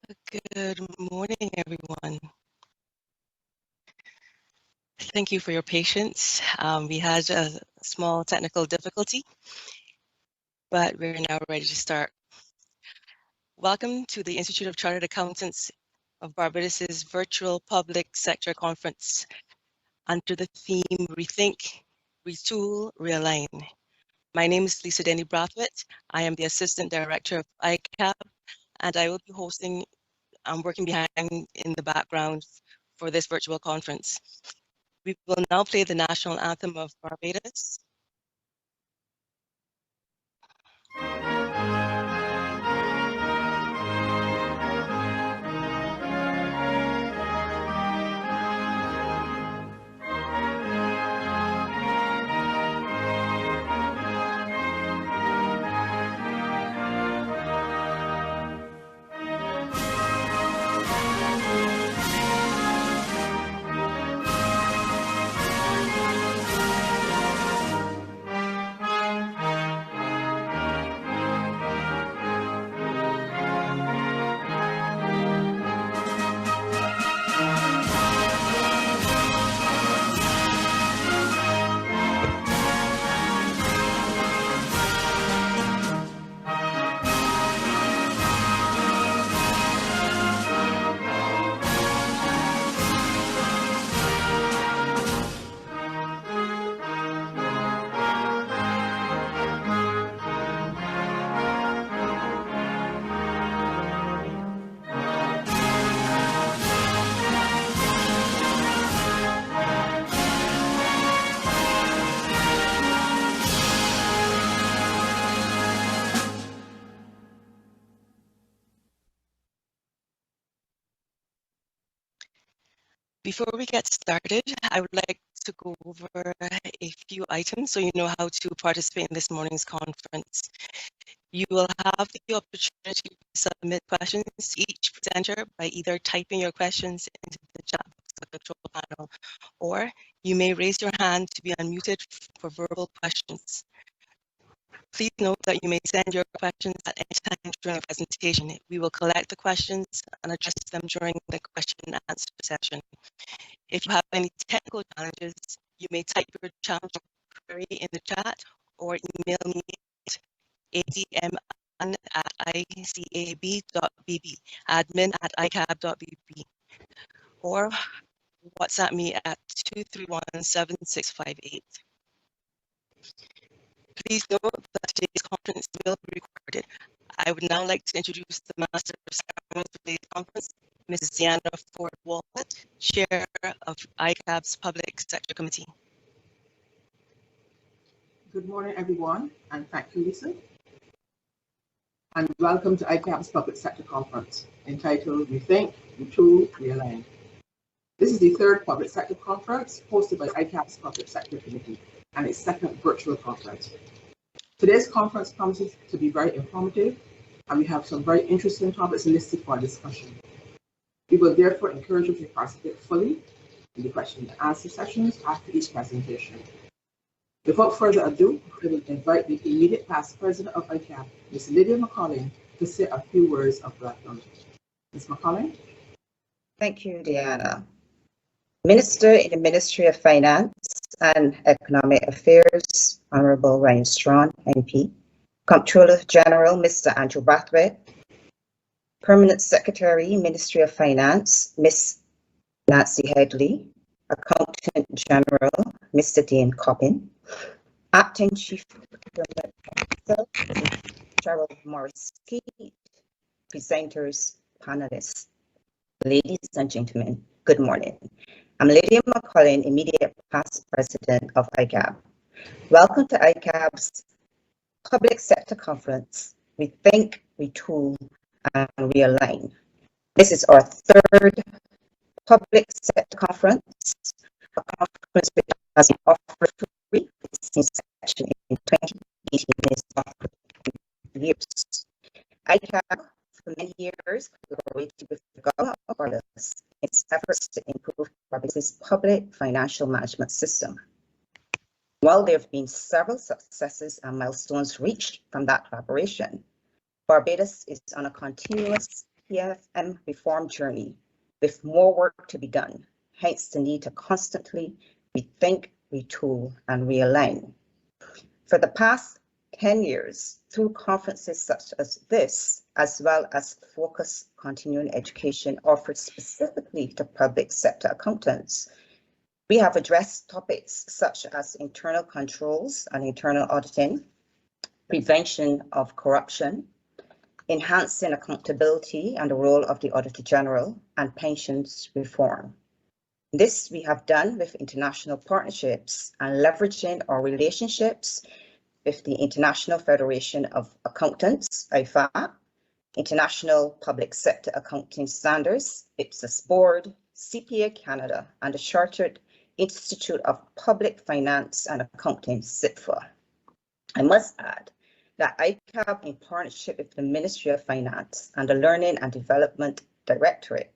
Good morning, everyone. Thank you for your patience. We had a small technical difficulty, but we're now ready to start. Welcome to the Institute of Chartered Accountants of Barbados' virtual public sector conference under the theme Rethink, Retool, Realign. My name is Lisa Denny Brathwaite. I am the Assistant Director of ICAB, and I will be hosting, working behind in the background for this virtual conference. We will now play the national anthem of Barbados. Before we get started, I would like to go over a few items so you know how to participate in this morning's conference. You will have the opportunity to submit questions to each presenter by either typing your questions into the chat box of the control panel, or you may raise your hand to be unmuted for verbal questions. Please note that you may send your questions at any time during the presentation. We will collect the questions and address them during the question and answer session. If you have any technical challenges, you may type your challenge query in the chat or email me at admin@icab.bb, admin@icab.bb, or WhatsApp me at 231-7658. Please note that today's conference will be recorded. I would now like to introduce the Master of Ceremonies for today's conference, Mrs. Deanna Ford Walnut, Chair of ICAB's Public Sector Committee. Good morning, everyone, and thank you, Lisa. And welcome to ICAB's Public Sector Conference, entitled Rethink, Retool, Realign. This is the third Public Sector Conference hosted by ICAB's Public Sector Committee and its second virtual conference. Today's conference promises to be very informative, and we have some very interesting topics listed for discussion. We will therefore encourage you to participate fully in the question and answer sessions after each presentation. Without further ado, I will invite the immediate past president of ICAB, Ms. Lydia McCollin, to say a few words of welcome. Ms. McCollin? Thank you, Deanna. Minister in the Ministry of Finance and Economic Affairs, Honorable Ryan Strawn, MP. Comptroller General, Mr. Andrew Brathwaite. Permanent Secretary, Ministry of Finance, Ms. Nancy Headley. Accountant General, Mr. Dean Coppin. Acting Chief Procurement Officer, Gerald Morris Keat. Presenters, panelists. Ladies and gentlemen, good morning. I'm Lydia McCollin, immediate past president of ICAB. Welcome to ICAB's Public Sector Conference, Rethink, Retool, and Realign. This is our third Public Sector Conference, a conference which has been offered free since inception in 2018 is offered for years. ICAB for many years collaborated with the government of Barbados in its efforts to improve Barbados' public financial management system. While there have been several successes and milestones reached from that collaboration, Barbados is on a continuous PFM reform journey with more work to be done, hence the need to constantly rethink, retool, and realign. For the past 10 years, through conferences such as this, as well as focused continuing education offered specifically to public sector accountants, we have addressed topics such as internal controls and internal auditing, prevention of corruption, enhancing accountability and the role of the Auditor General, and pensions reform. This we have done with international partnerships and leveraging our relationships with the International Federation of Accountants, IFAB, International Public Sector Accounting Standards, IPSAS Board, CPA Canada, and the Chartered Institute of Public Finance and Accounting, CIPFA. I must add that ICAB, in partnership with the Ministry of Finance and the Learning and Development Directorate,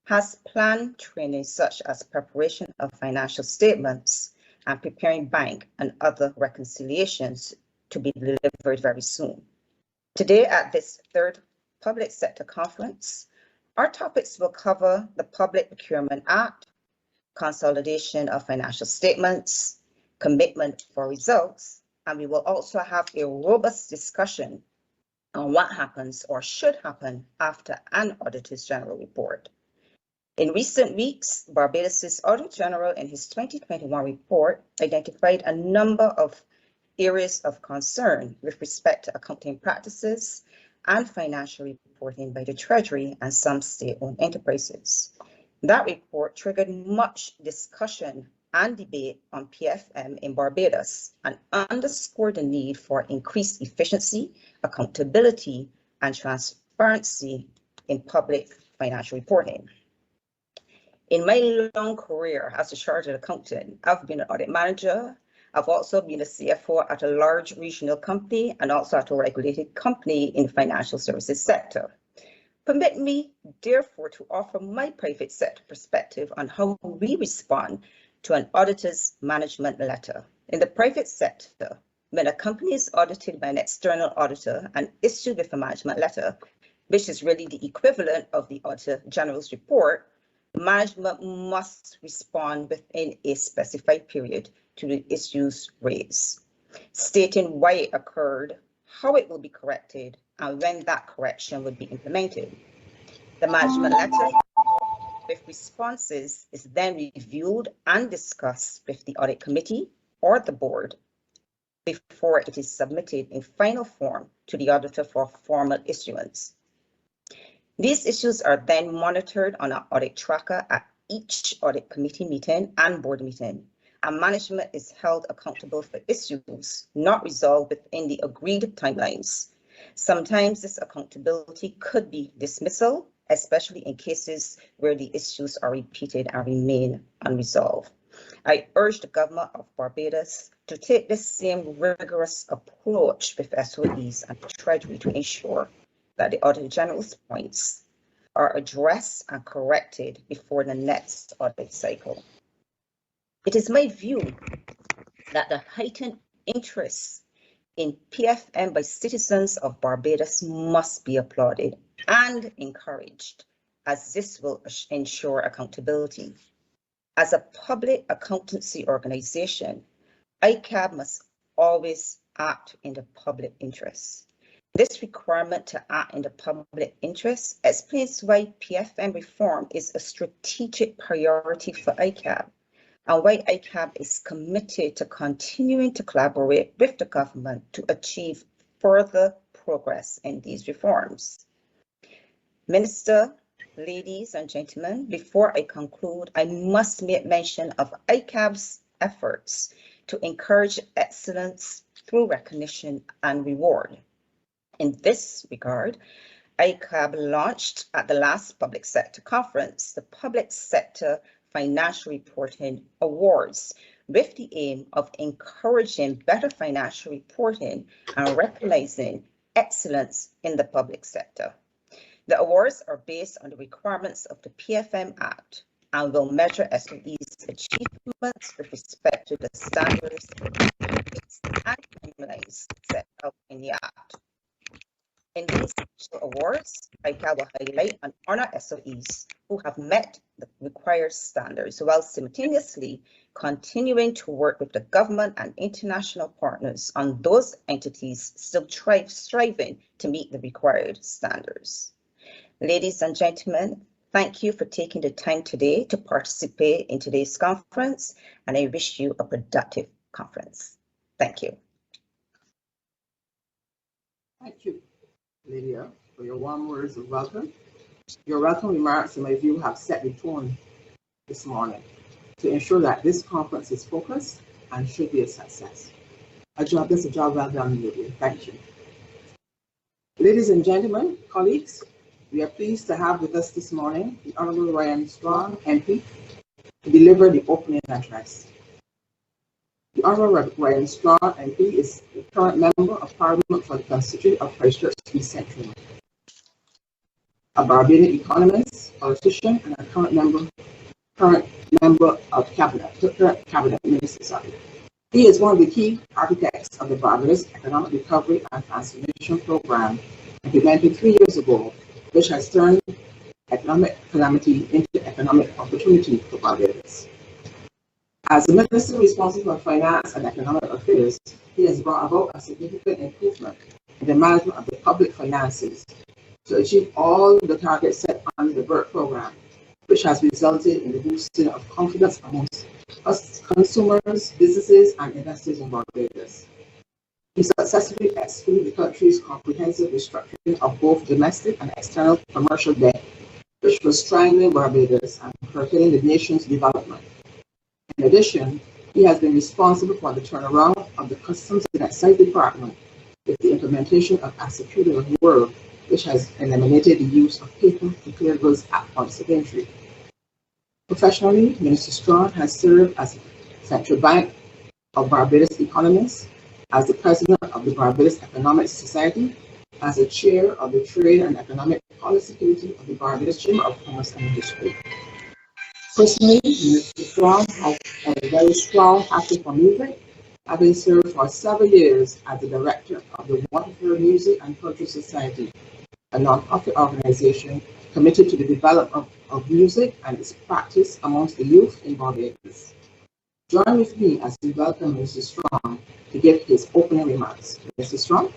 has planned training such as preparation of financial statements and preparing bank and other reconciliations to be delivered very soon. Today at this third public sector conference, our topics will cover the Public Procurement Act, Consolidation of Financial Statements, Commitment for Results, and we will also have a robust discussion on what happens or should happen after an Auditor's General report. In recent weeks, Barbados' Auditor General in his 2021 report identified a number of areas of concern with respect to accounting practices and financial reporting by the Treasury and some state-owned enterprises. That report triggered much discussion and debate on PFM in Barbados and underscored the need for increased efficiency, accountability, and transparency in public financial reporting. In my long career as a chartered accountant, I've been an audit manager. I've also been a CFO at a large regional company and also at a regulated company in the financial services sector. Permit me, therefore, to offer my private sector perspective on how we respond to an auditor's management letter. In the private sector, when a company is audited by an external auditor and issued with a management letter, which is really the equivalent of the Auditor General's report, management must respond within a specified period to the issues raised, stating why it occurred, how it will be corrected, and when that correction would be implemented. The management letter with responses is then reviewed and discussed with the audit committee or the board before it is submitted in final form to the auditor for formal issuance. These issues are then monitored on an audit tracker at each audit committee meeting and board meeting, and management is held accountable for issues not resolved within the agreed timelines. Sometimes this accountability could be dismissal, especially in cases where the issues are repeated and remain unresolved. I urge the government of Barbados to take this same rigorous approach with SOEs and the Treasury to ensure that the Auditor General's points are addressed and corrected before the next audit cycle. It is my view that the heightened interest in PFM by citizens of Barbados must be applauded and encouraged, as this will ensure accountability. As a public accountancy organization, ICAB must always act in the public interest. This requirement to act in the public interest explains why PFM reform is a strategic priority for ICAB and why ICAB is committed to continuing to collaborate with the government to achieve further progress in these reforms. Minister, ladies and gentlemen, before I conclude, I must make mention of ICAB's efforts to encourage excellence through recognition and reward. In this regard, ICAB launched at the last public sector conference the Public Sector Financial Reporting Awards with the aim of encouraging better financial reporting and recognizing excellence in the public sector. The awards are based on the requirements of the PFM Act and will measure SOE's achievements with respect to the standards and timelines set out in the Act. In these special awards, ICAB will highlight and honor SOEs who have met the required standards while simultaneously continuing to work with the government and international partners on those entities still striving to meet the required standards. Ladies and gentlemen, thank you for taking the time today to participate in today's conference, and I wish you a productive conference. Thank you. Thank you, Lydia, for your warm words of welcome. Your welcome remarks, in my view, have set the tone this morning to ensure that this conference is focused and should be a success. This is a job well done, Lydia. Thank you. Ladies and gentlemen, colleagues, we are pleased to have with us this morning the Honourable Ryan Strong, MP, to deliver the opening address. The Honourable Ryan Strong, MP, is the current Member of Parliament for the constituency of Christchurch East Central, a Barbadian economist, politician, and a current member of cabinet minister. He is one of the key architects of the Barbados Economic Recovery and Transformation Program implemented 3 years ago, which has turned economic calamity into economic opportunity for Barbados. As the Minister responsible for Finance and Economic Affairs, he has brought about a significant improvement in the management of the public finances to achieve all the targets set under the BERT program, which has resulted in the boosting of confidence amongst consumers, businesses, and investors in Barbados. He successfully executed the country's comprehensive restructuring of both domestic and external commercial debt, which was strangling Barbados and curtailing the nation's development. In addition, he has been responsible for the turnaround of the Customs and Excise Department with the implementation of Asset of the World, which has eliminated the use of paper to clear goods at points of entry. Professionally, Minister Strong has served as Central Bank of Barbados economist, as the President of the Barbados Economic Society, as the Chair of the Trade and Economic Policy Committee of the Barbados Chamber of Commerce and Industry. Personally, Minister Strong has a very strong passion for music, having served for several years as the Director of the Waterford Music and Cultural Society, a non-profit organization committed to the development of music and its practice amongst the youth in Barbados. Join with me as we welcome Mr. Strong to give his opening remarks. Mr. Strong.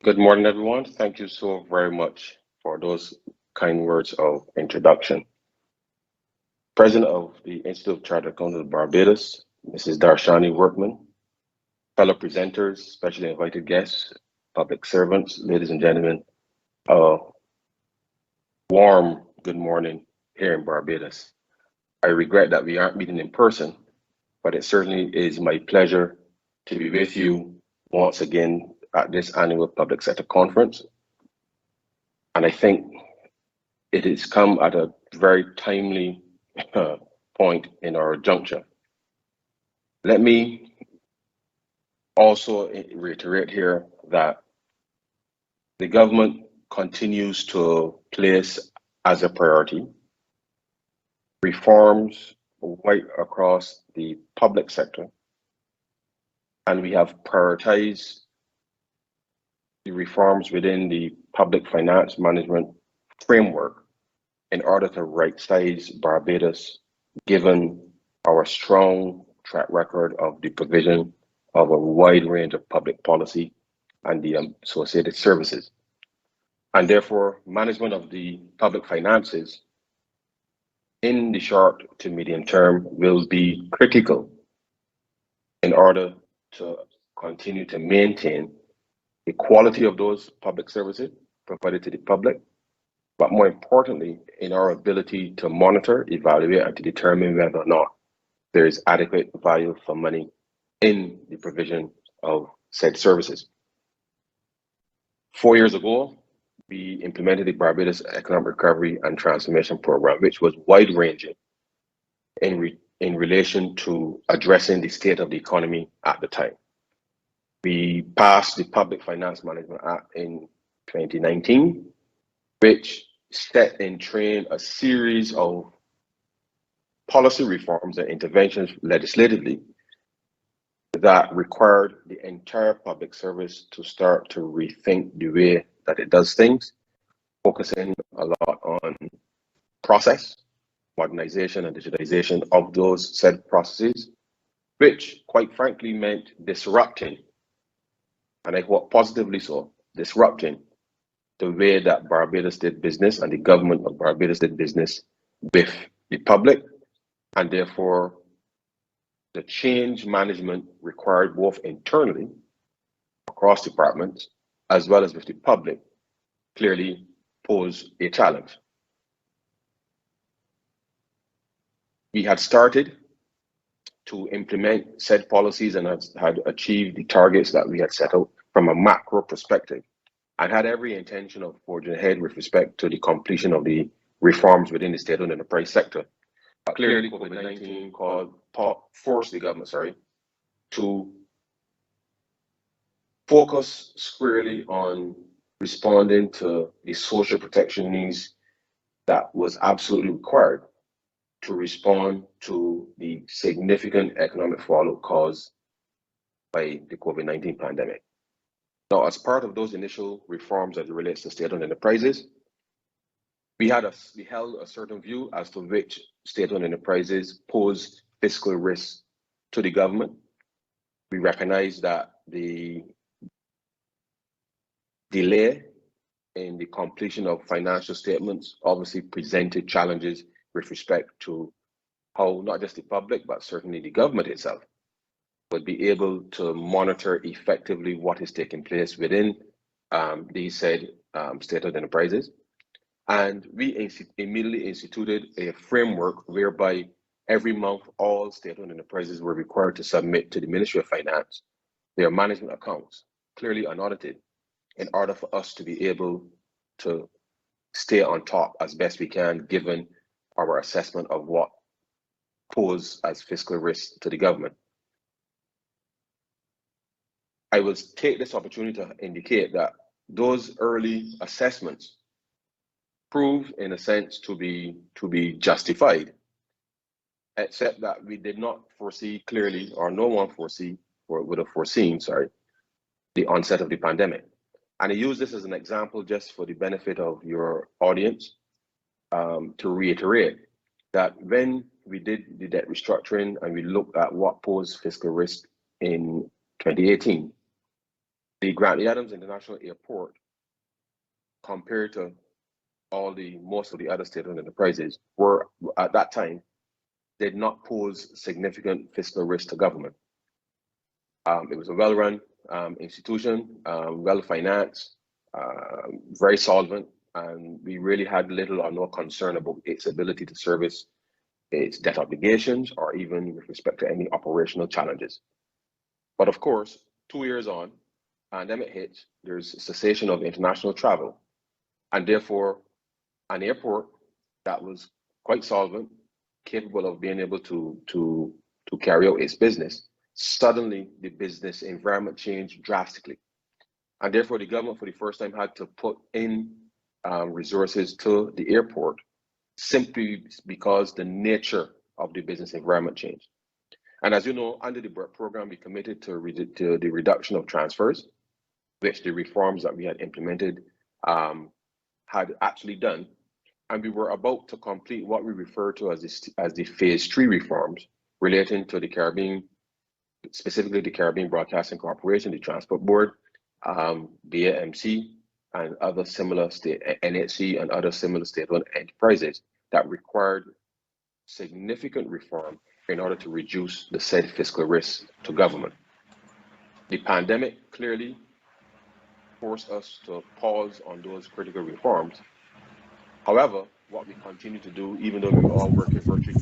Good morning, everyone. Thank you so very much for those kind words of introduction. President of the Institute of Chartered Accountants of Barbados, Mrs. Darshani Workman, fellow presenters, specially invited guests, public servants, ladies and gentlemen, a warm good morning here in Barbados. I regret that we aren't meeting in person, but it certainly is my pleasure to be with you once again at this annual Public Sector Conference. And I think it has come at a very timely point in our juncture. Let me also reiterate here that the government continues to place as a priority reforms right across the public sector, and we have prioritized the reforms within the public finance management framework in order to right-size Barbados, given our strong track record of the provision of a wide range of public policy and the associated services. And therefore, management of the public finances in the short to medium term will be critical in order to continue to maintain the quality of those public services provided to the public, but more importantly, in our ability to monitor, evaluate, and to determine whether or not there is adequate value for money in the provision of said services. 4 years ago, we implemented the Barbados Economic Recovery and Transformation Program, which was wide-ranging in relation to addressing the state of the economy at the time. We passed the Public Finance Management Act in 2019, which set in train a series of policy reforms and interventions legislatively that required the entire public service to start to rethink the way that it does things, focusing a lot on process, modernization and digitization of those said processes, which quite frankly meant disrupting, and I hope positively so, disrupting the way that Barbados did business and the government of Barbados did business with the public, and therefore the change management required both internally across departments as well as with the public clearly pose a challenge. We had started to implement said policies and had achieved the targets that we had set out from a macro perspective, and had every intention of forging ahead with respect to the completion of the reforms within the state-owned enterprise sector. Clearly, COVID-19 forced the government, to focus squarely on responding to the social protection needs that was absolutely required to respond to the significant economic fallout caused by the COVID-19 pandemic. Now, as part of those initial reforms as it relates to state-owned enterprises, we held a certain view as to which state-owned enterprises pose fiscal risks to the government. We recognize that the delay in the completion of financial statements obviously presented challenges with respect to how not just the public, but certainly the government itself would be able to monitor effectively what is taking place within these said state-owned enterprises. And we immediately instituted a framework whereby every month all state-owned enterprises were required to submit to the Ministry of Finance their management accounts, clearly unaudited, in order for us to be able to stay on top as best we can, given our assessment of what pose as fiscal risk to the government. I will take this opportunity to indicate that those early assessments proved, in a sense, to be justified, except that we did not foresee clearly, or no one would have foreseen, the onset of the pandemic. And I use this as an example just for the benefit of your audience, to reiterate that when we did the debt restructuring and we looked at what posed fiscal risk in 2018, the Grantley Adams International Airport, compared to most of the other state-owned enterprises, were at that time did not pose significant fiscal risk to government. It was a well-run institution, well-financed, very solvent, and we really had little or no concern about its ability to service its debt obligations or even with respect to any operational challenges. But of course, 2 years on, pandemic hits, there's a cessation of international travel, and therefore an airport that was quite solvent, capable of being able to carry out its business, suddenly the business environment changed drastically. And therefore the government for the first time had to put in resources to the airport simply because the nature of the business environment changed. And as you know, under the program, we committed to the reduction of transfers, which the reforms that we had implemented had actually done. And we were about to complete what we refer to as the phase 3 reforms relating to the Caribbean, specifically the Caribbean Broadcasting Corporation, the Transport Board, BAMC, and other similar NHC and other similar state-owned enterprises that required significant reform in order to reduce the said fiscal risk to government. The pandemic clearly forced us to pause on those critical reforms. However, what we continue to do, even though we all working virtually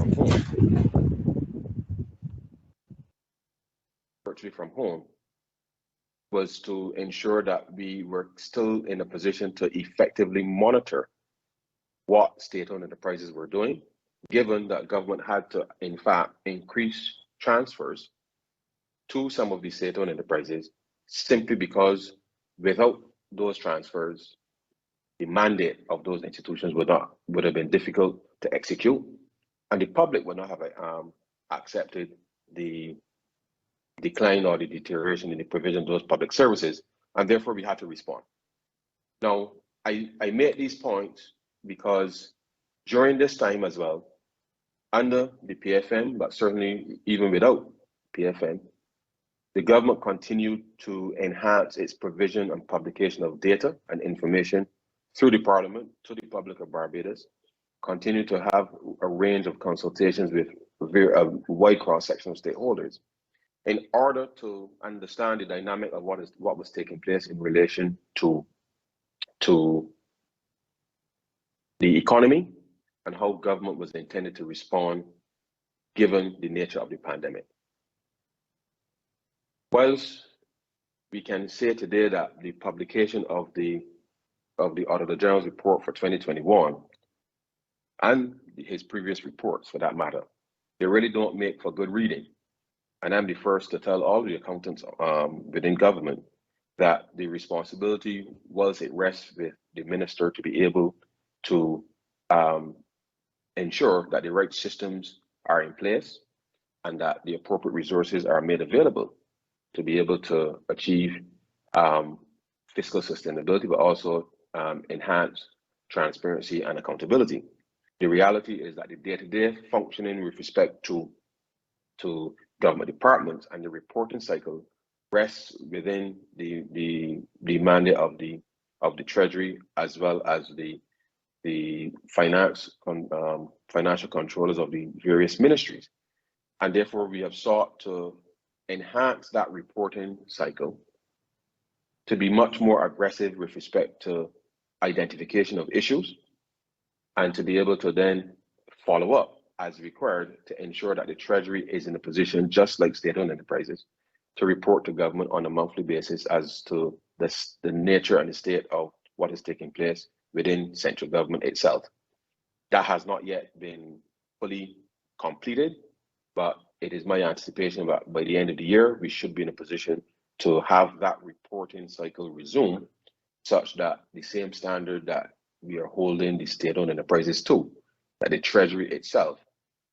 from home, was to ensure that we were still in a position to effectively monitor what state-owned enterprises were doing, given that government had to, in fact, increase transfers to some of these state-owned enterprises simply because without those transfers, the mandate of those institutions would have been difficult to execute, and the public would not have accepted the decline or the deterioration in the provision of those public services, and therefore we had to respond. Now, I make these points because during this time as well, under the PFM, but certainly even without PFM, the government continued to enhance its provision and publication of data and information through the Parliament to the public of Barbados, continue to have a range of consultations with a wide cross-section of stakeholders in order to understand the dynamic of what was taking place in relation to the economy and how government was intended to respond given the nature of the pandemic. Whilst we can say today that the publication of the Auditor General's report for 2021 and his previous reports for that matter, they really don't make for good reading. And I'm the first to tell all the accountants within government that the responsibility, whilst it rests with the minister to be able to ensure that the right systems are in place and that the appropriate resources are made available to be able to achieve fiscal sustainability, but also enhance transparency and accountability. The reality is that the day-to-day functioning with respect to government departments and the reporting cycle rests within the mandate of the Treasury as well as the financial controllers of the various ministries. And therefore we have sought to enhance that reporting cycle to be much more aggressive with respect to identification of issues and to be able to then follow up as required to ensure that the Treasury is in a position, just like state-owned enterprises, to report to government on a monthly basis as to the nature and the state of what is taking place within central government itself. That has not yet been fully completed, but it is my anticipation that by the end of the year, we should be in a position to have that reporting cycle resume such that the same standard that we are holding the state-owned enterprises to, that the Treasury itself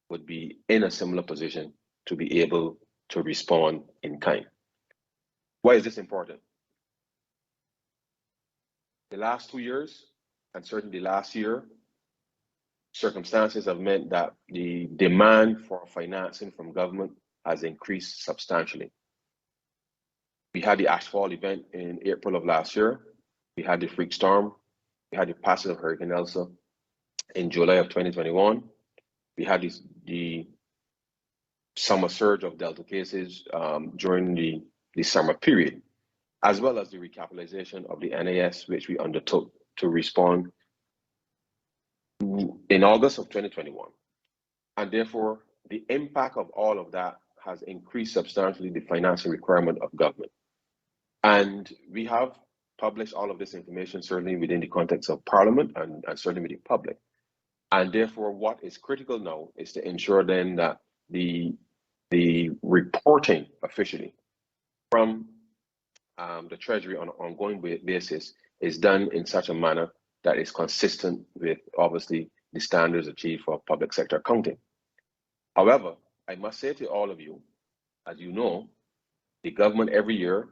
would be in a similar position to be able to respond in kind. Why is this important? The last 2 years, and certainly last year, circumstances have meant that the demand for financing from government has increased substantially. We had the ashfall event in April of last year. We had the freak storm. We had the passage of Hurricane Elsa in July of 2021. We had the summer surge of Delta cases during the summer period, as well as the recapitalization of the NAS, which we undertook to respond in August of 2021. And therefore, the impact of all of that has increased substantially the financing requirement of government. And we have published all of this information, certainly within the context of Parliament and certainly with the public. And therefore, what is critical now is to ensure then that the reporting officially from the Treasury on an ongoing basis is done in such a manner that is consistent with, obviously, the standards achieved for public sector accounting. However, I must say to all of you, as you know, the government every year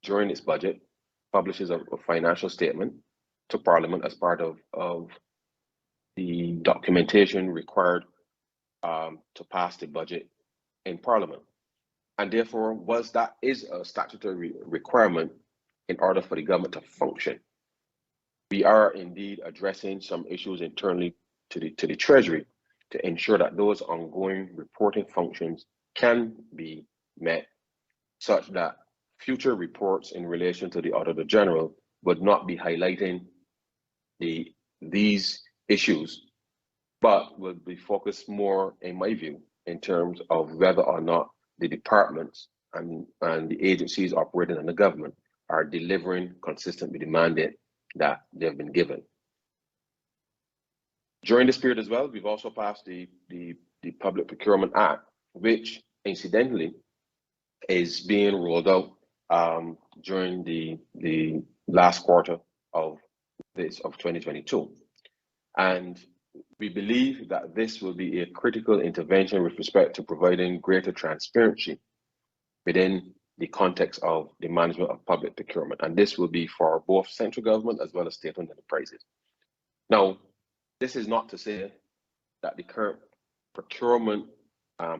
during its budget publishes a financial statement to Parliament as part of the documentation required to pass the budget in Parliament. And therefore, whilst that is a statutory requirement in order for the government to function, we are indeed addressing some issues internally to the Treasury to ensure that those ongoing reporting functions can be met such that future reports in relation to the Auditor General would not be highlighting these issues, but will be focused more, in my view, in terms of whether or not the departments and the agencies operating in the government are delivering consistent with the mandate that they've been given. During this period as well, we've also passed the Public Procurement Act, which incidentally is being rolled out during the last quarter of 2022. And we believe that this will be a critical intervention with respect to providing greater transparency within the context of the management of public procurement. And this will be for both central government as well as state-owned enterprises. Now, this is not to say that the current procurement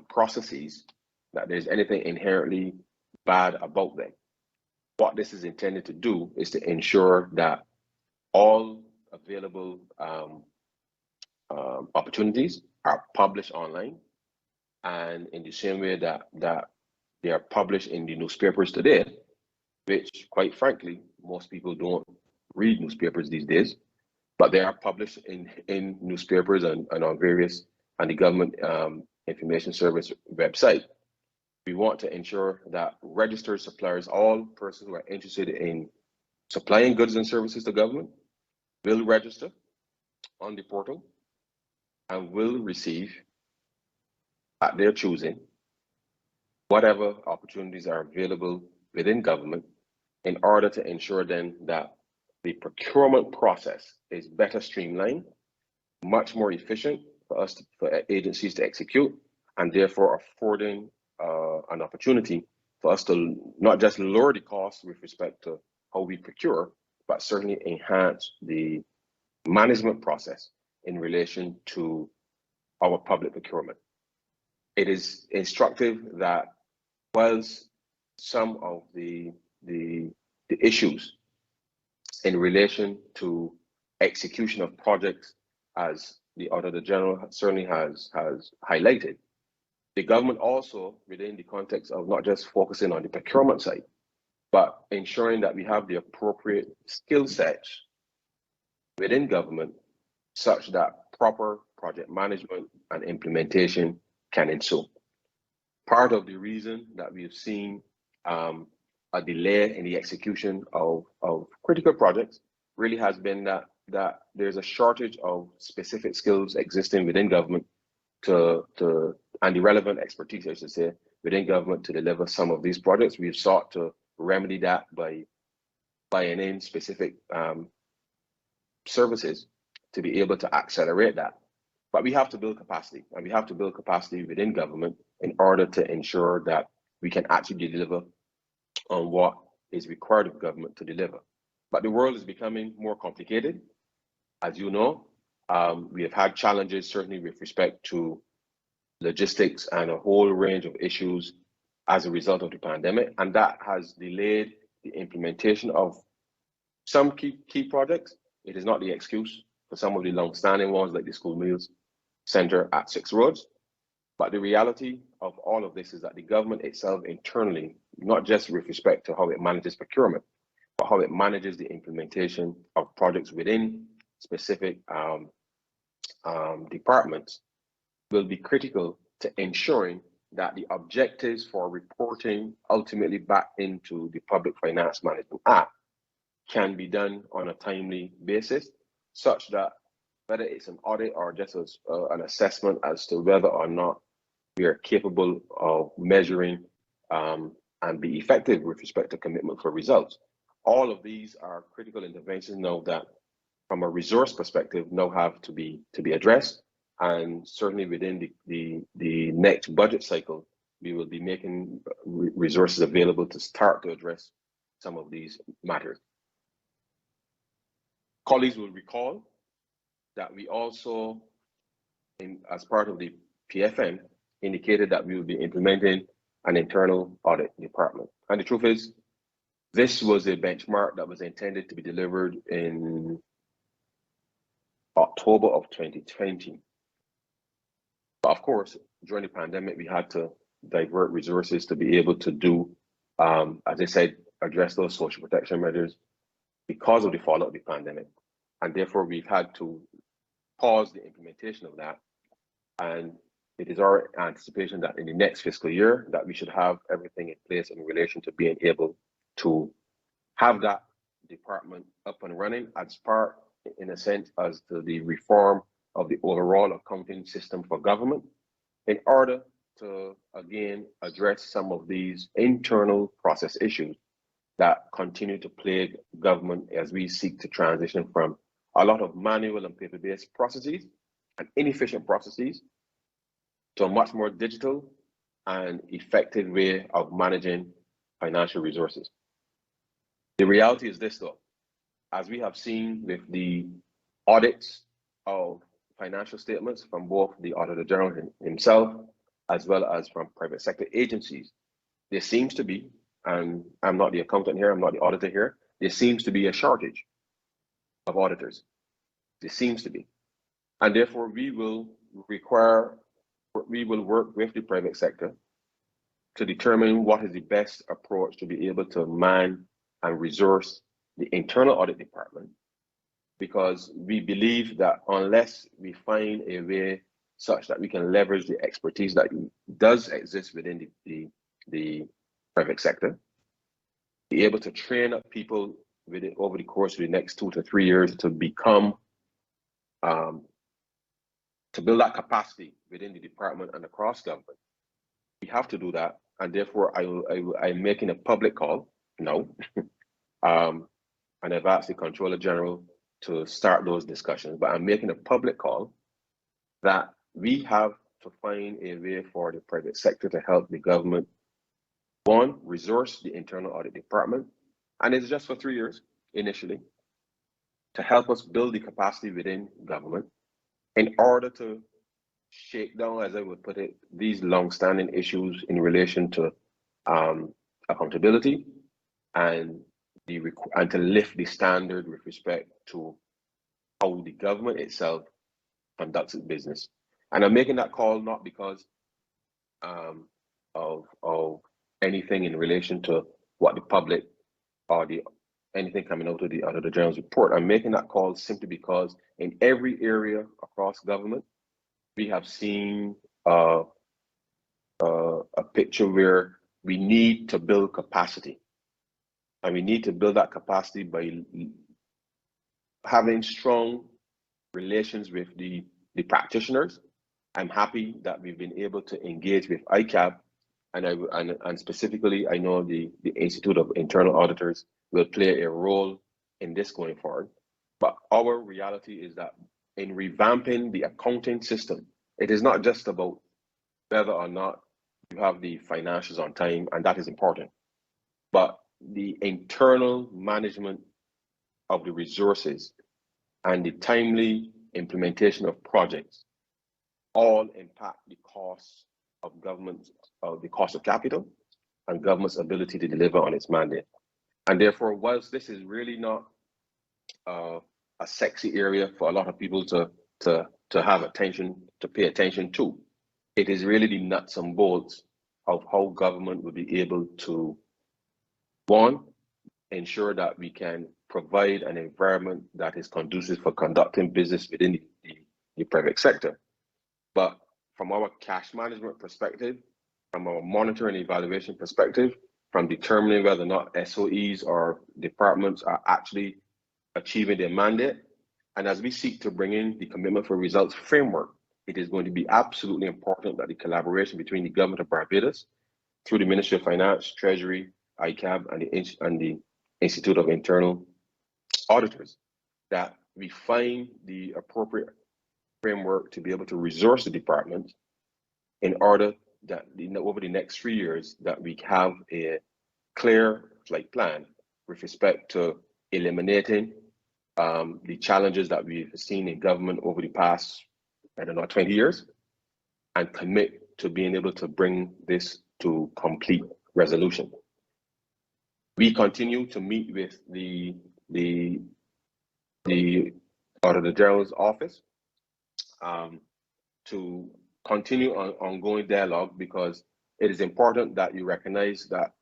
processes, that there's anything inherently bad about them. What this is intended to do is to ensure that all available opportunities are published online, and in the same way that they are published in the newspapers today, which quite frankly, most people don't read newspapers these days, but they are published in newspapers and on various, and the government information service website. We want to ensure that registered suppliers, all persons who are interested in supplying goods and services to government, will register on the portal and will receive, at their choosing, whatever opportunities are available within government, in order to ensure then that the procurement process is better streamlined, much more efficient for agencies to execute, and therefore affording an opportunity for us to not just lower the costs with respect to how we procure, but certainly enhance the management process in relation to our public procurement. It is instructive that whilst some of the issues in relation to execution of projects, as the Auditor General certainly has highlighted, the government also, within the context of not just focusing on the procurement side, but ensuring that we have the appropriate skill sets within government such that proper project management and implementation can ensue. Part of the reason that we've seen a delay in the execution of critical projects really has been that there's a shortage of specific skills existing within government and the relevant expertise, I should say, within government to deliver some of these projects. We've sought to remedy that by buying in specific services to be able to accelerate that. But we have to build capacity, and we have to build capacity within government in order to ensure that we can actually deliver on what is required of government to deliver. But the world is becoming more complicated. As you know, we have had challenges certainly with respect to logistics and a whole range of issues as a result of the pandemic, and that has delayed the implementation of some key projects. It is not the excuse for some of the long-standing ones like the school meals center at 6 Roads. But the reality of all of this is that the government itself internally, not just with respect to how it manages procurement, but how it manages the implementation of projects within specific departments, will be critical to ensuring that the objectives for reporting ultimately back into the Public Finance Management Act can be done on a timely basis, such that whether it's an audit or just an assessment as to whether or not we are capable of measuring and be effective with respect to commitment for results. All of these are critical interventions now that, from a resource perspective, now have to be addressed. And certainly within the next budget cycle, we will be making resources available to start to address some of these matters. Colleagues will recall that we also, as part of the PFM, indicated that we will be implementing an internal audit department. And the truth is, this was a benchmark that was intended to be delivered in October of 2020. But of course, during the pandemic, we had to divert resources to be able to do, as I said, address those social protection measures because of the fallout of the pandemic. And therefore, we've had to pause the implementation of that. And it is our anticipation that in the next fiscal year, that we should have everything in place in relation to being able to have that department up and running as part, in a sense, as to the reform of the overall accounting system for government, in order to, again, address some of these internal process issues that continue to plague government as we seek to transition from a lot of manual and paper-based processes and inefficient processes to a much more digital and effective way of managing financial resources. The reality is this though, as we have seen with the audits of financial statements from both the Auditor General himself, as well as from private sector agencies, there seems to be, and I'm not the accountant here, I'm not the auditor here, there seems to be a shortage of auditors. There seems to be. And therefore we will work with the private sector to determine what is the best approach to be able to man and resource the internal audit department, because we believe that unless we find a way such that we can leverage the expertise that does exist within the private sector, be able to train up people over the course of the next 2 to 3 years to become, to build that capacity within the department and across government. We have to do that, and therefore I'm making a public call now, and I've asked the Controller General to start those discussions, but I'm making a public call that we have to find a way for the private sector to help the government, one, resource the internal audit department, and it's just for 3 years initially, to help us build the capacity within government in order to shake down, as I would put it, these long-standing issues in relation to accountability and to lift the standard with respect to how the government itself conducts its business. And I'm making that call not because of anything in relation to what the public or anything coming out of the Auditor General's report. I'm making that call simply because in every area across government, we have seen a picture where we need to build capacity. And we need to build that capacity by having strong relations with the practitioners. I'm happy that we've been able to engage with ICAB, and specifically, I know the Institute of Internal Auditors will play a role in this going forward. But our reality is that in revamping the accounting system, it is not just about whether or not you have the financials on time, and that is important, but the internal management of the resources and the timely implementation of projects all impact the cost of government, the cost of capital and government's ability to deliver on its mandate. And therefore, whilst this is really not a sexy area for a lot of people to have attention, to pay attention to, it is really the nuts and bolts of how government will be able to, one, ensure that we can provide an environment that is conducive for conducting business within the private sector. But from our cash management perspective, from our monitoring and evaluation perspective, from determining whether or not SOEs or departments are actually achieving their mandate, and as we seek to bring in the commitment for results framework, it is going to be absolutely important that the collaboration between the government of Barbados, through the Ministry of Finance, Treasury, ICAB, and the Institute of Internal Auditors, that we find the appropriate framework to be able to resource the department in order that over the next 3 years that we have a clear flight plan with respect to eliminating the challenges that we've seen in government over the past, 20 years, and commit to being able to bring this to complete resolution. We continue to meet with the Auditor General's office to continue on ongoing dialogue, because it is important that you recognize that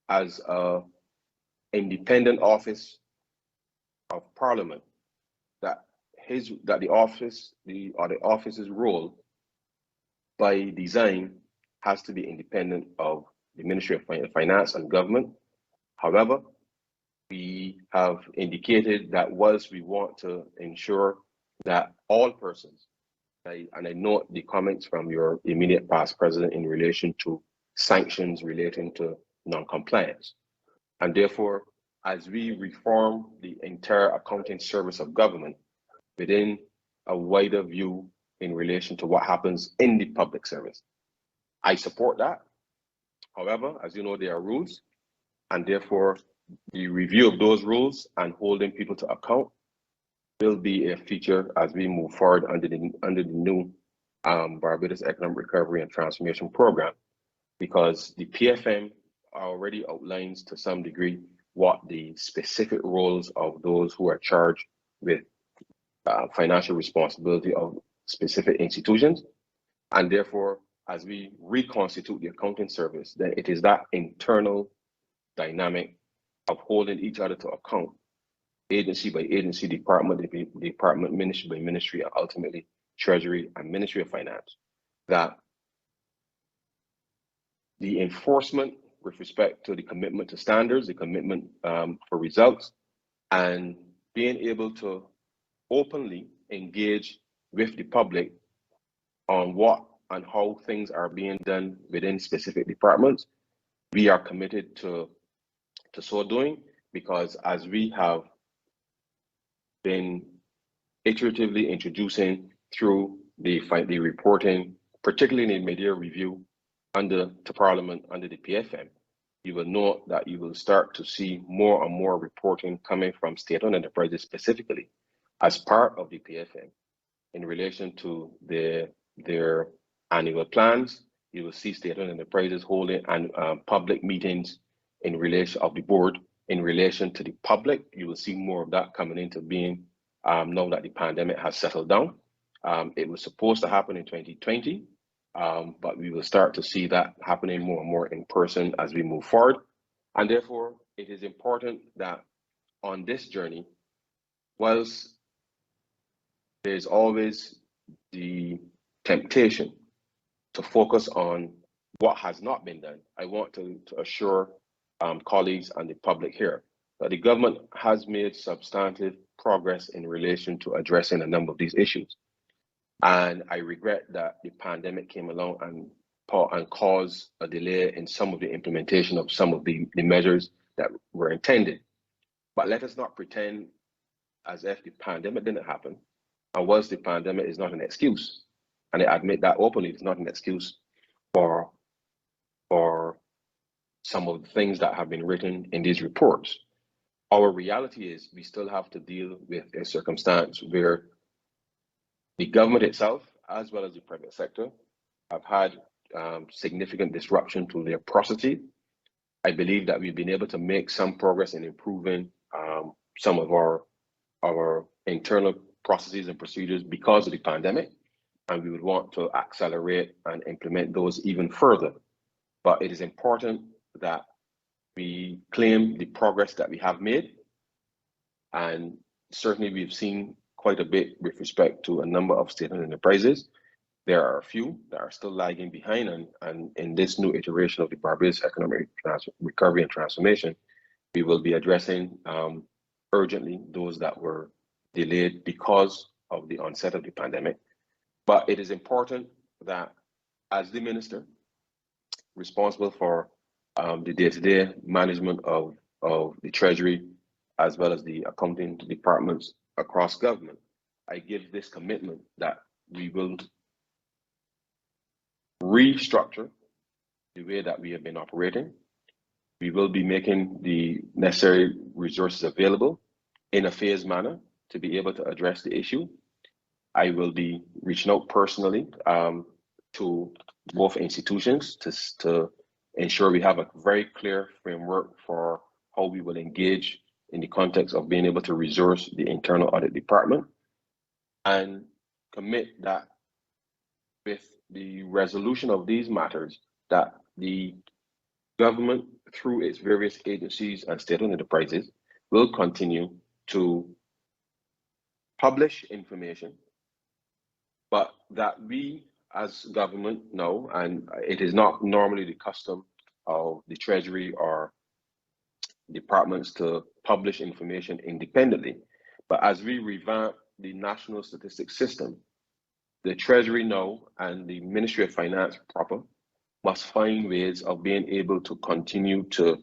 as an independent office of Parliament, that the office's role by design has to be independent of the Ministry of Finance and Government. However, we have indicated that whilst we want to ensure that all persons, and I note the comments from your immediate past president in relation to sanctions relating to non-compliance. And therefore, as we reform the entire accounting service of government within a wider view in relation to what happens in the public service, I support that. However, as you know, there are rules, and therefore the review of those rules and holding people to account will be a feature as we move forward under the new Barbados Economic Recovery and Transformation Program, because the PFM already outlines to some degree what the specific roles of those who are charged with financial responsibility of specific institutions. And therefore, as we reconstitute the accounting service, then it is that internal dynamic of holding each other to account, agency by agency, department by department, ministry by ministry, and ultimately Treasury and Ministry of Finance, that the enforcement with respect to the commitment to standards, the commitment for results, and being able to openly engage with the public on what and how things are being done within specific departments. We are committed to so doing, because as we have been iteratively introducing through the reporting, particularly in mid-year review to Parliament under the PFM, you will note that you will start to see more and more reporting coming from state-owned enterprises specifically as part of the PFM in relation to their annual plans. You will see state-owned enterprises holding public meetings in relation of the board in relation to the public. You will see more of that coming into being now that the pandemic has settled down. It was supposed to happen in 2020, but we will start to see that happening more and more in person as we move forward. And therefore, it is important that on this journey, whilst there's always the temptation to focus on what has not been done, I want to assure colleagues and the public here that the government has made substantive progress in relation to addressing a number of these issues. And I regret that the pandemic came along and caused a delay in some of the implementation of some of the measures that were intended. But let us not pretend as if the pandemic didn't happen. And whilst the pandemic is not an excuse, and I admit that openly, it's not an excuse for some of the things that have been written in these reports. Our reality is we still have to deal with a circumstance where the government itself, as well as the private sector, have had significant disruption to their processes. I believe that we've been able to make some progress in improving some of our internal processes and procedures because of the pandemic, and we would want to accelerate and implement those even further. But it is important that we claim the progress that we have made, and certainly we've seen quite a bit with respect to a number of state-owned enterprises. There are a few that are still lagging behind, and in this new iteration of the Barbados Economic Recovery and Transformation, we will be addressing urgently those that were delayed because of the onset of the pandemic. But it is important that as the minister responsible for the day-to-day management of the Treasury, as well as the accounting departments across government, I give this commitment that we will restructure the way that we have been operating. We will be making the necessary resources available in a phased manner to be able to address the issue. I will be reaching out personally to both institutions to ensure we have a very clear framework for how we will engage in the context of being able to resource the internal audit department, and commit that with the resolution of these matters, that the government, through its various agencies and state-owned enterprises, will continue to publish information, but that we as government know, and it is not normally the custom of the Treasury or departments to publish information independently, but as we revamp the national statistics system, the Treasury now and the Ministry of Finance proper must find ways of being able to continue to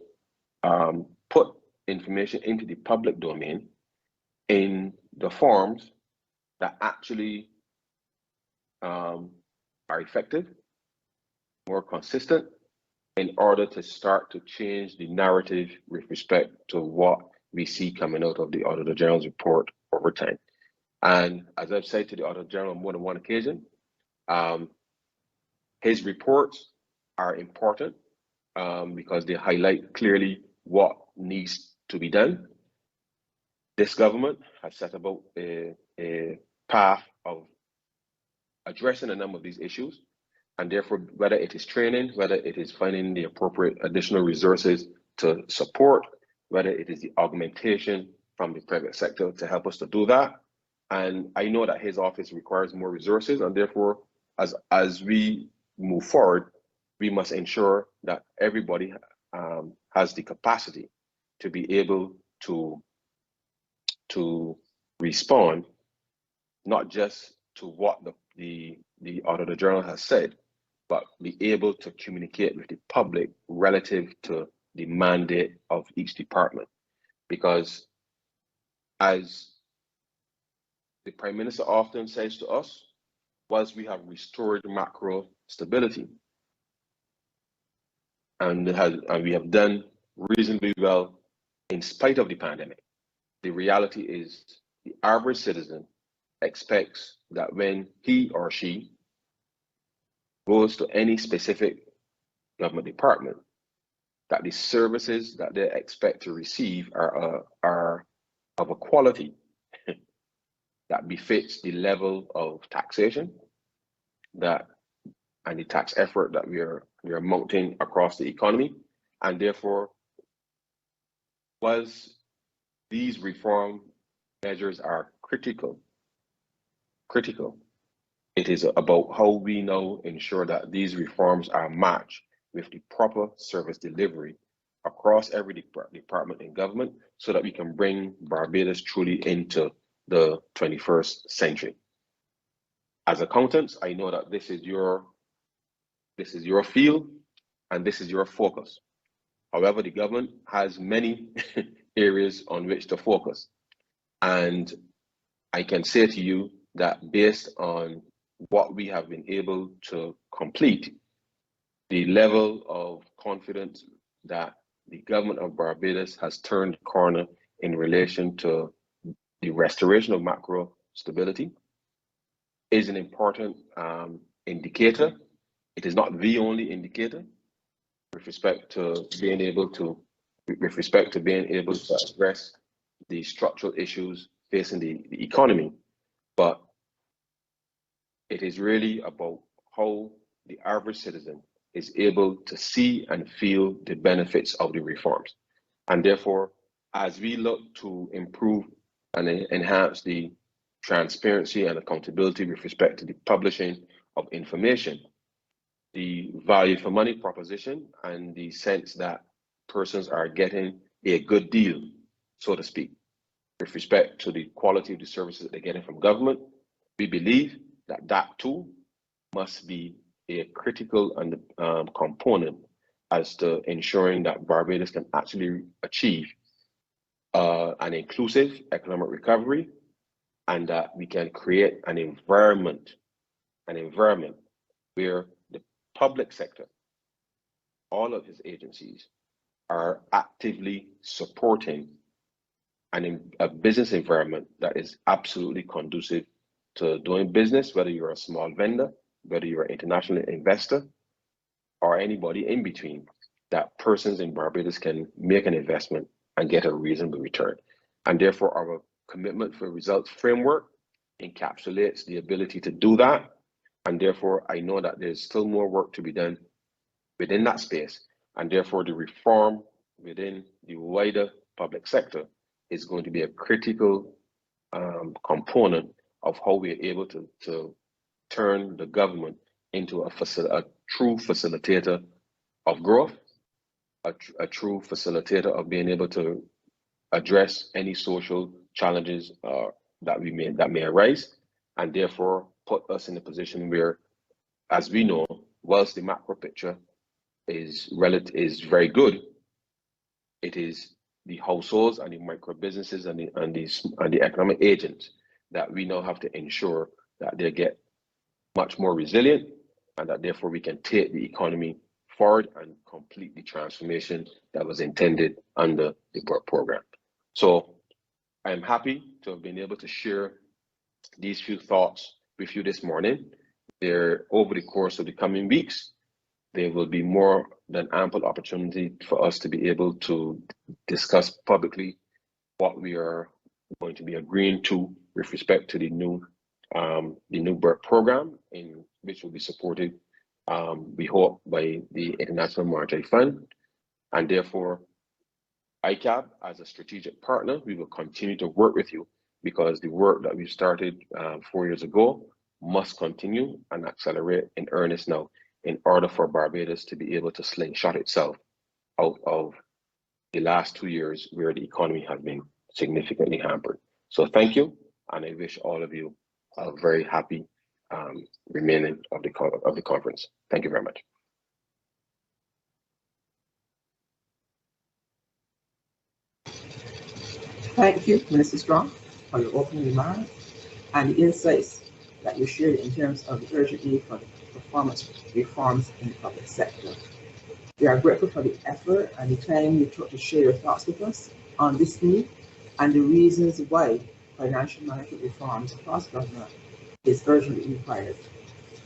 put information into the public domain in the forms that actually are effective more consistent in order to start to change the narrative with respect to what we see coming out of the Auditor General's report over time. And as I've said to the Auditor General on more than one occasion, his reports are important because they highlight clearly what needs to be done. This government has set about a path of addressing a number of these issues, and therefore, whether it is training, whether it is finding the appropriate additional resources to support, whether it is the augmentation from the private sector to help us to do that. And I know that his office requires more resources, and therefore, as we move forward, we must ensure that everybody has the capacity to be able to respond, not just to what the Auditor General has said, but be able to communicate with the public relative to the mandate of each department. Because as the Prime Minister often says to us, once we have restored macro stability, and we have done reasonably well in spite of the pandemic, the reality is the average citizen expects that when he or she goes to any specific government department, that the services that they expect to receive are of a quality that befits the level of taxation and the tax effort that we are mounting across the economy. And therefore, was these reform measures are critical, it is about how we now ensure that these reforms are matched with the proper service delivery across every department in government, so that we can bring Barbados truly into the 21st century. As accountants, I know that this is your field and this is your focus. However, the government has many areas on which to focus. And I can say to you that based on what we have been able to complete, the level of confidence that the government of Barbados has turned the corner in relation to the restoration of macro stability is an important indicator. It is not the only indicator with respect to being able to address the structural issues facing the economy, but it is really about how the average citizen is able to see and feel the benefits of the reforms. And therefore, as we look to improve and enhance the transparency and accountability with respect to the publishing of information, the value for money proposition and the sense that persons are getting a good deal, so to speak, with respect to the quality of the services that they're getting from government, we believe that that too must be a critical and component as to ensuring that Barbados can actually achieve an inclusive economic recovery, and that we can create an environment where the public sector, all of his agencies, are actively supporting a business environment that is absolutely conducive to doing business, whether you're a small vendor, whether you're an international investor, or anybody in between, that persons in Barbados can make an investment and get a reasonable return. And therefore, our commitment for results framework encapsulates the ability to do that. And therefore, I know that there's still more work to be done within that space. And therefore, the reform within the wider public sector is going to be a critical component of how we are able to turn the government into a true facilitator of growth, a true facilitator of being able to address any social challenges that may arise, and therefore put us in a position where, as we know, whilst the macro picture is very good, it is the households and the micro businesses and the economic agents that we now have to ensure that they get much more resilient, and that therefore we can take the economy forward and complete the transformation that was intended under the work program. So I'm happy to have been able to share these few thoughts with you this morning. There, over the course of the coming weeks, there will be more than ample opportunity for us to be able to discuss publicly what we are going to be agreeing to with respect to the new BERT program, in which will be supported, we hope, by the International Monetary Fund, and therefore ICAB as a strategic partner, we will continue to work with you, because the work that we started 4 years ago must continue and accelerate in earnest now, in order for Barbados to be able to slingshot itself out of the last 2 years where the economy has been significantly hampered. So thank you, and I wish all of you a very happy remaining of the conference. Thank you very much. Thank you, Minister Strong, for your opening remarks and the insights that you shared in terms of the urgent need for performance reforms in the public sector. We are grateful for the effort and the time you took to share your thoughts with us on this need and the reasons why financial management reforms across government is urgently required.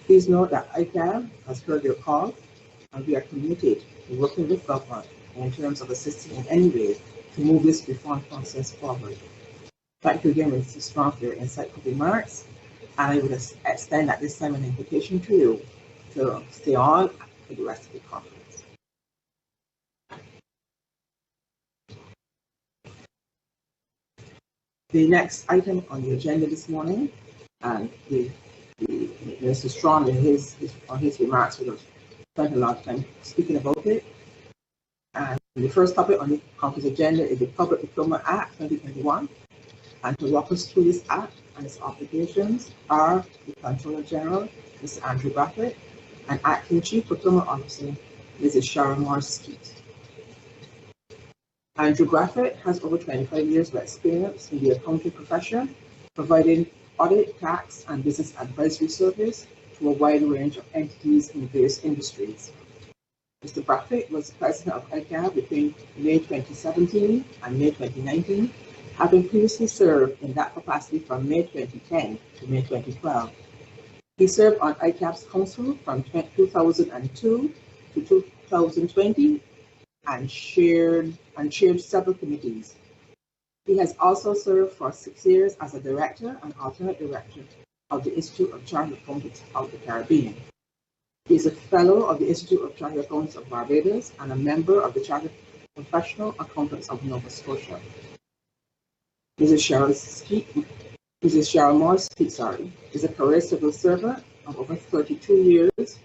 Please note that ICAB has heard your call, and we are committed to working with government in terms of assisting in any way to move this reform process forward. Thank you again, Mr. Strong, for your insightful remarks, and I would extend at this time an invitation to you to stay on for the rest of the conference. The next item on the agenda this morning, and Mr. Strong in his remarks would have spent a lot of time speaking about it. And the first topic on the conference agenda is the Public Procurement Act 2021. And to walk us through this act and its obligations are the Controller General, Mr. Andrew Brathwaite, and Acting Chief Procurement Officer, Mrs. Sharon Morris-Skeet. Andrew Brathwaite has over 25 years of experience in the accounting profession, providing audit, tax, and business advisory service to a wide range of entities in various industries. Mr. Brathwaite was president of ICAB between May 2017 and May 2019, having previously served in that capacity from May 2010 to May 2012. He served on ICAB's council from 2002 to 2020 and chaired several committees. He has also served for 6 years as a director and alternate director of the Institute of Chartered Accountants of the Caribbean. He is a fellow of the Institute of Chartered Accountants of Barbados and a member of the Chartered Professional Accountants of Nova Scotia. Mrs. Sharon Morris-Skeet, is a career civil servant of over 32 years,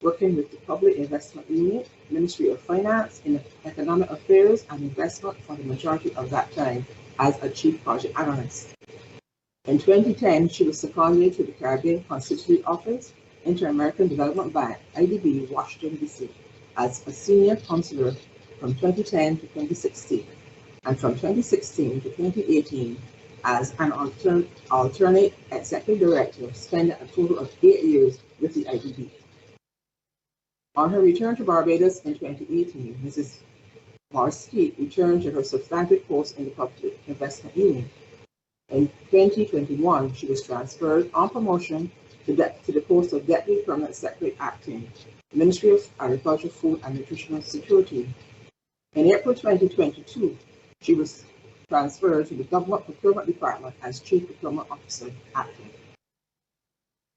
working with the Public Investment Unit, Ministry of Finance, in Economic Affairs and Investment for the majority of that time as a Chief Project Analyst. In 2010, she was seconded to the Caribbean Constituent Office, Inter-American Development Bank, IDB, Washington, D.C., as a Senior Counselor from 2010 to 2016, and from 2016 to 2018 as an alternate Executive Director, spending a total of 8 years with the IDB. On her return to Barbados in 2018, Mrs. Morris-Skeet returned to her substantive post in the Public Investment Union. In 2021, she was transferred on promotion to the post of Deputy Permanent Secretary Acting, Ministry of Agriculture, Food and Nutritional Security. In April 2022, she was transferred to the Government Procurement Department as Chief Procurement Officer Acting.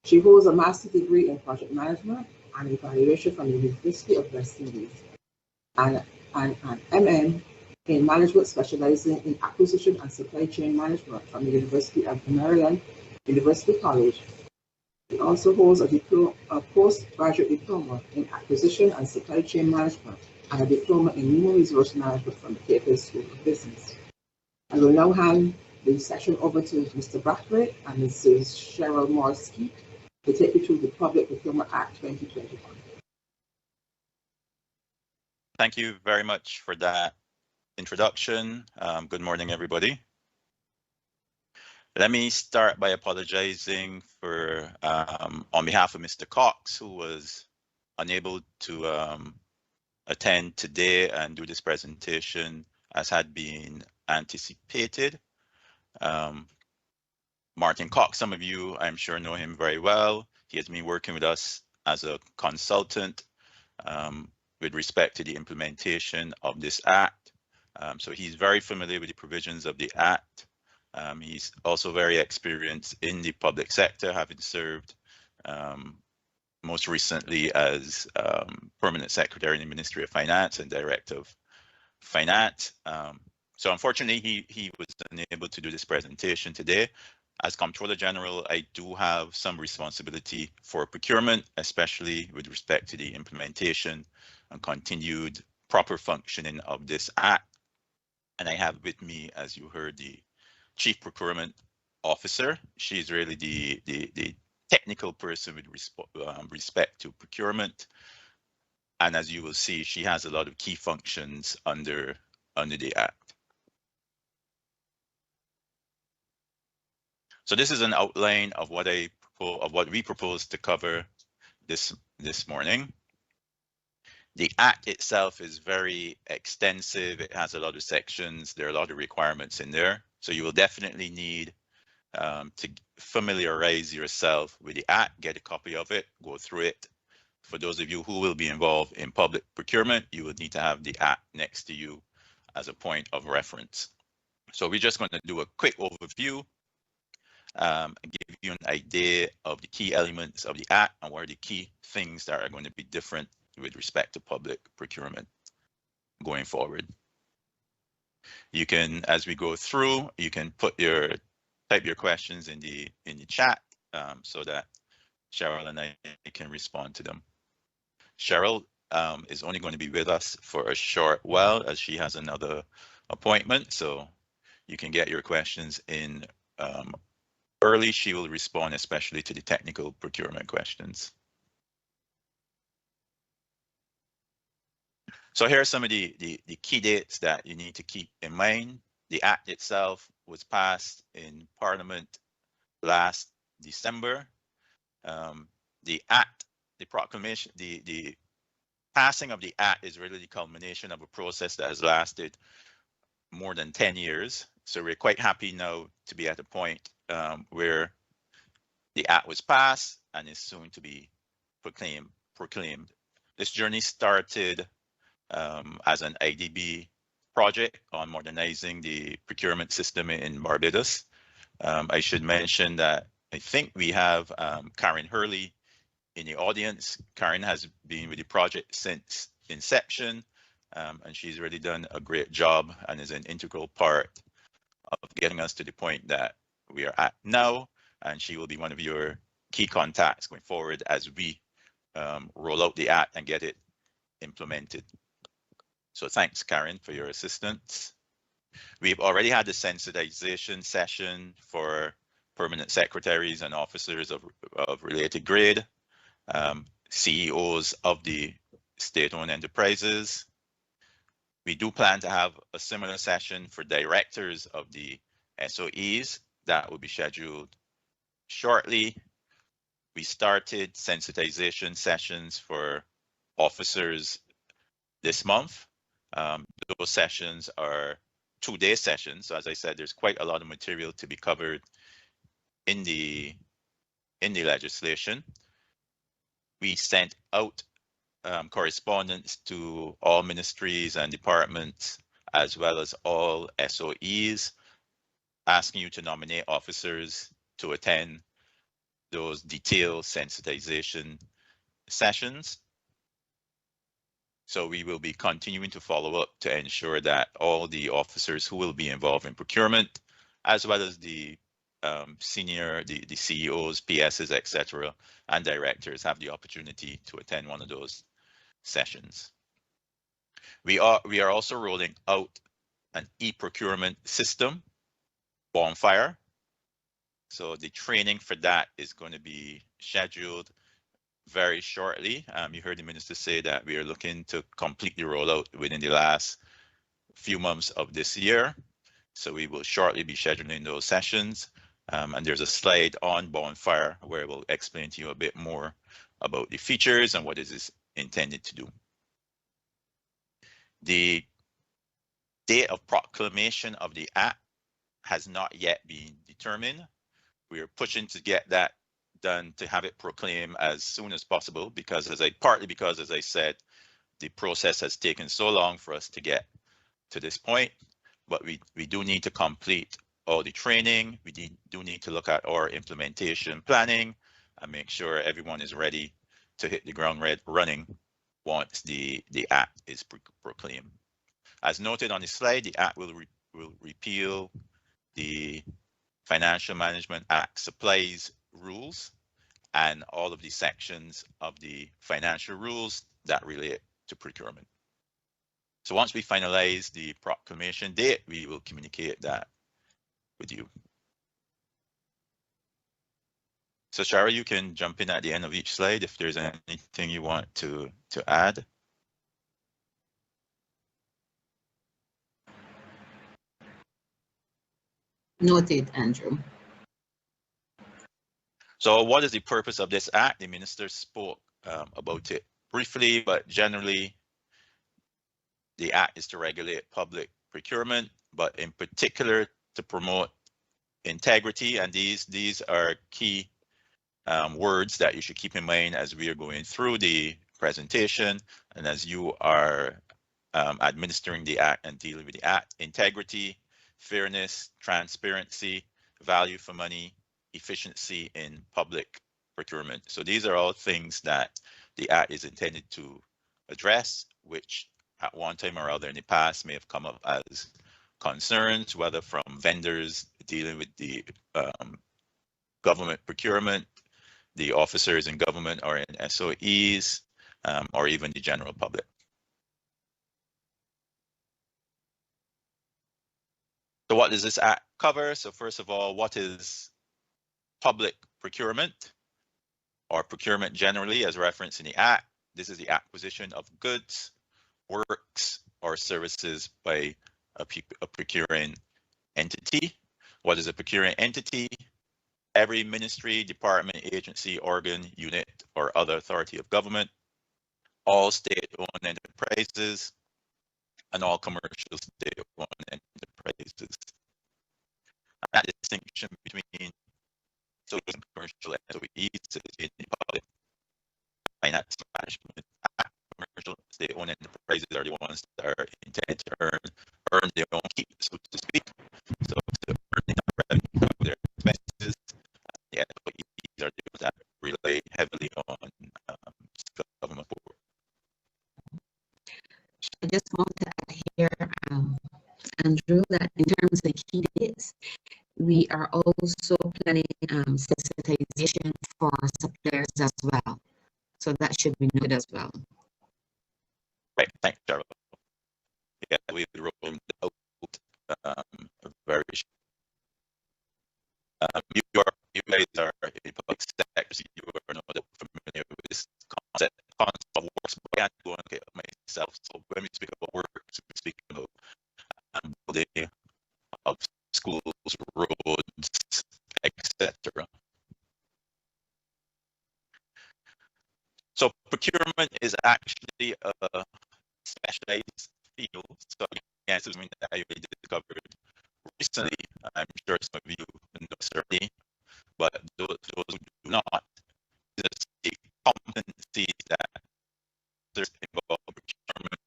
She holds a master's degree in project management and evaluation from the University of West Indies, and an MM in management specializing in acquisition and supply chain management from the University of Maryland University College. She also holds a postgraduate diploma in acquisition and supply chain management and a diploma in human resource management from the Cape School of Business. I will now hand the session over to Mr. Brathwaite and Mrs. Cheryl Morris-Skeet to take you through the Public Procurement Act 2021. Thank you very much for that introduction. Good morning, everybody. Let me start by apologizing for, on behalf of Mr. Cox, who was unable to attend today and do this presentation as had been anticipated. Martin Cox, some of you, I'm sure, know him very well. He has been working with us as a consultant with respect to the implementation of this Act. So he's very familiar with the provisions of the Act. He's also very experienced in the public sector, having served most recently as Permanent Secretary in the Ministry of Finance and Director of Finance. So unfortunately, he was unable to do this presentation today. As Comptroller General, I do have some responsibility for procurement, especially with respect to the implementation and continued proper functioning of this Act. And I have with me, as you heard, the Chief Procurement Officer. She's really the technical person with respect to procurement. And as you will see, she has a lot of key functions under the Act. So this is an outline of what we propose to cover this morning. The Act itself is very extensive. It has a lot of sections. There are a lot of requirements in there. So you will definitely need to familiarize yourself with the Act, get a copy of it, go through it. For those of you who will be involved in public procurement, you will need to have the Act next to you as a point of reference. So we're just going to do a quick overview and give you an idea of the key elements of the Act and what are the key things that are going to be different with respect to public procurement going forward. You can, as we go through, you can type your questions in the chat so that Cheryl and I can respond to them. Cheryl is only going to be with us for a short while as she has another appointment, so you can get your questions in early. She will respond especially to the technical procurement questions. So here are some of the key dates that you need to keep in mind. The Act itself was passed in Parliament last December. The Act, the proclamation, the passing of the Act is really the culmination of a process that has lasted more than 10 years. So we're quite happy now to be at a point where the Act was passed and is soon to be proclaimed. This journey started as an IDB project on modernizing the procurement system in Barbados. I should mention that I think we have Karen Hurley in the audience. Karen has been with the project since inception, and she's really done a great job and is an integral part of getting us to the point that we are at now. And she will be one of your key contacts going forward as we roll out the Act and get it implemented. So thanks, Karen, for your assistance. We've already had the sensitization session for permanent secretaries and officers of related grade, CEOs of the state-owned enterprises. We do plan to have a similar session for directors of the SOEs that will be scheduled shortly. We started sensitization sessions for officers this month. Those sessions are 2-day sessions. So as I said, there's quite a lot of material to be covered in the legislation. We sent out correspondence to all ministries and departments, as well as all SOEs, asking you to nominate officers to attend those detailed sensitization sessions. So we will be continuing to follow up to ensure that all the officers who will be involved in procurement, as well as the senior, the CEOs, PSs, etc., and directors have the opportunity to attend one of those sessions. We are also rolling out an e-procurement system, Bonfire. So the training for that is going to be scheduled very shortly. You heard the minister say that we are looking to completely roll out within the last few months of this year. So we will shortly be scheduling those sessions. And there's a slide on Bonfire where we'll explain to you a bit more about the features and what it is intended to do. The date of proclamation of the Act has not yet been determined. We are pushing to get that done, to have it proclaimed as soon as possible, because partly because, as I said, the process has taken so long for us to get to this point. But we do need to complete all the training. We do need to look at our implementation planning and make sure everyone is ready to hit the ground running once the Act is proclaimed. As noted on the slide, the Act will repeal the Financial Management Act supplies rules and all of the sections of the financial rules that relate to procurement. So once we finalize the proclamation date, we will communicate that with you. So Shara, you can jump in at the end of each slide if there's anything you want to add. Noted, Andrew. So what is the purpose of this Act? The Minister spoke about it briefly, but generally the Act is to regulate public procurement, but in particular to promote integrity. And these are key words that you should keep in mind as we are going through the presentation and as you are administering the Act and dealing with the Act: integrity, fairness, transparency, value for money, efficiency in public procurement. So these are all things that the Act is intended to address, which at one time or other in the past may have come up as concerns, whether from vendors dealing with the government procurement, the officers in government or in SOEs, or even the general public. So what does this Act cover? So first of all, what is public procurement, or procurement generally as referenced in the Act? This is the acquisition of goods, works, or services by a procuring entity. What is a procuring entity? Every ministry, department, agency, organ, unit, or other authority of government, all state-owned enterprises, and all commercial state-owned enterprises. That distinction between social and commercial SOEs in the Public Finance Management Act. Commercial state-owned enterprises are the ones that are intended to earn their own keep, so to speak. So to earn enough revenue from their expenses, the SOEs are the ones that rely heavily on government support. I just want to add here, Andrew, that in terms of key dates, we are also planning sensitization for suppliers as well. So that should be noted as well. Right, thanks, Cheryl. Yeah, we rolled out very. You guys are in public sector, so you are not familiar with this concept of works, but I can't go and get myself. So when we speak about works, we speak about building of schools, roads, etc. So procurement is actually a specialized field. So again, this is something that I really discovered recently. I'm sure some of you know certainly, but those who do not, just the competencies that involved procurement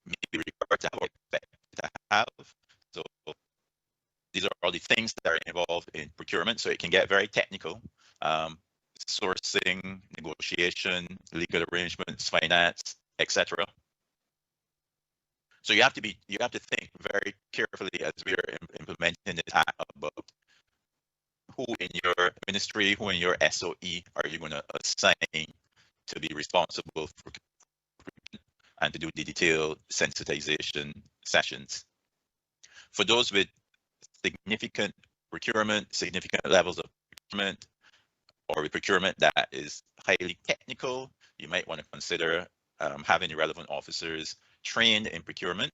may be required to have or expect to have. So these are all the things that are involved in procurement. So it can get very technical. Sourcing, negotiation, legal arrangements, finance, etc. So you have to think very carefully as we are implementing this Act about who in your ministry, who in your SOE are you going to assign to be responsible for and to do the detailed sensitization sessions. For those with significant procurement, significant levels of procurement, or with procurement that is highly technical, you might want to consider having the relevant officers trained in procurement.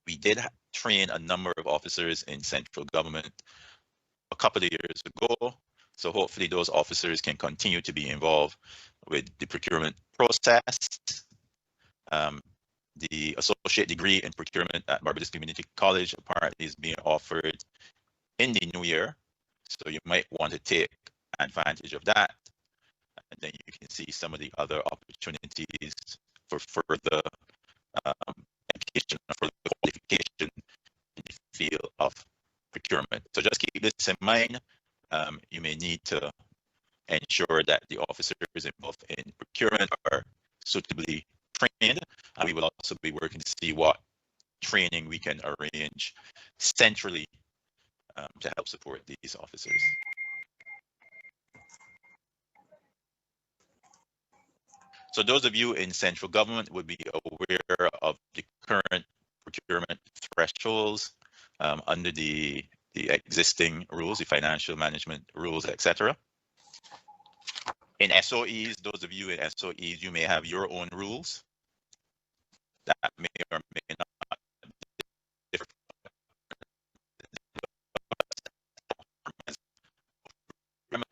We did train a number of officers in central government a couple of years ago. So hopefully those officers can continue to be involved with the procurement process. The associate degree in procurement at Barbados Community College apparently is being offered in the new year. So you might want to take advantage of that. And then you can see some of the other opportunities for further education, further qualification in the field of procurement. So just keep this in mind. You may need to ensure that the officers involved in procurement are suitably trained. And we will also be working to see what training we can arrange centrally to help support these officers. So those of you in central government would be aware of the current procurement thresholds under the existing rules, the financial management rules, etc. In SOEs, those of you in SOEs, you may have your own rules that may or may not differ from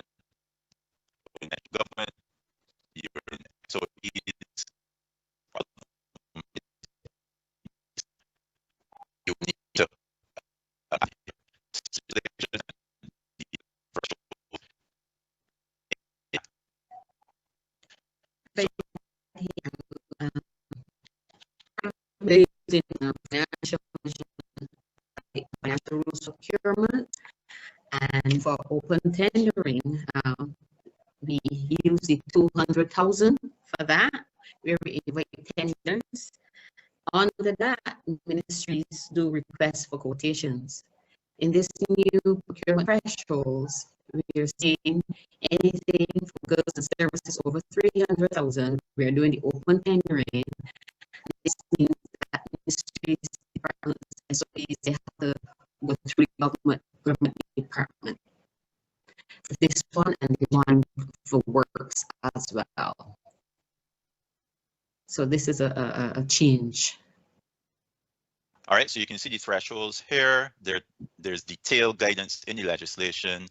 government. You're in SOEs, you need to financial rules procurement, and for open tendering, we use the 200,000 for that, where we invite tenders. Under that, ministries do requests for quotations. In this new procurement thresholds, we are seeing anything for goods and services over 300,000. We are doing the open tendering. This means that ministries, departments, SOEs, they have to go through the government department for this one and the one for works as well. So this is a change. All right, so you can see the thresholds here. There's detailed guidance in the legislation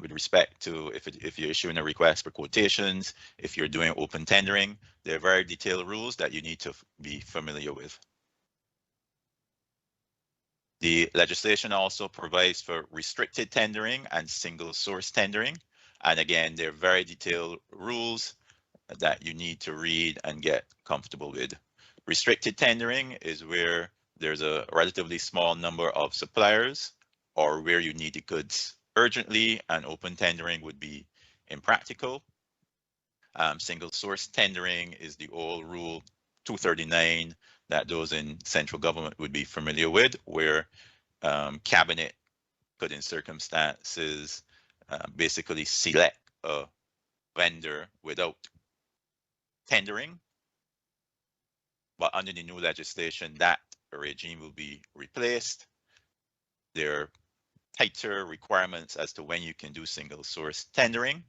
with respect to if you're issuing a request for quotations, if you're doing open tendering. There are very detailed rules that you need to be familiar with. The legislation also provides for restricted tendering and single source tendering. And again, there are very detailed rules that you need to read and get comfortable with. Restricted tendering is where there's a relatively small number of suppliers or where you need the goods urgently, and open tendering would be impractical. Single source tendering is the old rule 239 that those in central government would be familiar with, where cabinet could in circumstances basically select a vendor without tendering. But under the new legislation, that regime will be replaced. There are tighter requirements as to when you can do single source tendering,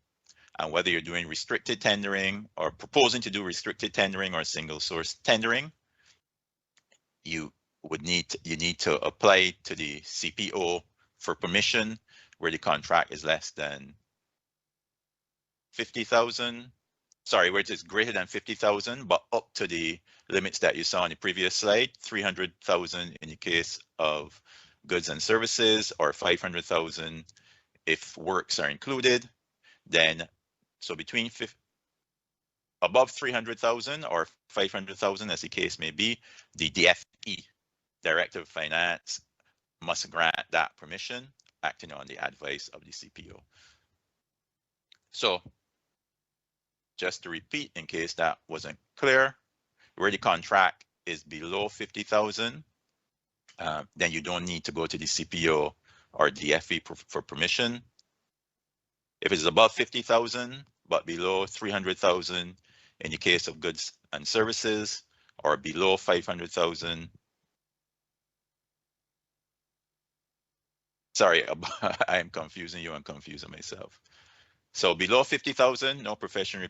and whether you're doing restricted tendering or proposing to do restricted tendering or single source tendering, you need to apply to the CPO for permission where the contract is less than 50,000. Sorry, where it is greater than 50,000, but up to the limits that you saw on the previous slide, 300,000 in the case of goods and services, or 500,000 if works are included. Then, so between above 300,000 or 500,000, as the case may be, the DFE, Director of Finance, must grant that permission, acting on the advice of the CPO. So, just to repeat, in case that wasn't clear, where the contract is below 50,000, then you don't need to go to the CPO or DFE for permission. If it's above 50,000, but below 300,000 in the case of goods and services, or below 500,000. Sorry, I am confusing you, I'm confusing myself. So below 50,000, no permission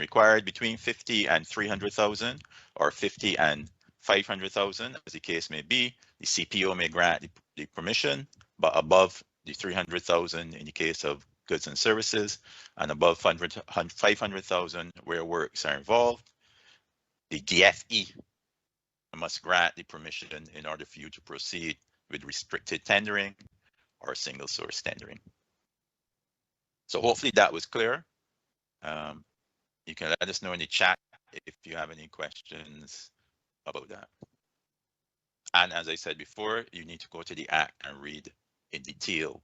required. Between 50 and 300,000, or 50 and 500,000, as the case may be, the CPO may grant the permission, but above the 300,000 in the case of goods and services, and above 500,000 where works are involved. The DFE must grant the permission in order for you to proceed with restricted tendering or single source tendering. So hopefully that was clear. You can let us know in the chat if you have any questions about that. And as I said before, you need to go to the Act and read in detail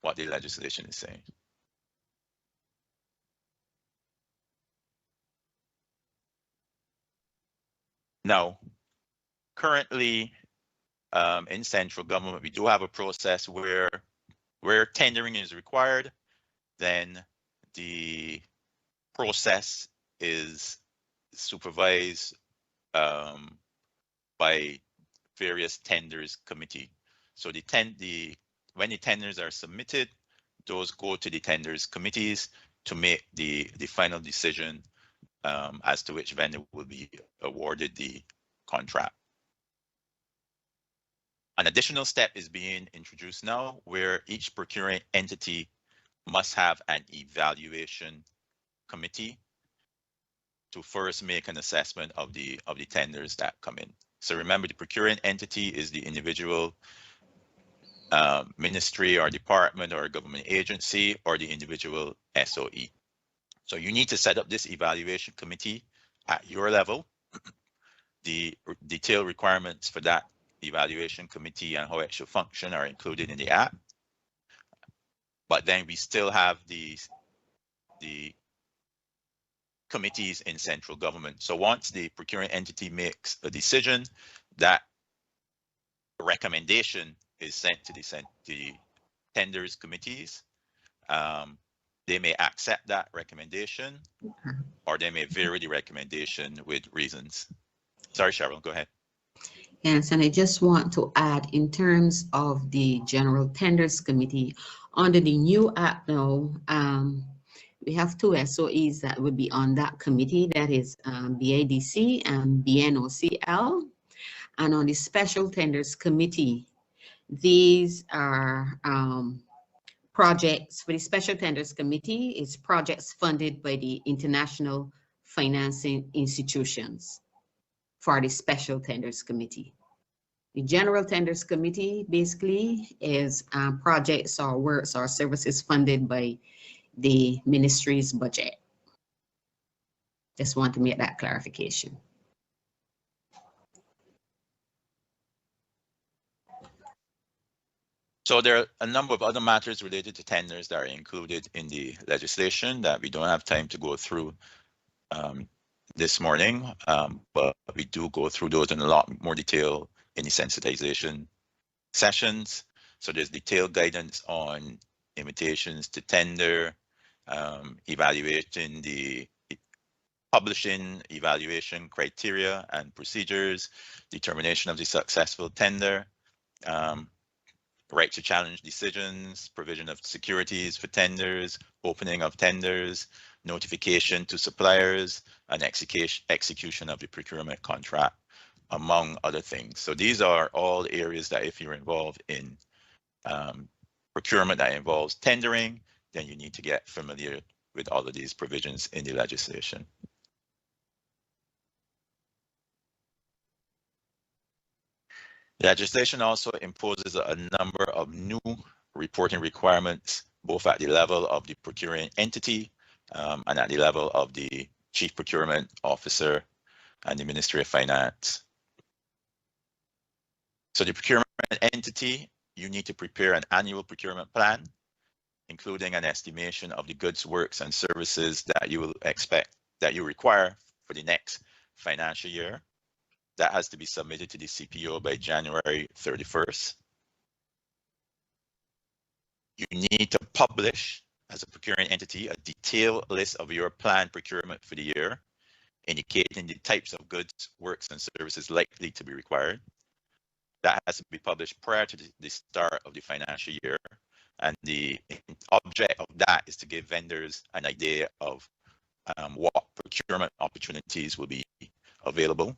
what the legislation is saying. Now, currently in central government, we do have a process where tendering is required, then the process is supervised by various tenders committee. So when the tenders are submitted, those go to the tenders committees to make the final decision as to which vendor will be awarded the contract. An additional step is being introduced now where each procuring entity must have an evaluation committee to first make an assessment of the tenders that come in. So remember, the procuring entity is the individual ministry or department or government agency or the individual SOE. So you need to set up this evaluation committee at your level. The detailed requirements for that evaluation committee and how it should function are included in the Act. But then we still have the committees in central government. So once the procuring entity makes a decision, that recommendation is sent to the tenders committees. They may accept that recommendation or they may vary the recommendation with reasons. Sorry, Cheryl, go ahead. Yes, and I just want to add in terms of the General Tenders Committee, under the new Act now, we have two SOEs that would be on that committee, that is BADC and BNOCL. And on the Special Tenders Committee, these are projects for the Special Tenders Committee. It's projects funded by the international financing institutions for the Special Tenders Committee. The General Tenders Committee basically is projects or works or services funded by the ministry's budget. Just want to make that clarification. So there are a number of other matters related to tenders that are included in the legislation that we don't have time to go through this morning, but we do go through those in a lot more detail in the sensitization sessions. So there's detailed guidance on invitations to tender, evaluating the publishing evaluation criteria and procedures, determination of the successful tender, right to challenge decisions, provision of securities for tenders, opening of tenders, notification to suppliers, and execution of the procurement contract, among other things. So these are all areas that if you're involved in procurement that involves tendering, then you need to get familiar with all of these provisions in the legislation. Legislation also imposes a number of new reporting requirements, both at the level of the procuring entity and at the level of the Chief Procurement Officer and the Ministry of Finance. So the procurement entity, you need to prepare an annual procurement plan, including an estimation of the goods, works, and services that you will expect, that you require for the next financial year. That has to be submitted to the CPO by January 31st. You need to publish, as a procuring entity, a detailed list of your planned procurement for the year, indicating the types of goods, works, and services likely to be required. That has to be published prior to the start of the financial year. And the object of that is to give vendors an idea of what procurement opportunities will be available.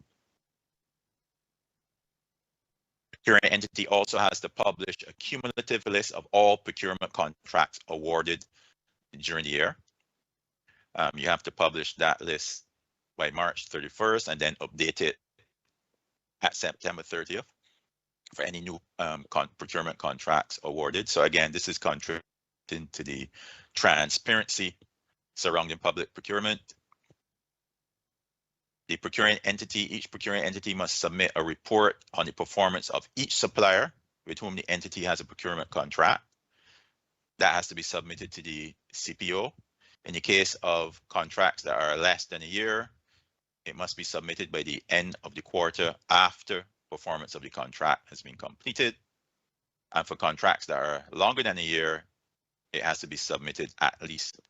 Procuring entity also has to publish a cumulative list of all procurement contracts awarded during the year. You have to publish that list by March 31st and then update it at September 30th for any new procurement contracts awarded. So again, this is contributing to the transparency surrounding public procurement. The procuring entity, each procuring entity must submit a report on the performance of each supplier with whom the entity has a procurement contract. That has to be submitted to the CPO. In the case of contracts that are less than a year, it must be submitted by the end of the quarter after performance of the contract has been completed. And for contracts that are longer than a year, it has to be submitted at least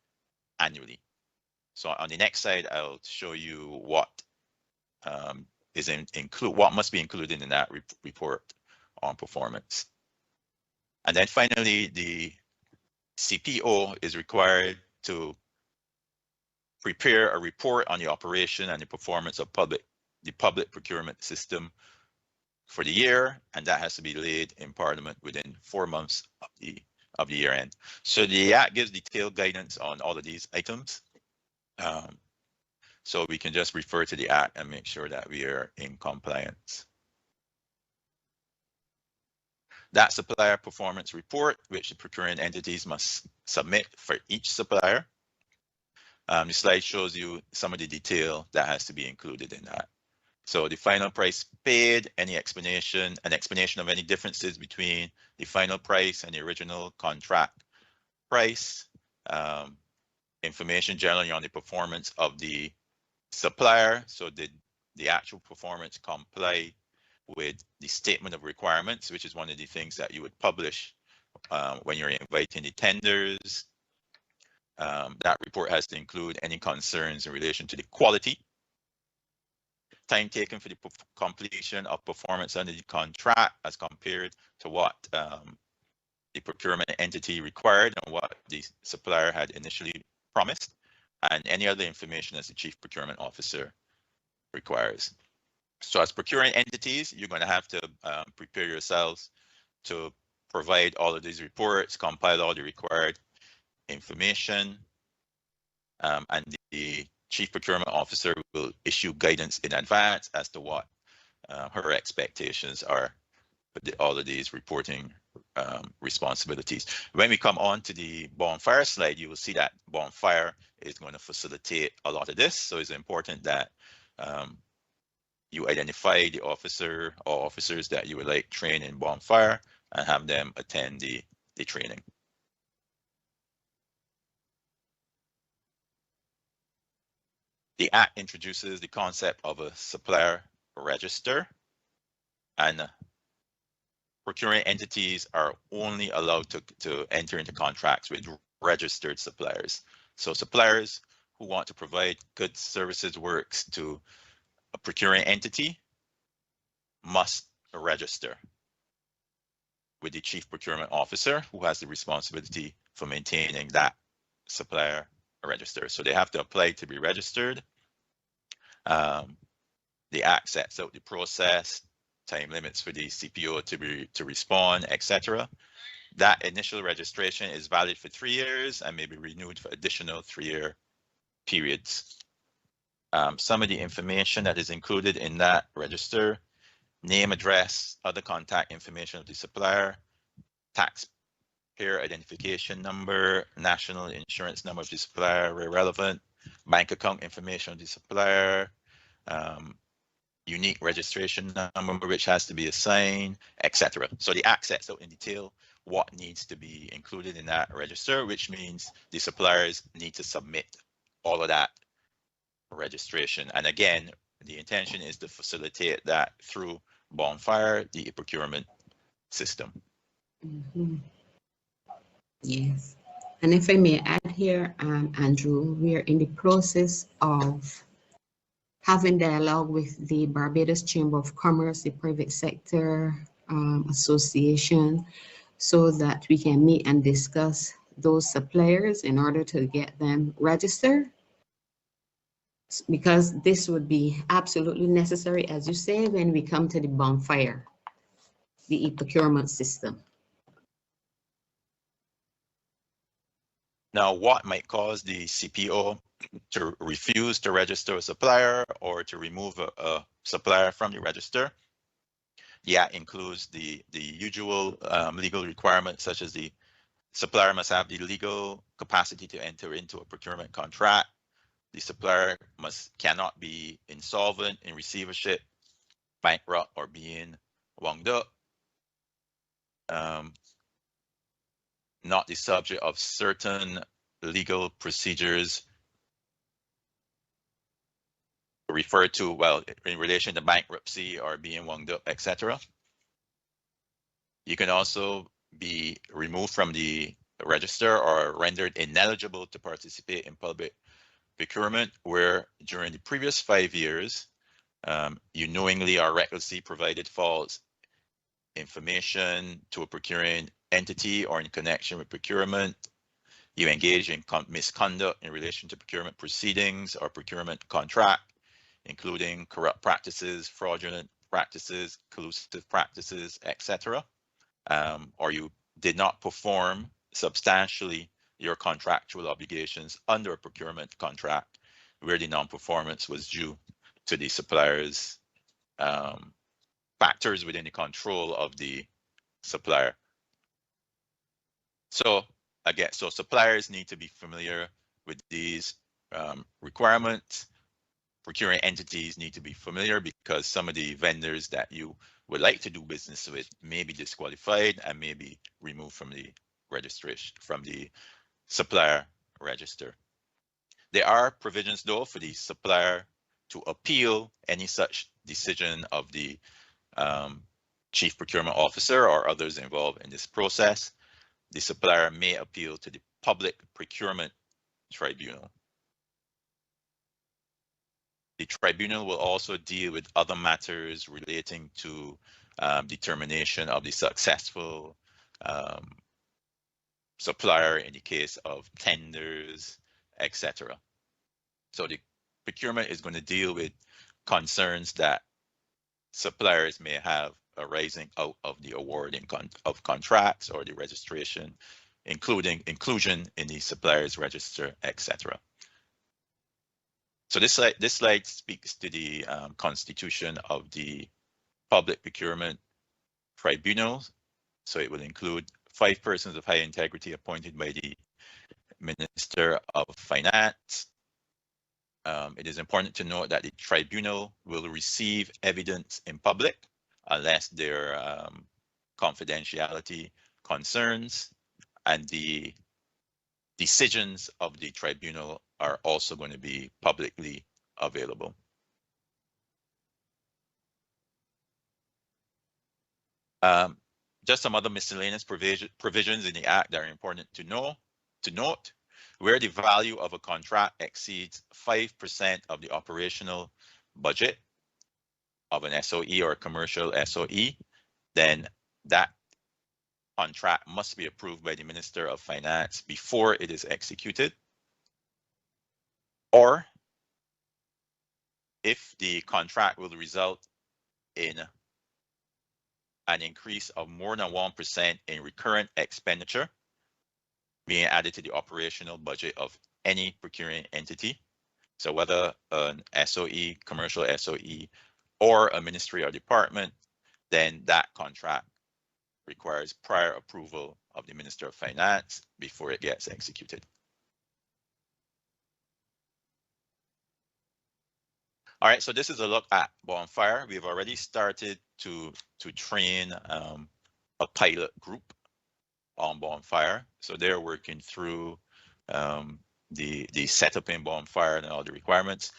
annually. So on the next slide, I'll show you what what must be included in that report on performance. And then finally, the CPO is required to prepare a report on the operation and the performance of the public procurement system for the year, and that has to be laid in Parliament within 4 months of the year end. So the Act gives detailed guidance on all of these items. So we can just refer to the Act and make sure that we are in compliance. That supplier performance report, which the procuring entities must submit for each supplier. The slide shows you some of the detail that has to be included in that. So the final price paid, an explanation of any differences between the final price and the original contract price, information generally on the performance of the supplier. So did the actual performance comply with the statement of requirements, which is one of the things that you would publish when you're inviting the tenders. That report has to include any concerns in relation to the quality, time taken for the completion of performance under the contract as compared to what the procurement entity required and what the supplier had initially promised, and any other information as the Chief Procurement Officer requires. So as procuring entities, you're going to have to prepare yourselves to provide all of these reports, compile all the required information, and the Chief Procurement Officer will issue guidance in advance as to what her expectations are for all of these reporting responsibilities. When we come on to the bonfire slide, you will see that bonfire is going to facilitate a lot of this. So it's important that you identify the officer or officers that you would like train in bonfire and have them attend the training. The Act introduces the concept of a supplier register, and procuring entities are only allowed to enter into contracts with registered suppliers. So suppliers who want to provide goods, services, works to a procuring entity must register with the Chief Procurement Officer, who has the responsibility for maintaining that supplier register. So they have to apply to be registered. The Act sets out the process, time limits for the CPO to respond, etc. That initial registration is valid for 3 years and may be renewed for additional 3-year periods. Some of the information that is included in that register: name, address, other contact information of the supplier, taxpayer identification number, national insurance number of the supplier where relevant, bank account information of the supplier, unique registration number which has to be assigned, etc. So the Act sets out in detail what needs to be included in that register, which means the suppliers need to submit all of that registration. And again, the intention is to facilitate that through bonfire, the procurement system. Mm-hmm. Yes. And if I may add here, Andrew, we are in the process of having dialogue with the Barbados Chamber of Commerce, the private sector association, so that we can meet and discuss those suppliers in order to get them registered, because this would be absolutely necessary, as you say, when we come to the bonfire. the e-procurement system. Now, what might cause the CPO to refuse to register a supplier or to remove a supplier from the register? The Act includes the usual legal requirements, such as the supplier must have the legal capacity to enter into a procurement contract. The supplier cannot be insolvent, in receivership, bankrupt, or being wound up. Not the subject of certain legal procedures referred to, well, in relation to bankruptcy or being wound up, etc. You can also be removed from the register or rendered ineligible to participate in public procurement, where during the previous 5 years, you knowingly or recklessly provided false information to a procuring entity or in connection with procurement. You engage in misconduct in relation to procurement proceedings or procurement contract, including corrupt practices, fraudulent practices, collusive practices, etc. Or you did not perform substantially your contractual obligations under a procurement contract where the non-performance was due to the supplier's factors within the control of the supplier. So again, so suppliers need to be familiar with these requirements. Procuring entities need to be familiar, because some of the vendors that you would like to do business with may be disqualified and may be removed from the registration, from the supplier register. There are provisions, though, for the supplier to appeal any such decision of the Chief Procurement Officer or others involved in this process. The supplier may appeal to the Public Procurement Tribunal. The tribunal will also deal with other matters relating to determination of the successful supplier in the case of tenders, etc. So the procurement is going to deal with concerns that suppliers may have arising out of the awarding of contracts or the registration, including inclusion in the suppliers register, etc. So this slide speaks to the constitution of the Public Procurement Tribunal. So it will include 5 persons of high integrity appointed by the Minister of Finance. It is important to note that the tribunal will receive evidence in public unless there are confidentiality concerns, and the decisions of the tribunal are also going to be publicly available. Just some other miscellaneous provisions in the Act that are important to note. Where the value of a contract exceeds 5% of the operational budget of an SOE or a commercial SOE, then that contract must be approved by the Minister of Finance before it is executed. Or if the contract will result in an increase of more than 1% in recurrent expenditure being added to the operational budget of any procuring entity. So whether an SOE, commercial SOE, or a ministry or department, then that contract requires prior approval of the Minister of Finance before it gets executed. All right, so this is a look at Bonfire. We've already started to train a pilot group on Bonfire. So they're working through the setup in Bonfire and all the requirements.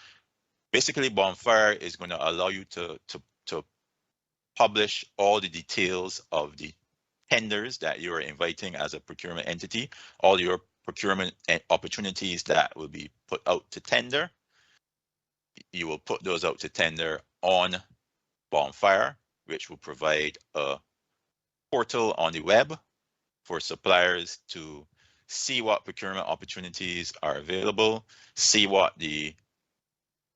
Basically, Bonfire is going to allow you to publish all the details of the tenders that you are inviting as a procurement entity, all your procurement opportunities that will be put out to tender. You will put those out to tender on Bonfire, which will provide a portal on the web for suppliers to see what procurement opportunities are available, see what the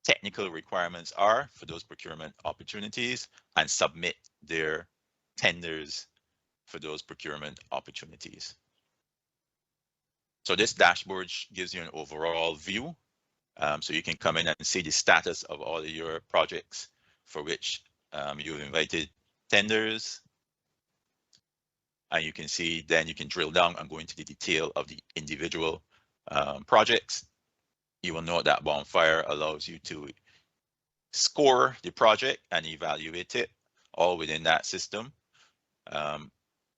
technical requirements are for those procurement opportunities, and submit their tenders for those procurement opportunities. So this dashboard gives you an overall view. So you can come in and see the status of all of your projects for which you've invited tenders. And you can see, then you can drill down and go into the detail of the individual projects. You will note that Bonfire allows you to score the project and evaluate it all within that system.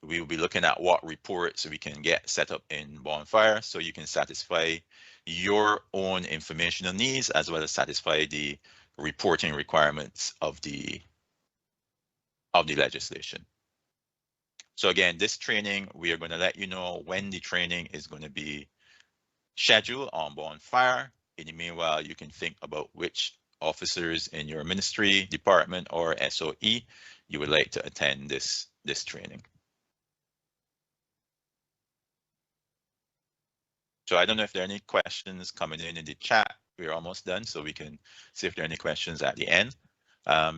We will be looking at what reports we can get set up in Bonfire so you can satisfy your own informational needs as well as satisfy the reporting requirements of the legislation. So again, this training, we are going to let you know when the training is going to be scheduled on Bonfire. In the meanwhile, you can think about which officers in your ministry, department, or SOE you would like to attend this training. So I don't know if there are any questions coming in the chat. We're almost done, so we can see if there are any questions at the end.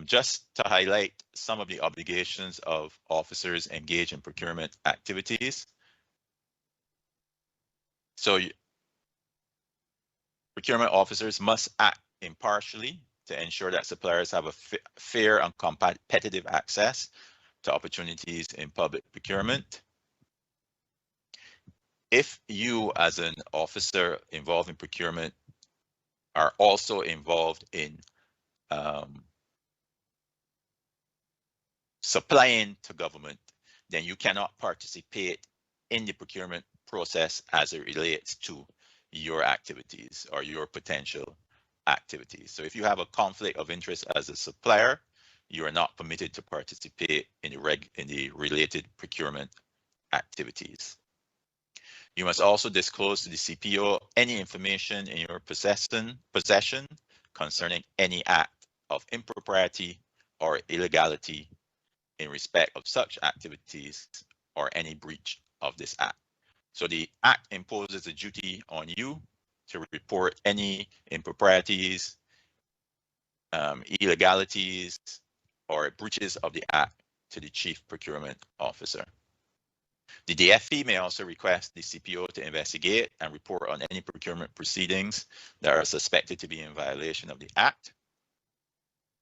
Just to highlight some of the obligations of officers engaged in procurement activities. So procurement officers must act impartially to ensure that suppliers have a fair and competitive access to opportunities in public procurement. If you, as an officer involved in procurement, are also involved in supplying to government, then you cannot participate in the procurement process as it relates to your activities or your potential activities. So if you have a conflict of interest as a supplier, you are not permitted to participate in the related procurement activities. You must also disclose to the CPO any information in your possession concerning any act of impropriety or illegality in respect of such activities or any breach of this act. So the act imposes a duty on you to report any improprieties, illegalities, or breaches of the act to the Chief Procurement Officer. The DFE may also request the CPO to investigate and report on any procurement proceedings that are suspected to be in violation of the Act.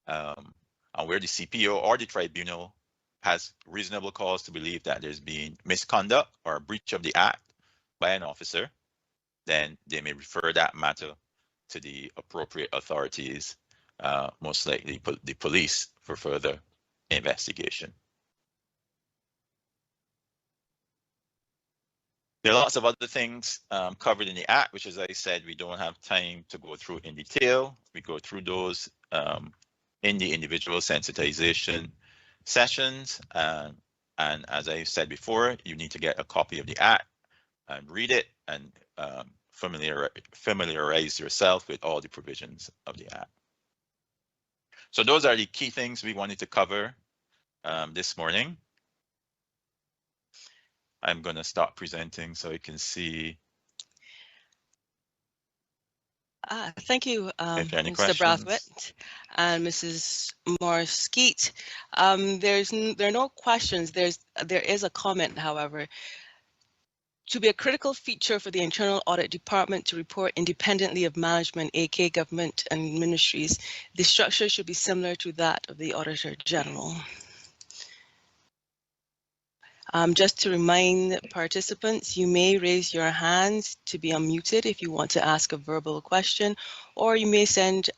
And where the CPO or the tribunal has reasonable cause to believe that there's been misconduct or a breach of the Act by an officer, then they may refer that matter to the appropriate authorities, most likely the police, for further investigation. There are lots of other things covered in the Act, which, as I said, we don't have time to go through in detail. We go through those in the individual sensitization sessions. And as I said before, you need to get a copy of the Act and read it and familiarize yourself with all the provisions of the Act. So those are the key things we wanted to cover this morning. I'm going to start presenting so you can see. Thank you, Mr. Brathwaite and Mrs. Morris-Skeet. There are no questions. There is a comment, however. To be a critical feature for the Internal Audit Department to report independently of management, aka government and ministries, the structure should be similar to that of the Auditor General. Just to remind participants, you may raise your hands to be unmuted if you want to ask a verbal question, or you may send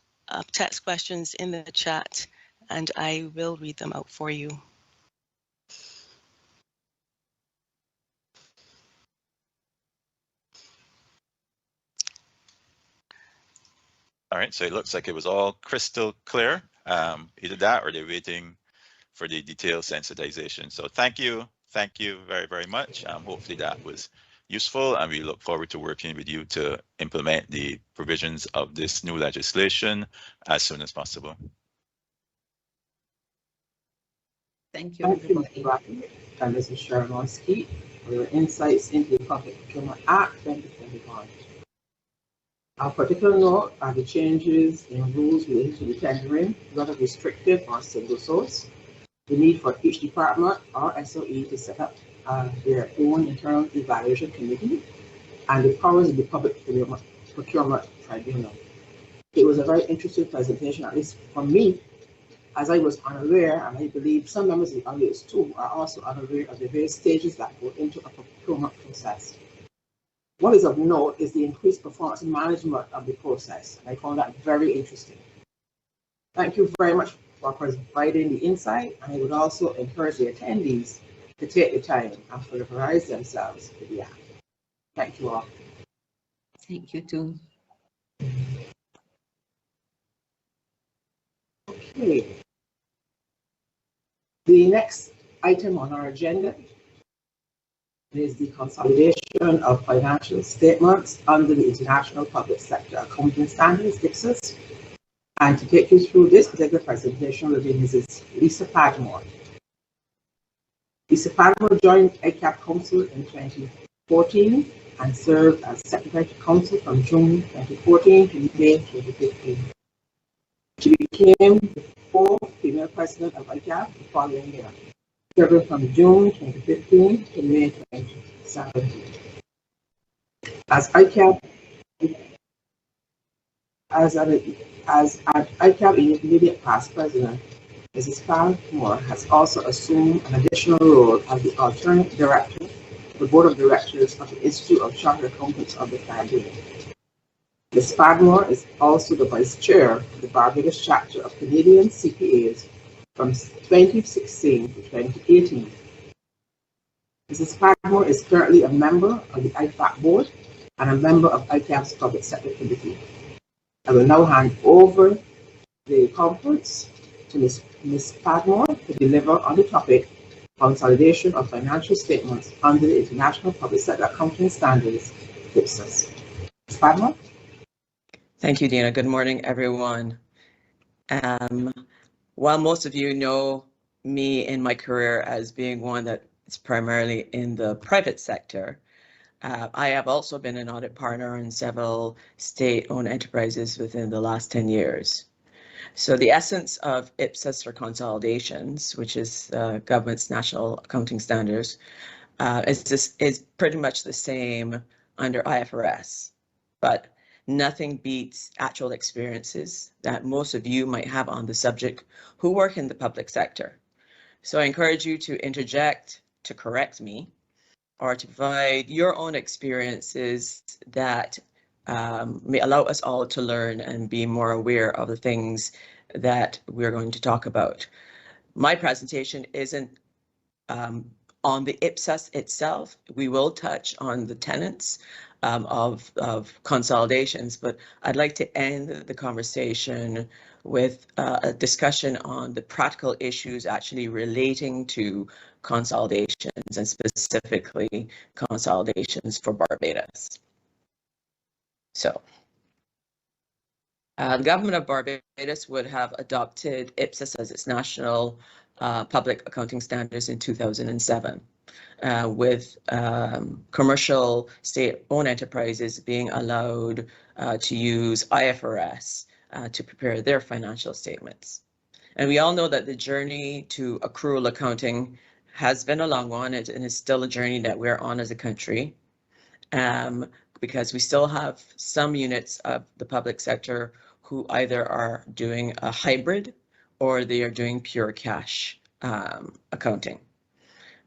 text questions in the chat and I will read them out for you. All right, so it looks like it was all crystal clear. Either that or they're waiting for the detailed sensitization. So thank you very, very much. Hopefully that was useful, and we look forward to working with you to implement the provisions of this new legislation as soon as possible. Thank you, Mr. Brathwaite and Mrs. Sharon Morris-Skeet, for your insights into the Public Procurement Act 2021. Of particular note are the changes in rules related to the tendering, whether restricted or single source, the need for each department or SOE to set up their own internal evaluation committee, and the powers of the Public Procurement Tribunal. It was a very interesting presentation, at least for me, as I was unaware, and I believe some members of the audience too are also unaware of the various stages that go into a procurement process. What is of note is the increased performance management of the process. I found that very interesting. Thank you very much for providing the insight, and I would also encourage the attendees to take the time and familiarize themselves with the act. Thank you all. Thank you too. Okay. The next item on our agenda is the consolidation of financial statements under the International Public Sector Accounting Standards, IPSAS. And to take you through this particular presentation will be Mrs. Lisa Padmore. Lisa Padmore joined ICAB Council in 2014 and served as Secretary to Council from June 2014 to May 2015. She became the fourth female president of ICAB the following year, serving from June 2015 to May 2017. As ICAB immediate past president, Mrs. Padmore has also assumed an additional role as the alternate director of the Board of Directors of the Institute of Chartered Accountants of the Caribbean. Ms. Padmore is also the vice chair of the Barbados chapter of Canadian CPAs from 2016 to 2018. Mrs. Padmore is currently a member of the IFAC board and a member of ICAB's Public Sector Committee. I will now hand over the conference to Ms. Padmore to deliver on the topic Consolidation of Financial Statements under the International Public Sector Accounting Standards, IPSAS. Ms. Padmore? Thank you, Dina. Good morning, everyone. While most of you know me in my career as being one that is primarily in the private sector, I have also been an audit partner in several state-owned enterprises within the last 10 years. So the essence of IPSAS or consolidations, which is government's national accounting standards, is pretty much the same under IFRS, but nothing beats actual experiences that most of you might have on the subject who work in the public sector. So I encourage you to interject, to correct me, or to provide your own experiences that may allow us all to learn and be more aware of the things that we're going to talk about. My presentation isn't on the IPSAS itself. We will touch on the tenets of consolidations, but I'd like to end the conversation with a discussion on the practical issues actually relating to consolidations and specifically consolidations for Barbados. So the government of Barbados would have adopted IPSAS as its national public accounting standards in 2007. With commercial state-owned enterprises being allowed to use IFRS to prepare their financial statements. And we all know that the journey to accrual accounting has been a long one, and is still a journey that we're on as a country, because we still have some units of the public sector who either are doing a hybrid or they are doing pure cash accounting.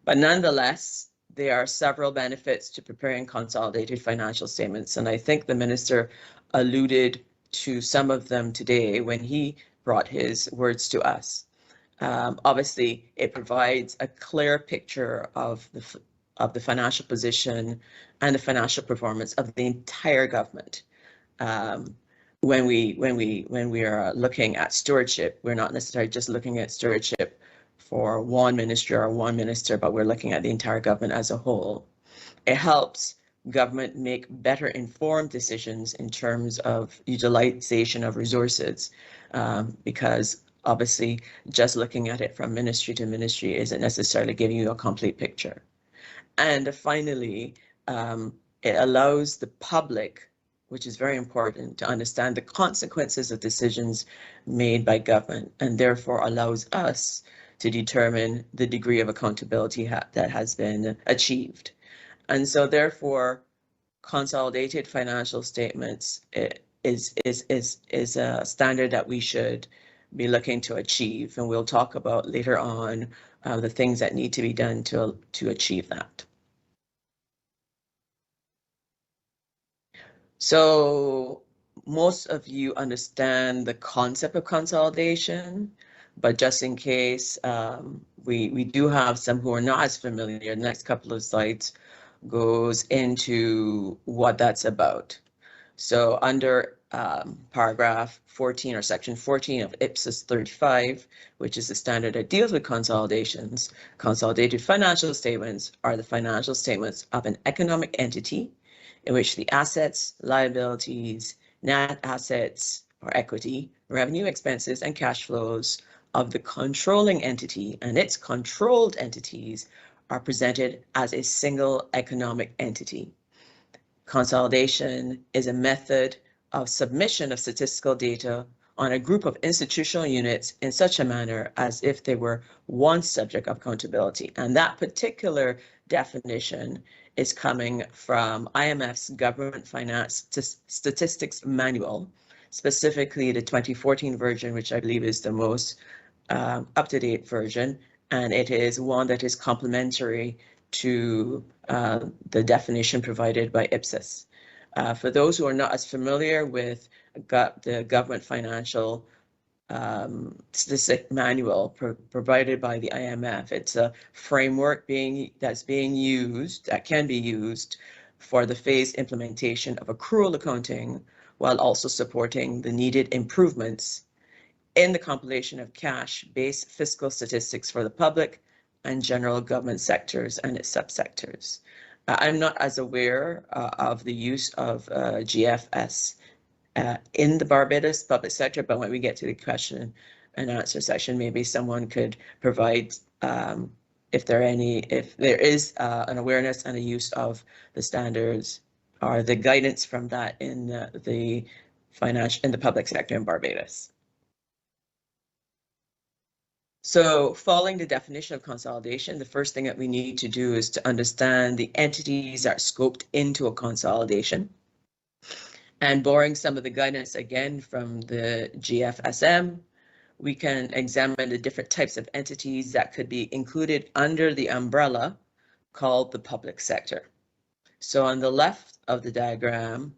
But nonetheless, there are several benefits to preparing consolidated financial statements, and I think the minister alluded to some of them today when he brought his words to us. Obviously, it provides a clear picture of the financial position and the financial performance of the entire government. When we are looking at stewardship, we're not necessarily just looking at stewardship for one ministry or one minister, but we're looking at the entire government as a whole. It helps government make better informed decisions in terms of utilization of resources, because obviously just looking at it from ministry to ministry isn't necessarily giving you a complete picture. And finally, it allows the public, which is very important, to understand the consequences of decisions made by government, and therefore allows us to determine the degree of accountability that has been achieved. And so therefore, consolidated financial statements is a standard that we should be looking to achieve. And we'll talk about later on the things that need to be done to achieve that. So most of you understand the concept of consolidation, but just in case we do have some who are not as familiar, the next couple of slides goes into what that's about. So under paragraph 14 or section 14 of IPSAS 35, which is the standard that deals with consolidations, consolidated financial statements are the financial statements of an economic entity in which the assets, liabilities, net assets or equity, revenue, expenses, and cash flows of the controlling entity and its controlled entities are presented as a single economic entity. Consolidation is a method of submission of statistical data on a group of institutional units in such a manner as if they were one subject of accountability. And that particular definition is coming from IMF's Government Finance Statistics Manual, specifically the 2014 version, which I believe is the most up-to-date version. And it is one that is complementary to the definition provided by IPSAS. For those who are not as familiar with the Government Financial Statistic Manual provided by the IMF, it's a framework that can be used for the phased implementation of accrual accounting, while also supporting the needed improvements in the compilation of cash-based fiscal statistics for the public and general government sectors and its subsectors. I'm not as aware of the use of GFS in the Barbados public sector, but when we get to the question and answer section, maybe someone could provide if there is an awareness and a use of the standards or the guidance from that in the public sector in Barbados. So following the definition of consolidation, the first thing that we need to do is to understand the entities that are scoped into a consolidation. And borrowing some of the guidance again from the GFSM, we can examine the different types of entities that could be included under the umbrella called the public sector. So on the left of the diagram,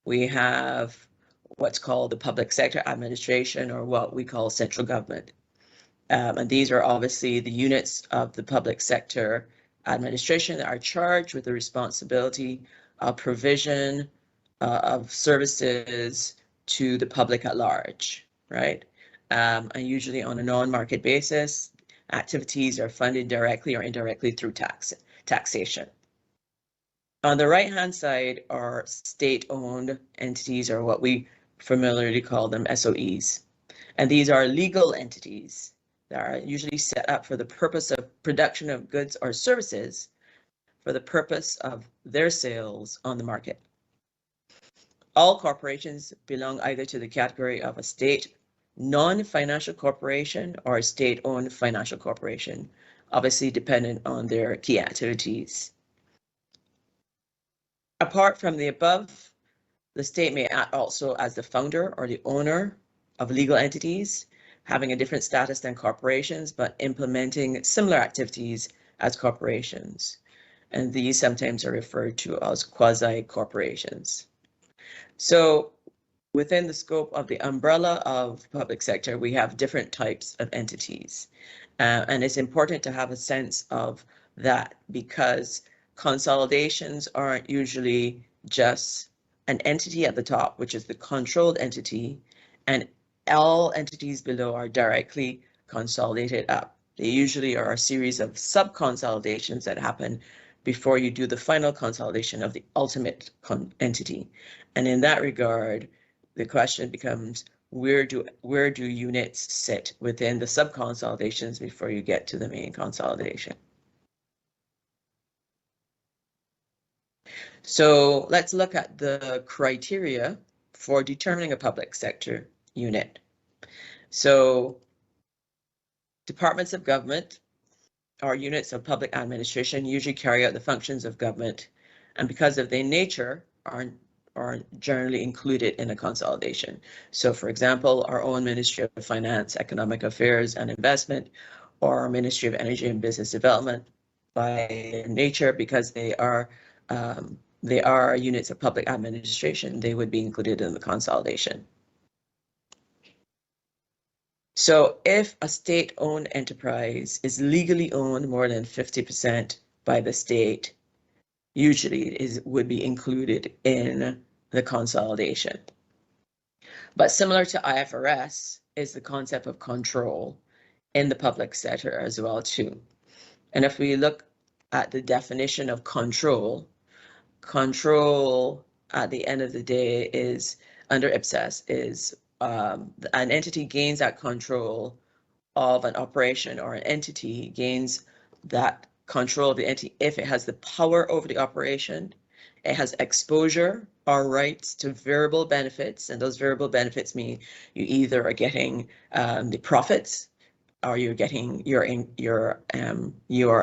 we have what's called the public sector administration, or what we call central government. And these are obviously the units of the public sector administration that are charged with the responsibility of provision of services to the public at large, right? And usually on a non-market basis, activities are funded directly or indirectly through taxation. On the right-hand side are state-owned entities, or what we familiarly call them SOEs. And these are legal entities that are usually set up for the purpose of production of goods or services for the purpose of their sales on the market. All corporations belong either to the category of a state non-financial corporation or a state-owned financial corporation, obviously dependent on their key activities. Apart from the above, the state may act also as the founder or the owner of legal entities, having a different status than corporations, but implementing similar activities as corporations. And these sometimes are referred to as quasi-corporations. So within the scope of the umbrella of public sector, we have different types of entities. And it's important to have a sense of that, because consolidations aren't usually just an entity at the top, which is the controlled entity, and all entities below are directly consolidated up. They usually are a series of sub-consolidations that happen before you do the final consolidation of the ultimate entity. And in that regard, the question becomes, where do units sit within the sub-consolidations before you get to the main consolidation? So let's look at the criteria for determining a public sector unit. So Departments of government or units of public administration usually carry out the functions of government, and because of their nature are generally included in a consolidation. So for example, our own Ministry of Finance, Economic Affairs and Investment, or our Ministry of Energy and Business Development, by their nature, because they are units of public administration, they would be included in the consolidation. So if a state-owned enterprise is legally owned more than 50% by the state, usually it would be included in the consolidation. But similar to IFRS is the concept of control in the public sector as well too. And if we look at the definition of control, control at the end of the day is, under IPSAS, is an entity gains that control of an operation, or an entity gains that control of the entity if it has the power over the operation, it has exposure or rights to variable benefits, and those variable benefits mean you either are getting the profits, or you're getting you're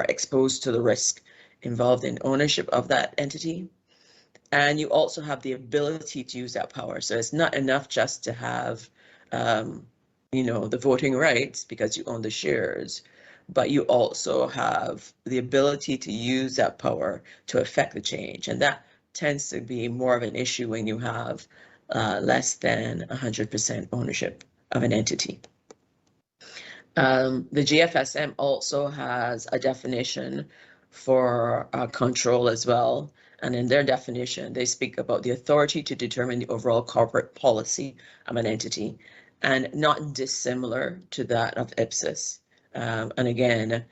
exposed to the risk involved in ownership of that entity. And you also have the ability to use that power. So it's not enough just to have the voting rights because you own the shares, but you also have the ability to use that power to affect the change. And that tends to be more of an issue when you have less than 100% ownership of an entity. The GFSM also has a definition for control as well. And in their definition, they speak about the authority to determine the overall corporate policy of an entity, and not dissimilar to that of IPSAS. And again,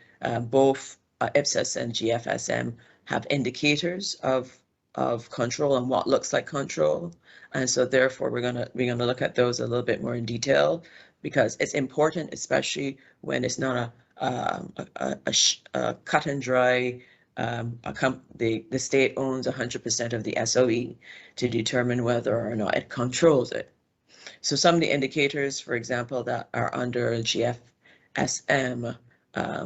both IPSAS and GFSM have indicators of control and what looks like control. And so therefore we're gonna look at those a little bit more in detail, because it's important, especially when it's not a cut and dry. The state owns 100% of the SOE to determine whether or not it controls it. So some of the indicators, for example, that are under GFSM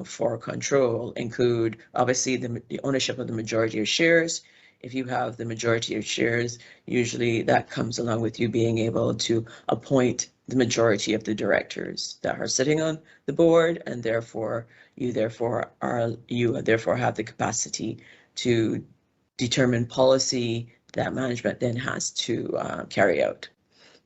for control include obviously the ownership of the majority of shares. If you have the majority of shares, usually that comes along with you being able to appoint the majority of the directors that are sitting on the board, and therefore you therefore have the capacity to determine policy that management then has to carry out.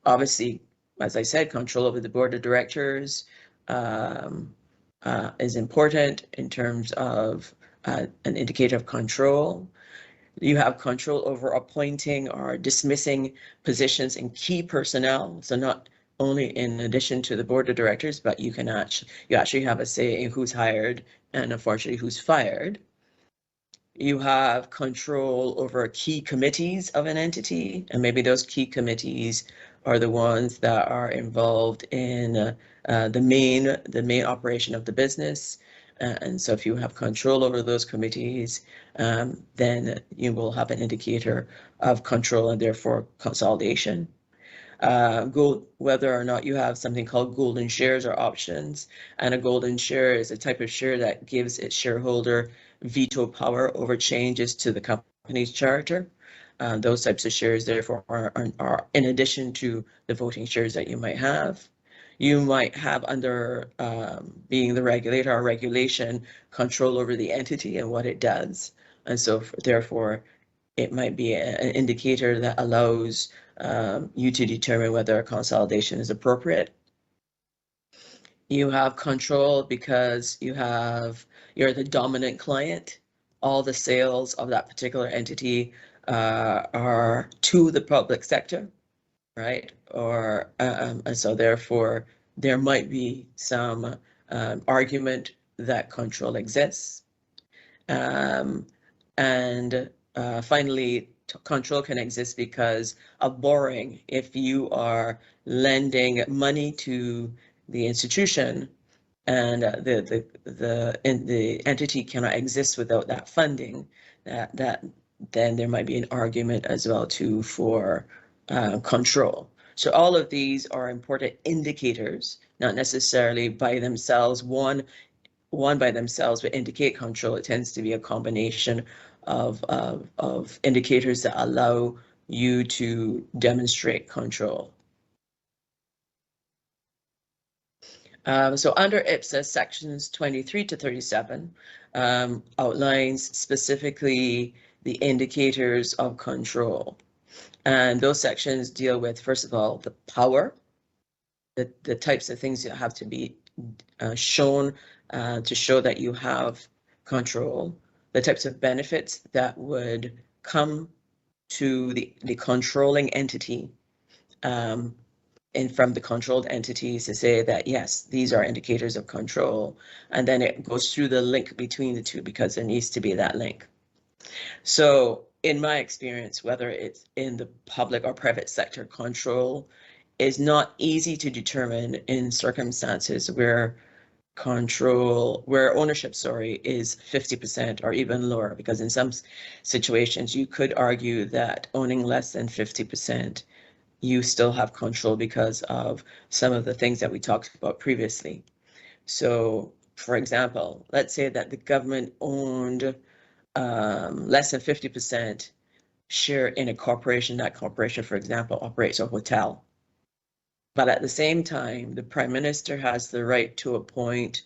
Obviously, as I said, control over the board of directors is important in terms of an indicator of control. You have control over appointing or dismissing positions in key personnel. So not only in addition to the board of directors, but you actually have a say in who's hired and unfortunately who's fired. You have control over key committees of an entity, and maybe those key committees are the ones that are involved in the main operation of the business. And so if you have control over those committees, then you will have an indicator of control and therefore consolidation. Whether or not you have something called golden shares or options. And a golden share is a type of share that gives its shareholder veto power over changes to the company's charter. Those types of shares therefore are in addition to the voting shares that you might have. You might have, under being the regulator or regulation, control over the entity and what it does. And so therefore it might be an indicator that allows you to determine whether a consolidation is appropriate. You have control because you're the dominant client. All the sales of that particular entity are to the public sector, right? Or and so therefore there might be some argument that control exists. Finally, control can exist because of borrowing. If you are lending money to the institution and the entity cannot exist without that funding, then there might be an argument as well too for control. So all of these are important indicators, not necessarily by themselves. One by themselves would indicate control. It tends to be a combination of indicators that allow you to demonstrate control. So under IPSAS, sections 23 to 37 outlines specifically the indicators of control. And those sections deal with, first of all, the power, the types of things that have to be shown to show that you have control, the types of benefits that would come to the controlling entity and from the controlled entities to say that, yes, these are indicators of control. And then it goes through the link between the two because there needs to be that link. So in my experience, whether it's in the public or private sector, control is not easy to determine in circumstances where ownership, is 50% or even lower, because in some situations you could argue that owning less than 50%, you still have control because of some of the things that we talked about previously. So, for example, let's say that the government owned less than 50% share in a corporation. That corporation, for example, operates a hotel. But at the same time, the Prime Minister has the right to appoint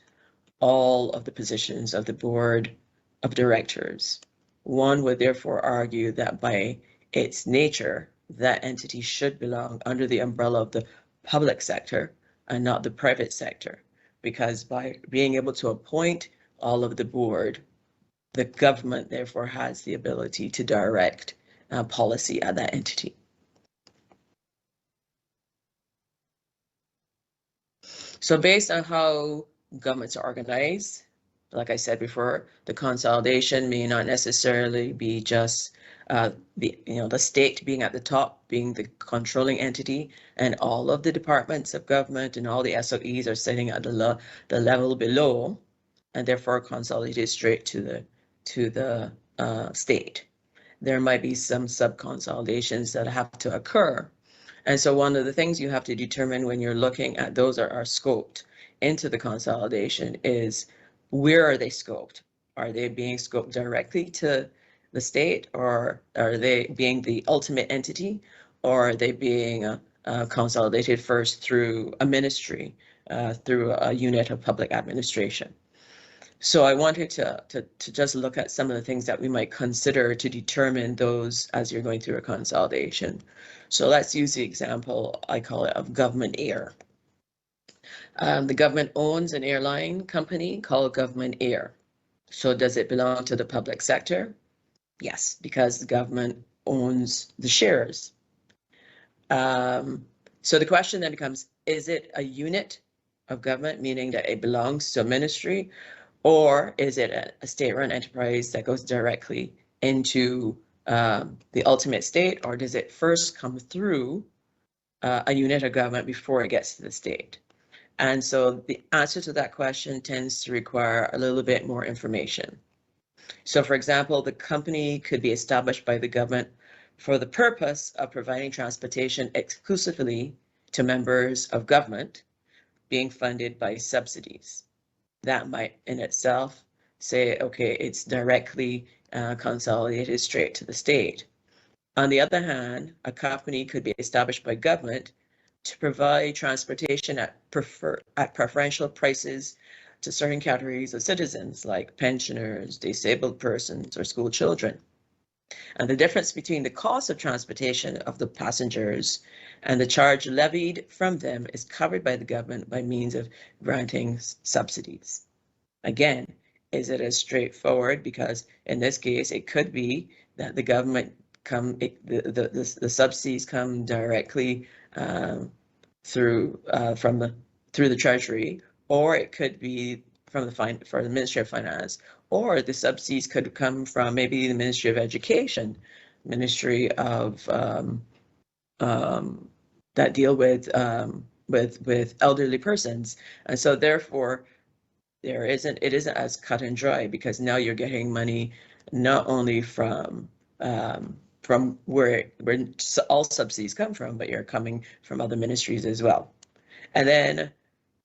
all of the positions of the board of directors. One would therefore argue that by its nature, that entity should belong under the umbrella of the public sector and not the private sector, because by being able to appoint all of the board, the government therefore has the ability to direct policy at that entity. So based on how governments are organized, like I said before, the consolidation may not necessarily be just the state being at the top, being the controlling entity, and all of the departments of government and all the SOEs are sitting at the level below, and therefore consolidated straight to the state. There might be some sub-consolidations that have to occur. And so one of the things you have to determine when you're looking at those that are scoped into the consolidation is, where are they scoped? Are they being scoped directly to the state, or are they being the ultimate entity, or are they being consolidated first through a ministry, through a unit of public administration? So I wanted to just look at some of the things that we might consider to determine those as you're going through a consolidation. So let's use the example, I call it, of government air. The government owns an airline company called Government Air. So does it belong to the public sector? Yes, because the government owns the shares. So the question then becomes, is it a unit of government, meaning that it belongs to a ministry, or is it a state-run enterprise that goes directly into the ultimate state, or does it first come through a unit of government before it gets to the state? And so the answer to that question tends to require a little bit more information. So for example, the company could be established by the government for the purpose of providing transportation exclusively to members of government, being funded by subsidies. That might in itself say, okay, it's directly consolidated straight to the state. On the other hand, a company could be established by government to provide transportation at preferential prices to certain categories of citizens, like pensioners, disabled persons, or school children. And the difference between the cost of transportation of the passengers and the charge levied from them is covered by the government by means of granting subsidies. Again, is it as straightforward? Because in this case, it could be that the government the subsidies come directly through the Treasury, or it could be from the Ministry of Finance, or the subsidies could come from maybe the Ministry of Education, Ministry of that deal with elderly persons, and so therefore it isn't as cut and dry, because now you're getting money not only from from where all subsidies come from, but you're coming from other ministries as well. And then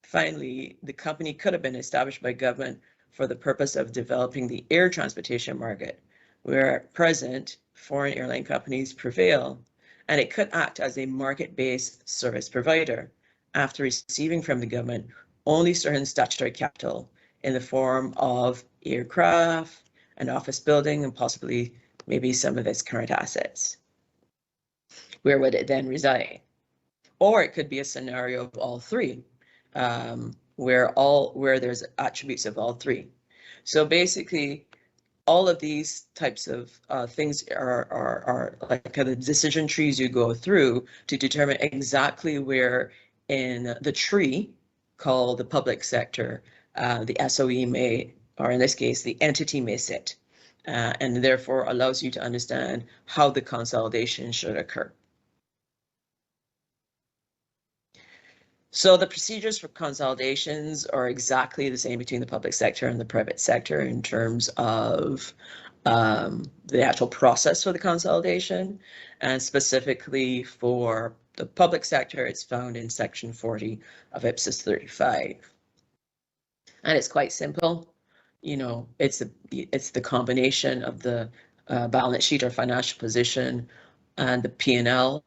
finally, the company could have been established by government for the purpose of developing the air transportation market, where at present foreign airline companies prevail, and it could act as a market-based service provider after receiving from the government only certain statutory capital in the form of aircraft, an office building, and possibly maybe some of its current assets. Where would it then reside? Or it could be a scenario of all three, where there's attributes of all three. So basically, all of these types of things are like the decision trees you go through to determine exactly where in the tree called the public sector, the SOE may, or in this case, the entity may sit, and therefore allows you to understand how the consolidation should occur. So the procedures for consolidations are exactly the same between the public sector and the private sector in terms of the actual process for the consolidation, and specifically for the public sector, it's found in Section 40 of IPSAS 35. And it's quite simple. You know, it's the combination of the balance sheet or financial position and the P&L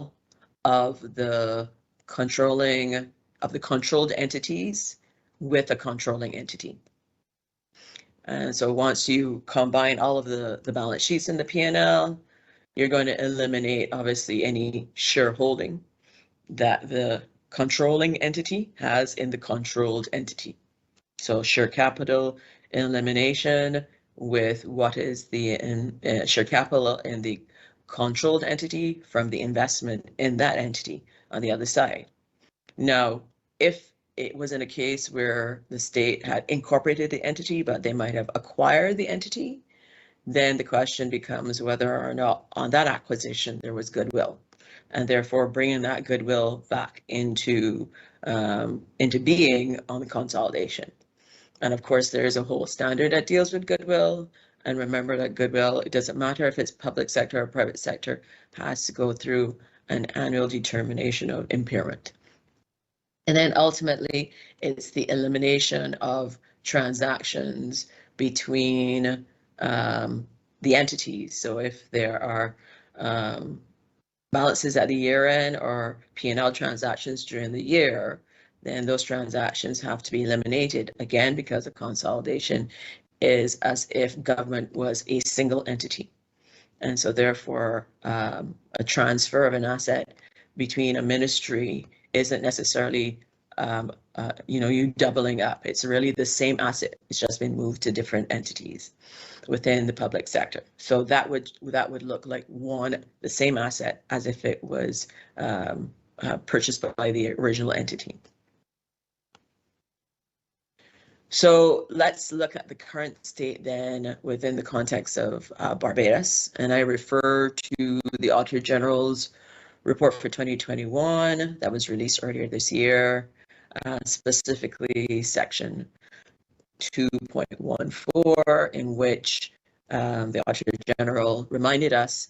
of the controlled entities with a controlling entity. And so once you combine all of the balance sheets in the P&L, you're going to eliminate obviously any shareholding that the controlling entity has in the controlled entity. So share capital elimination with what is the share capital in the controlled entity from the investment in that entity on the other side. Now, if it was in a case where the state had incorporated the entity, but they might have acquired the entity, then the question becomes whether or not on that acquisition there was goodwill, and therefore bringing that goodwill back into being on the consolidation. And of course, there is a whole standard that deals with goodwill. And remember that goodwill, it doesn't matter if it's public sector or private sector, has to go through an annual determination of impairment. And then ultimately, it's the elimination of transactions between the entities. So if there are balances at the year end or P&L transactions during the year, then those transactions have to be eliminated, again, because a consolidation is as if government was a single entity. And so therefore, a transfer of an asset between a ministry isn't necessarily you doubling up. It's really the same asset. It's just been moved to different entities within the public sector. So that would look like the same asset as if it was purchased by the original entity. So let's look at the current state then within the context of Barbados, and I refer to the Auditor General's report for 2021 that was released earlier this year, specifically section 2.14, in which the Auditor General reminded us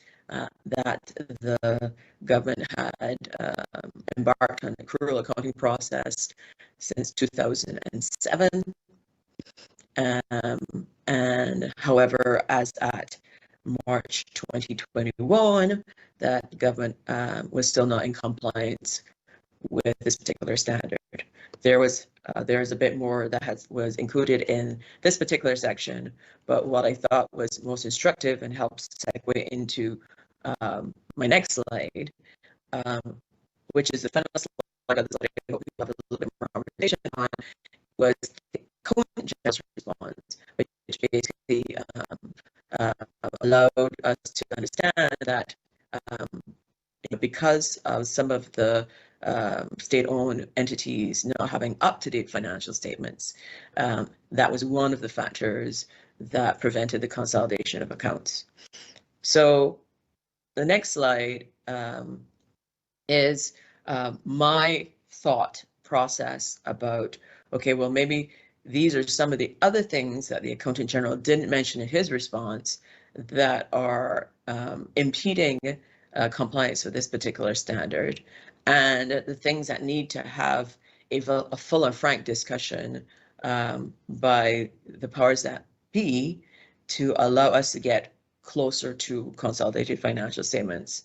that the government had embarked on the accrual accounting process since 2007. And however, as at March 2021, that government was still not in compliance with this particular standard. There's a bit more that was included in this particular section, but what I thought was most instructive and helps segue into my next slide, which is the final slide of the slide I hope we have a little bit more conversation on, was the Accountant General's response, which basically allowed us to understand that because of some of the state-owned entities not having up-to-date financial statements, that was one of the factors that prevented the consolidation of accounts. So the next slide is my thought process about, okay, well, maybe these are some of the other things that the Accountant General didn't mention in his response that are impeding compliance with this particular standard, and the things that need to have a full and frank discussion by the powers that be to allow us to get closer to consolidated financial statements.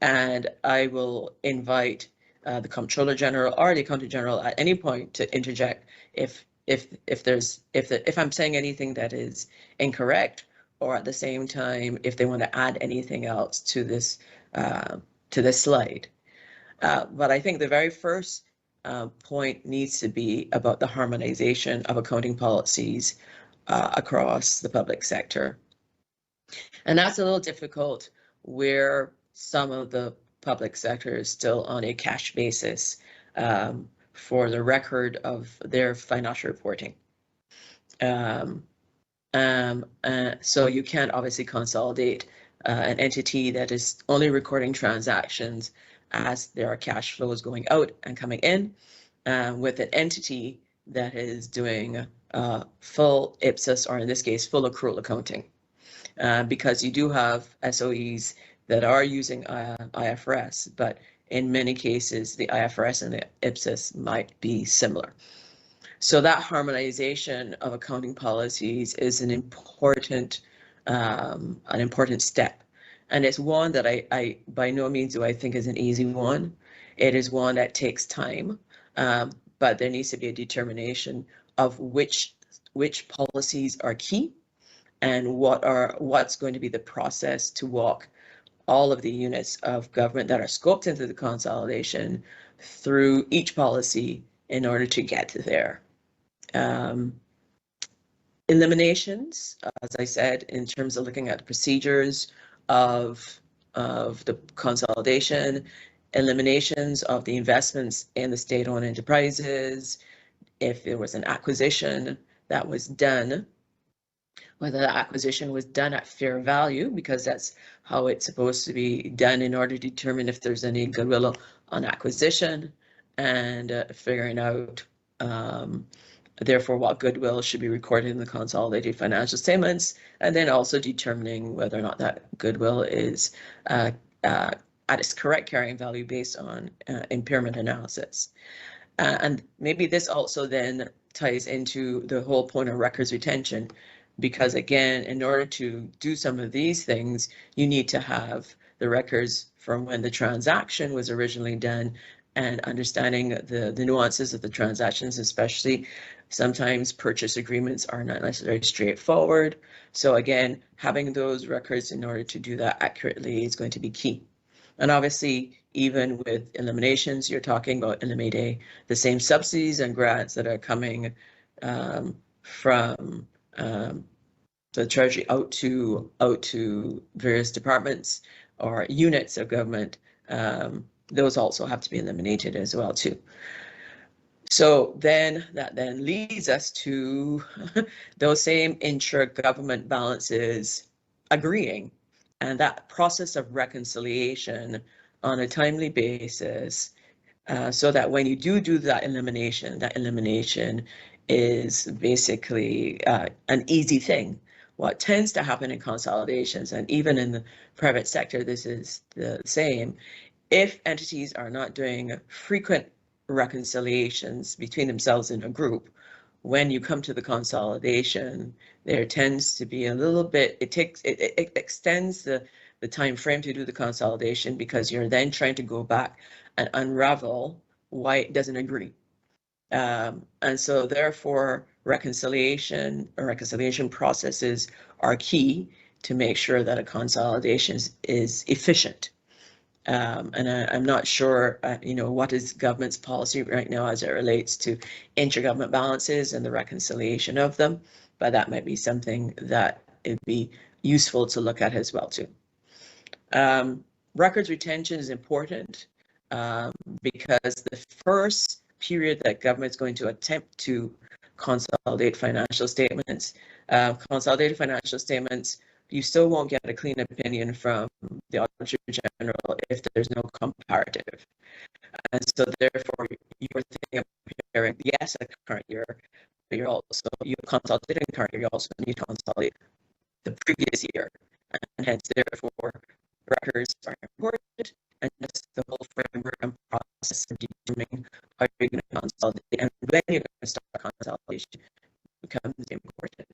And I will invite the Comptroller General or the Accountant General at any point to interject if I'm saying anything that is incorrect, or at the same time if they want to add anything else to this slide. But I think the very first point needs to be about the harmonization of accounting policies across the public sector. And that's a little difficult where some of the public sector is still on a cash basis for the record of their financial reporting. So you can't obviously consolidate an entity that is only recording transactions as there are cash flows going out and coming in with an entity that is doing full IPSAS, or in this case, full accrual accounting. Because you do have SOEs that are using IFRS, but in many cases, the IFRS and the IPSAS might be similar. So that harmonization of accounting policies is an important step. And it's one that I by no means do I think is an easy one. It is one that takes time, but there needs to be a determination of which policies are key and what's going to be the process to walk all of the units of government that are scoped into the consolidation through each policy in order to get there. Eliminations, as I said, in terms of looking at the procedures of the consolidation, eliminations of the investments in the state-owned enterprises, if there was an acquisition that was done, whether the acquisition was done at fair value, because that's how it's supposed to be done in order to determine if there's any goodwill on acquisition, and figuring out therefore what goodwill should be recorded in the consolidated financial statements, and then also determining whether or not that goodwill is at its correct carrying value based on impairment analysis. And maybe this also then ties into the whole point of records retention, because again, in order to do some of these things, you need to have the records from when the transaction was originally done, and understanding the nuances of the transactions, especially sometimes purchase agreements are not necessarily straightforward. So again, having those records in order to do that accurately is going to be key. And obviously, even with eliminations, you're talking about eliminating the same subsidies and grants that are coming from the Treasury out to various departments or units of government. Those also have to be eliminated as well too. So then that then leads us to those same intra-government balances agreeing, and that process of reconciliation on a timely basis, so that when you do that elimination is basically an easy thing. What tends to happen in consolidations, and even in the private sector, this is the same. If entities are not doing frequent reconciliations between themselves in a group, when you come to the consolidation, there tends to be a little bit, it extends the time frame to do the consolidation, because you're then trying to go back and unravel why it doesn't agree. And so therefore reconciliation processes are key to make sure that a consolidation is efficient. And I'm not sure, what is government's policy right now as it relates to intergovernment balances and the reconciliation of them, but that might be something that it'd be useful to look at as well too. Records retention is important because the first period that government's going to attempt to consolidate financial statements, you still won't get a clean opinion from the Auditor General if there's no comparative. And so therefore you're thinking of comparing, yes, a current year, but you're consolidating current year, you also need to consolidate the previous year. And hence therefore records are important, and just the whole framework and process of determining how you're going to consolidate and when you're going to start consolidation becomes important.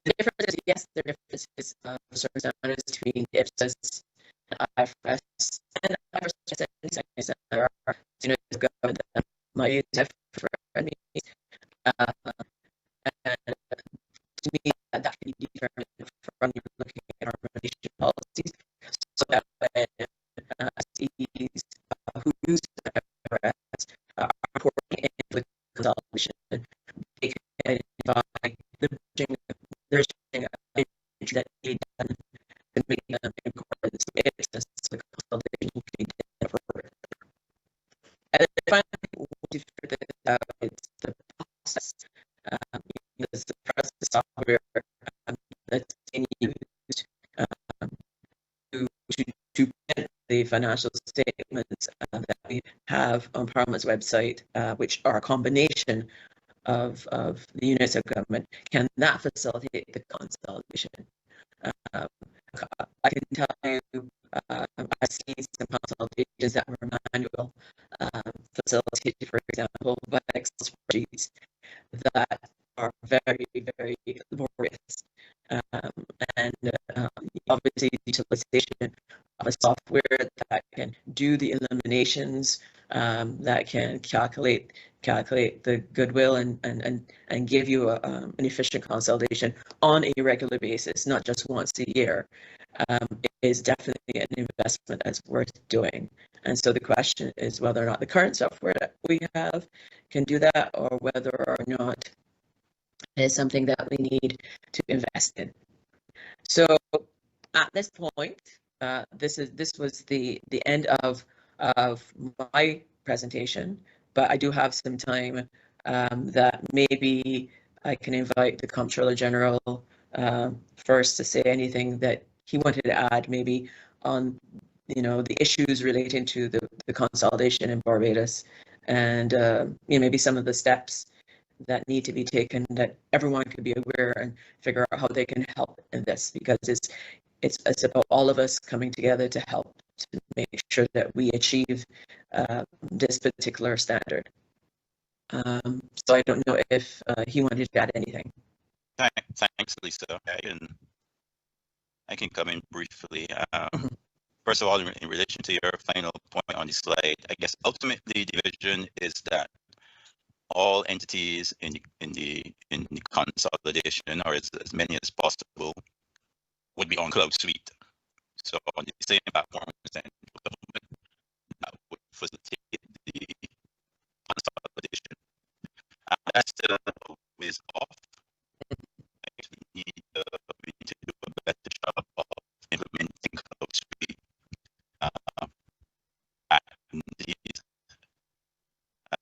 The difference is, yes, there are differences of certain standards between the IPSAS and IFRS, and IFRS there are units of government that might use IFRS. And to me, that can be determined from looking at harmonization policies, so that when SEs who use IFRS are reporting in the consolidation, they can identify the bridging that need done to make them in accordance with IPSAS, so the consolidation can be done appropriately. And then finally, what you figure this out is the process. The process software that's being used to print the financial statements that we have on Parliament's website, which are a combination of the units of government, can that facilitate the consolidation? I can tell you, I've seen some consolidations that were manual, facilitated, for example, by Excel spreadsheets that are very, very laborious. And obviously, utilization of a software that can do the eliminations, that can calculate the goodwill and give you an efficient consolidation on a regular basis, not just once a year, is definitely an investment that's worth doing. And so the question is whether or not the current software that we have can do that, or whether or not it is something that we need to invest in. So at this point, this was the end of my presentation, but I do have some time that maybe I can invite the Comptroller General first to say anything that he wanted to add, maybe on the issues relating to the consolidation in Barbados, and maybe some of the steps that need to be taken that everyone could be aware and figure out how they can help in this, because it's about all of us coming together to help to make sure that we achieve this particular standard. So I don't know if he wanted to add anything. Thanks, Lisa. I can come in briefly. First of all, in relation to your final point on the slide, I guess ultimately the vision is that all entities in the consolidation, or as many as possible, would be on Cloud Suite. So on the same platform as central government, that would facilitate the consolidation. That's still always off. We need to do a better job of implementing Cloud Suite.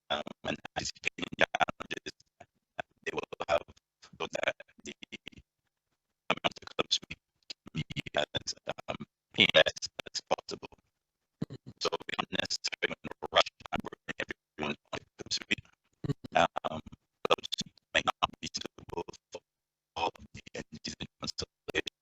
And anticipating challenges that they will have, so that the amount of Cloud Suite can be as painless as possible. So we don't necessarily want to rush and bring everyone on Cloud Suite. Cloud Suite might not be suitable for all of the entities in consolidation.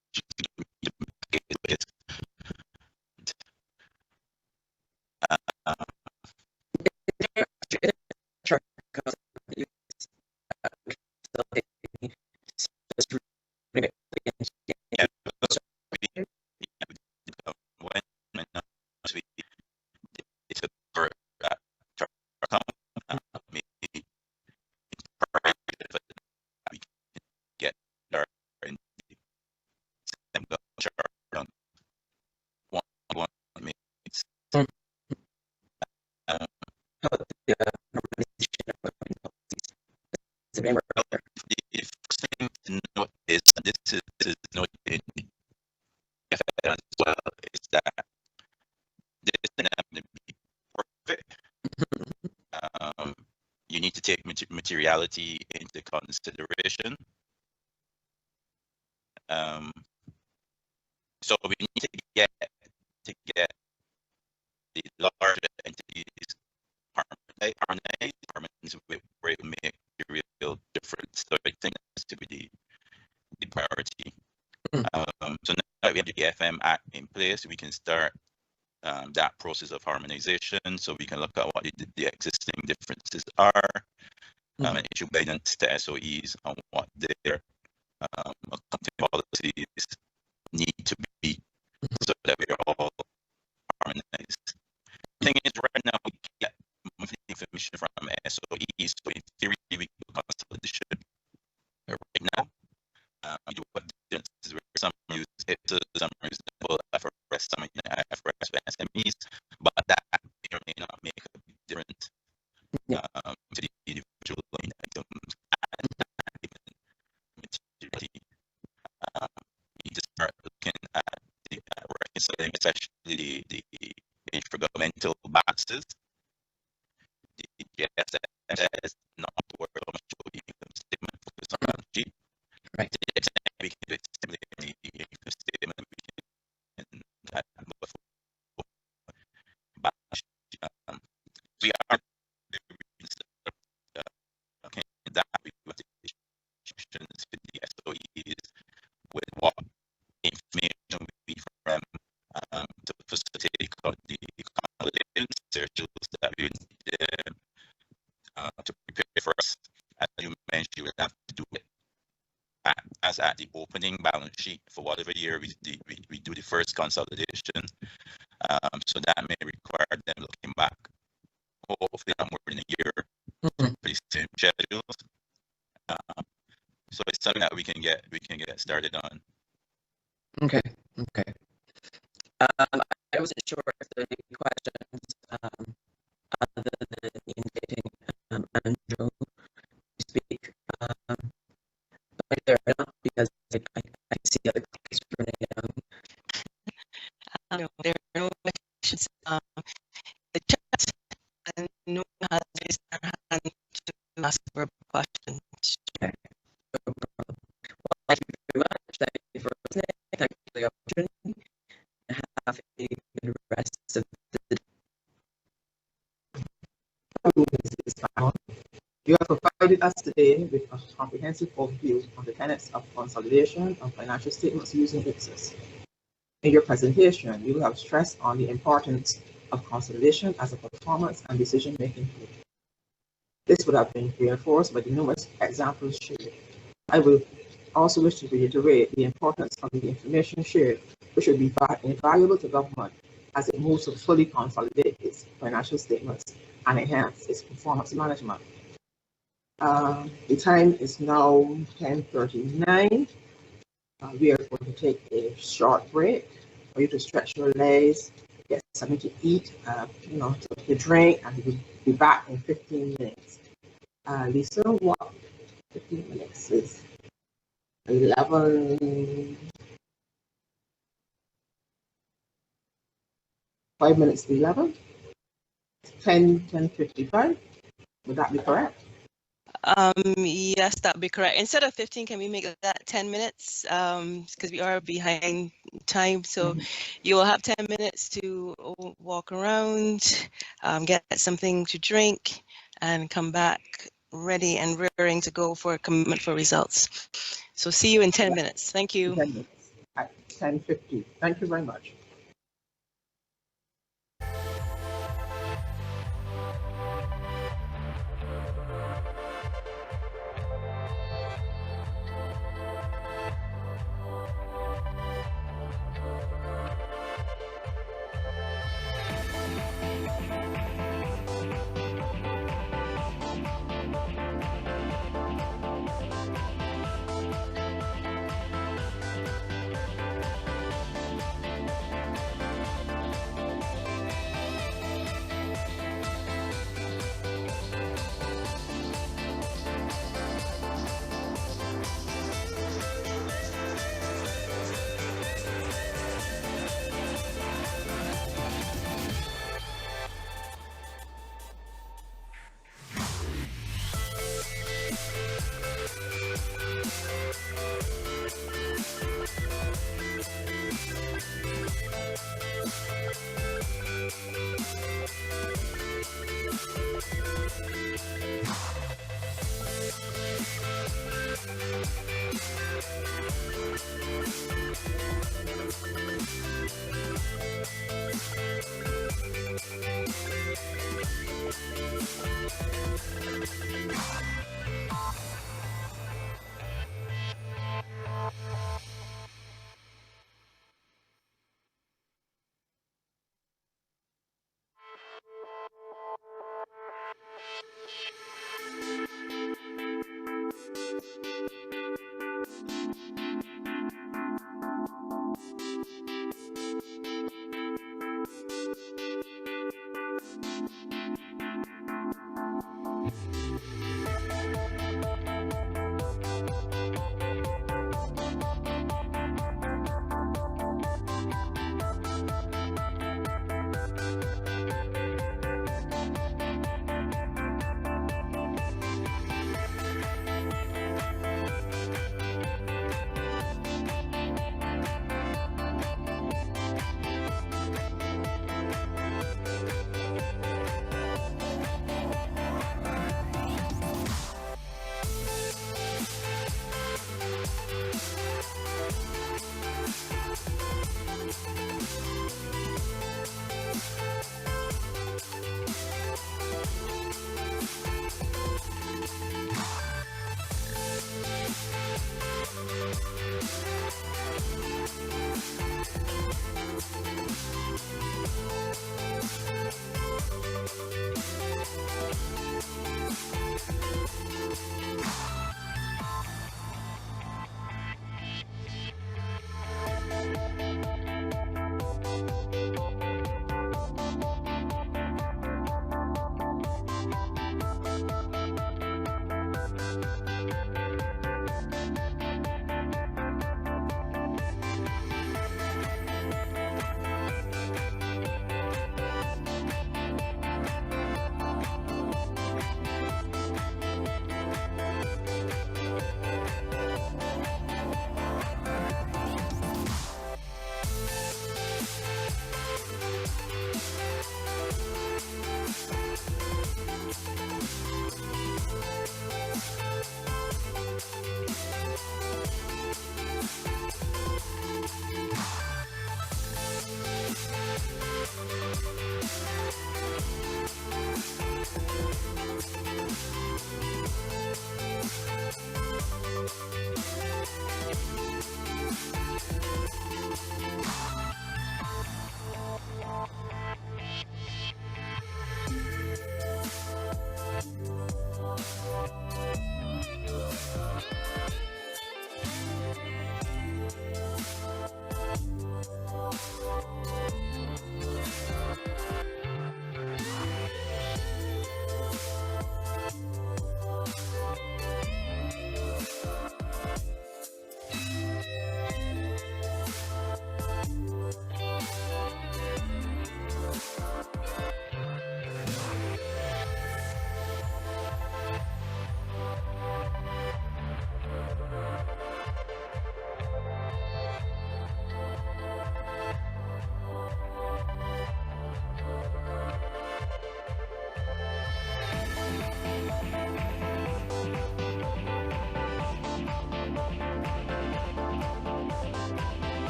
The first thing to note is, this is noted in the FL as well, is that this is not going to be perfect. You need to take materiality into consideration. So we need to get the larger entities harmonized where it will make a real difference. So I think that's to be the priority. So now that we have the AFM Act in place, we can start that process of harmonization. So we can look at what the existing differences are, and issue guidance to SOEs on what their accounting policies need to be, so that we're all harmonized. The thing is, right now we get monthly information from SOEs, so in theory we do consolidation right now. We do what differences where some use IPSAS, some use the IFRS, some use IFRS for SMEs, but that may or may not make a big difference to the individual line items and even materiality. We need to start looking at the reconciling, especially the intergovernmental balances. The GSS not where how much will be income statement focus on balance sheet. Right. To the extent we can do it similarly the income statement, we can balance sheet. We are that we want the institutions with the SOEs with what information we need from to facilitate the consolidation searches that we need to prepare for us. As you mentioned, you would have to do it as at the opening balance sheet for whatever year we do the first consolidation. So that may require them looking back, hopefully not more than a year, for the same schedules. So it's something that we can get started on. Okay. I wasn't sure if there are any questions other than inviting Andrew to speak. But there are not, because I see other colleagues running down. No, there are no questions. The chat, and no one has raised their hand to ask for a question. Okay. No problem. Well, thank you very much. Thank you for listening. Thank you for the opportunity. Have a good rest of the day. You have provided us today with a comprehensive overview of the tenets of consolidation of financial statements using IPSAS. In your presentation, you will have stressed on the importance of consolidation as a performance and decision-making tool. This would have been reinforced by the numerous examples shared. I will also wish to reiterate the importance of the information shared, which will be invaluable to government as it moves to fully consolidate its financial statements and enhance its performance management. The time is now 10:39. We are going to take a short break for you to stretch your legs, get something to eat, to drink, and we'll be back in 15 minutes. Lisa, what 15 minutes is 11, 5 minutes to 11, 10:55. Would that be correct? Yes, that would be correct. Instead of 15, can we make that 10 minutes? Because we are behind time. So you will have 10 minutes to walk around, get something to drink, and come back ready and rearing to go for a commitment for results. So see you in 10 minutes. Thank you. 10 minutes at 10:50. Thank you very much.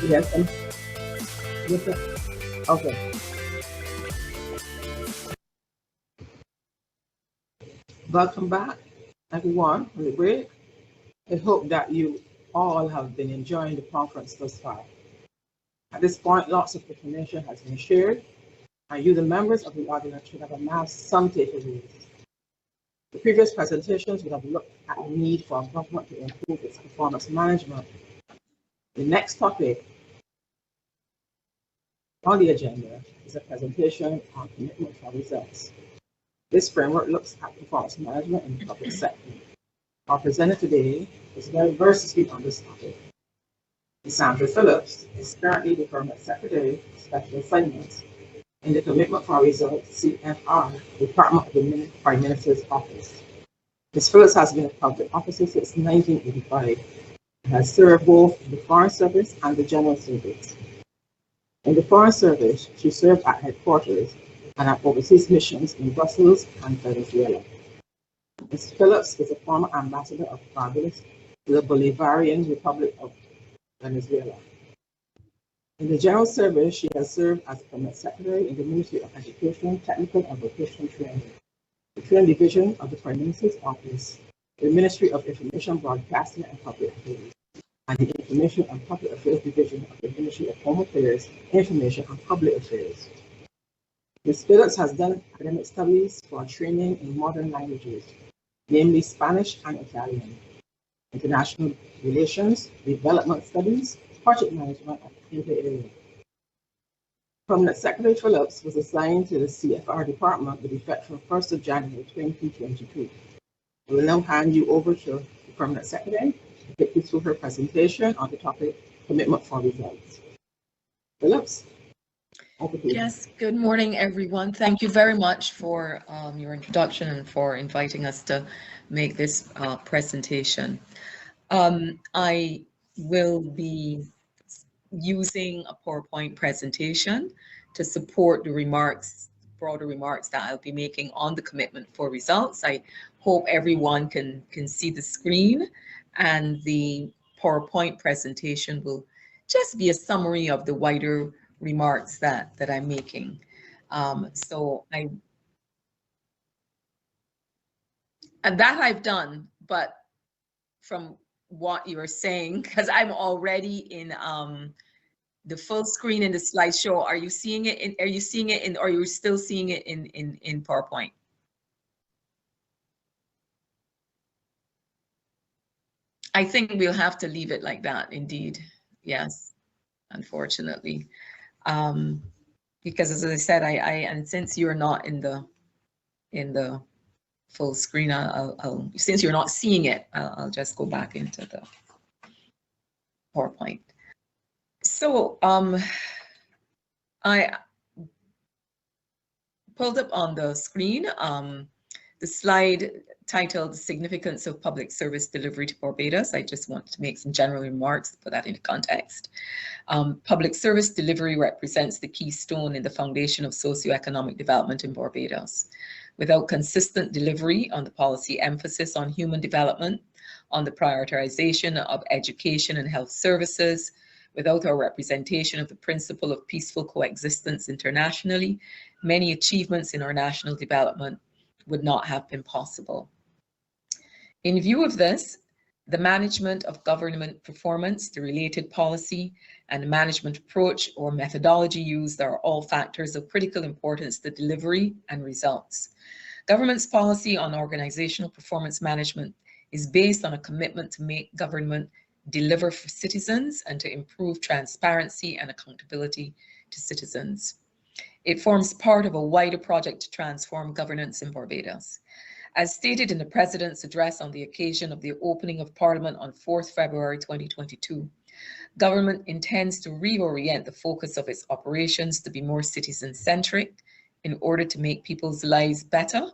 Yes. Okay. Welcome back, everyone, from the break. I hope that you all have been enjoying the conference thus far. At this point, lots of information has been shared, and you, the members of the audience, should have amassed some takeaways. The previous presentations would have looked at the need for government to improve its performance management. The next topic on the agenda is a presentation on commitment for results. This framework looks at performance management in the public sector. Our presenter today is very versed to speak on this topic. Sandra Phillips is currently the Permanent Secretary of Special Assignments in the Commitment for Results CFR, Department of the Prime Minister's Office. Ms. Phillips has been a public officer since 1985 and has served both in the Foreign Service and the General Service. In the Foreign Service, she served at headquarters and at overseas missions in Brussels and Venezuela. Ms. Phillips is a former ambassador of Barbados to the Bolivarian Republic of Venezuela. In the General Service, she has served as Permanent Secretary in the Ministry of Education, Technical and Vocational Training, the Training Division of the Prime Minister's Office, the Ministry of Information Broadcasting and Public Affairs, and the Information and Public Affairs Division of the Ministry of Home Affairs, Information and Public Affairs. Ms. Phillips has done academic studies for training in modern languages, namely Spanish and Italian, international relations, development studies, project management, and area. Permanent Secretary Phillips was assigned to the CFR department with effect from 1st of January 2022. I will now hand you over to the Permanent Secretary to take you through her presentation on the topic Commitment for Results. Phillips? Yes, good morning, everyone. Thank you very much for your introduction and for inviting us to make this presentation. I will be using a PowerPoint presentation to support the broader remarks that I'll be making on the commitment for results. I hope everyone can see the screen, and the PowerPoint presentation will just be a summary of the wider remarks that I'm making. And that I've done, but from what you're saying, because I'm already in the full screen in the slideshow. Are you seeing it? Are you seeing it or are you still seeing it in PowerPoint? I think we'll have to leave it like that. Indeed, yes, unfortunately. Because as I said, and since you're not in the full screen, since you're not seeing it, I'll just go back into the PowerPoint. So I pulled up on the screen the slide titled Significance of Public Service Delivery to Barbados. I just want to make some general remarks, put that into context. Public service delivery represents the keystone in the foundation of socioeconomic development in Barbados. Without consistent delivery on the policy emphasis on human development, on the prioritization of education and health services, without our representation of the principle of peaceful coexistence internationally, many achievements in our national development would not have been possible. In view of this, the management of government performance, the related policy and management approach or methodology used are all factors of critical importance to delivery and results. Government's policy on organizational performance management is based on a commitment to make government deliver for citizens and to improve transparency and accountability to citizens. It forms part of a wider project to transform governance in Barbados. As stated in the President's address on the occasion of the opening of Parliament on 4th February 2022, government intends to reorient the focus of its operations to be more citizen-centric in order to make people's lives better,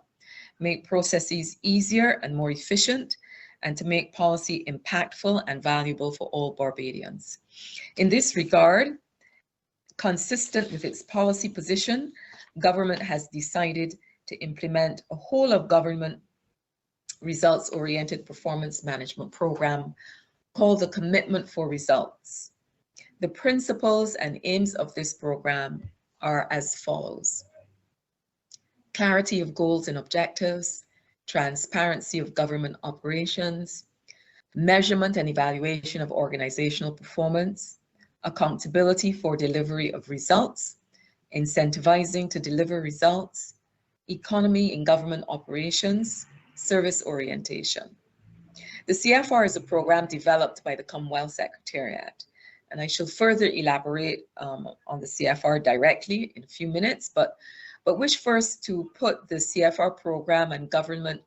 make processes easier and more efficient, and to make policy impactful and valuable for all Barbadians. In this regard, consistent with its policy position, government has decided to implement a whole of government results-oriented performance management program called the Commitment for Results. The principles and aims of this program are as follows: clarity of goals and objectives, transparency of government operations, measurement and evaluation of organizational performance, accountability for delivery of results, incentivizing to deliver results, economy in government operations, service orientation. The CFR is a program developed by the Commonwealth Secretariat, and I shall further elaborate on the CFR directly in a few minutes, but wish first to put the CFR program and government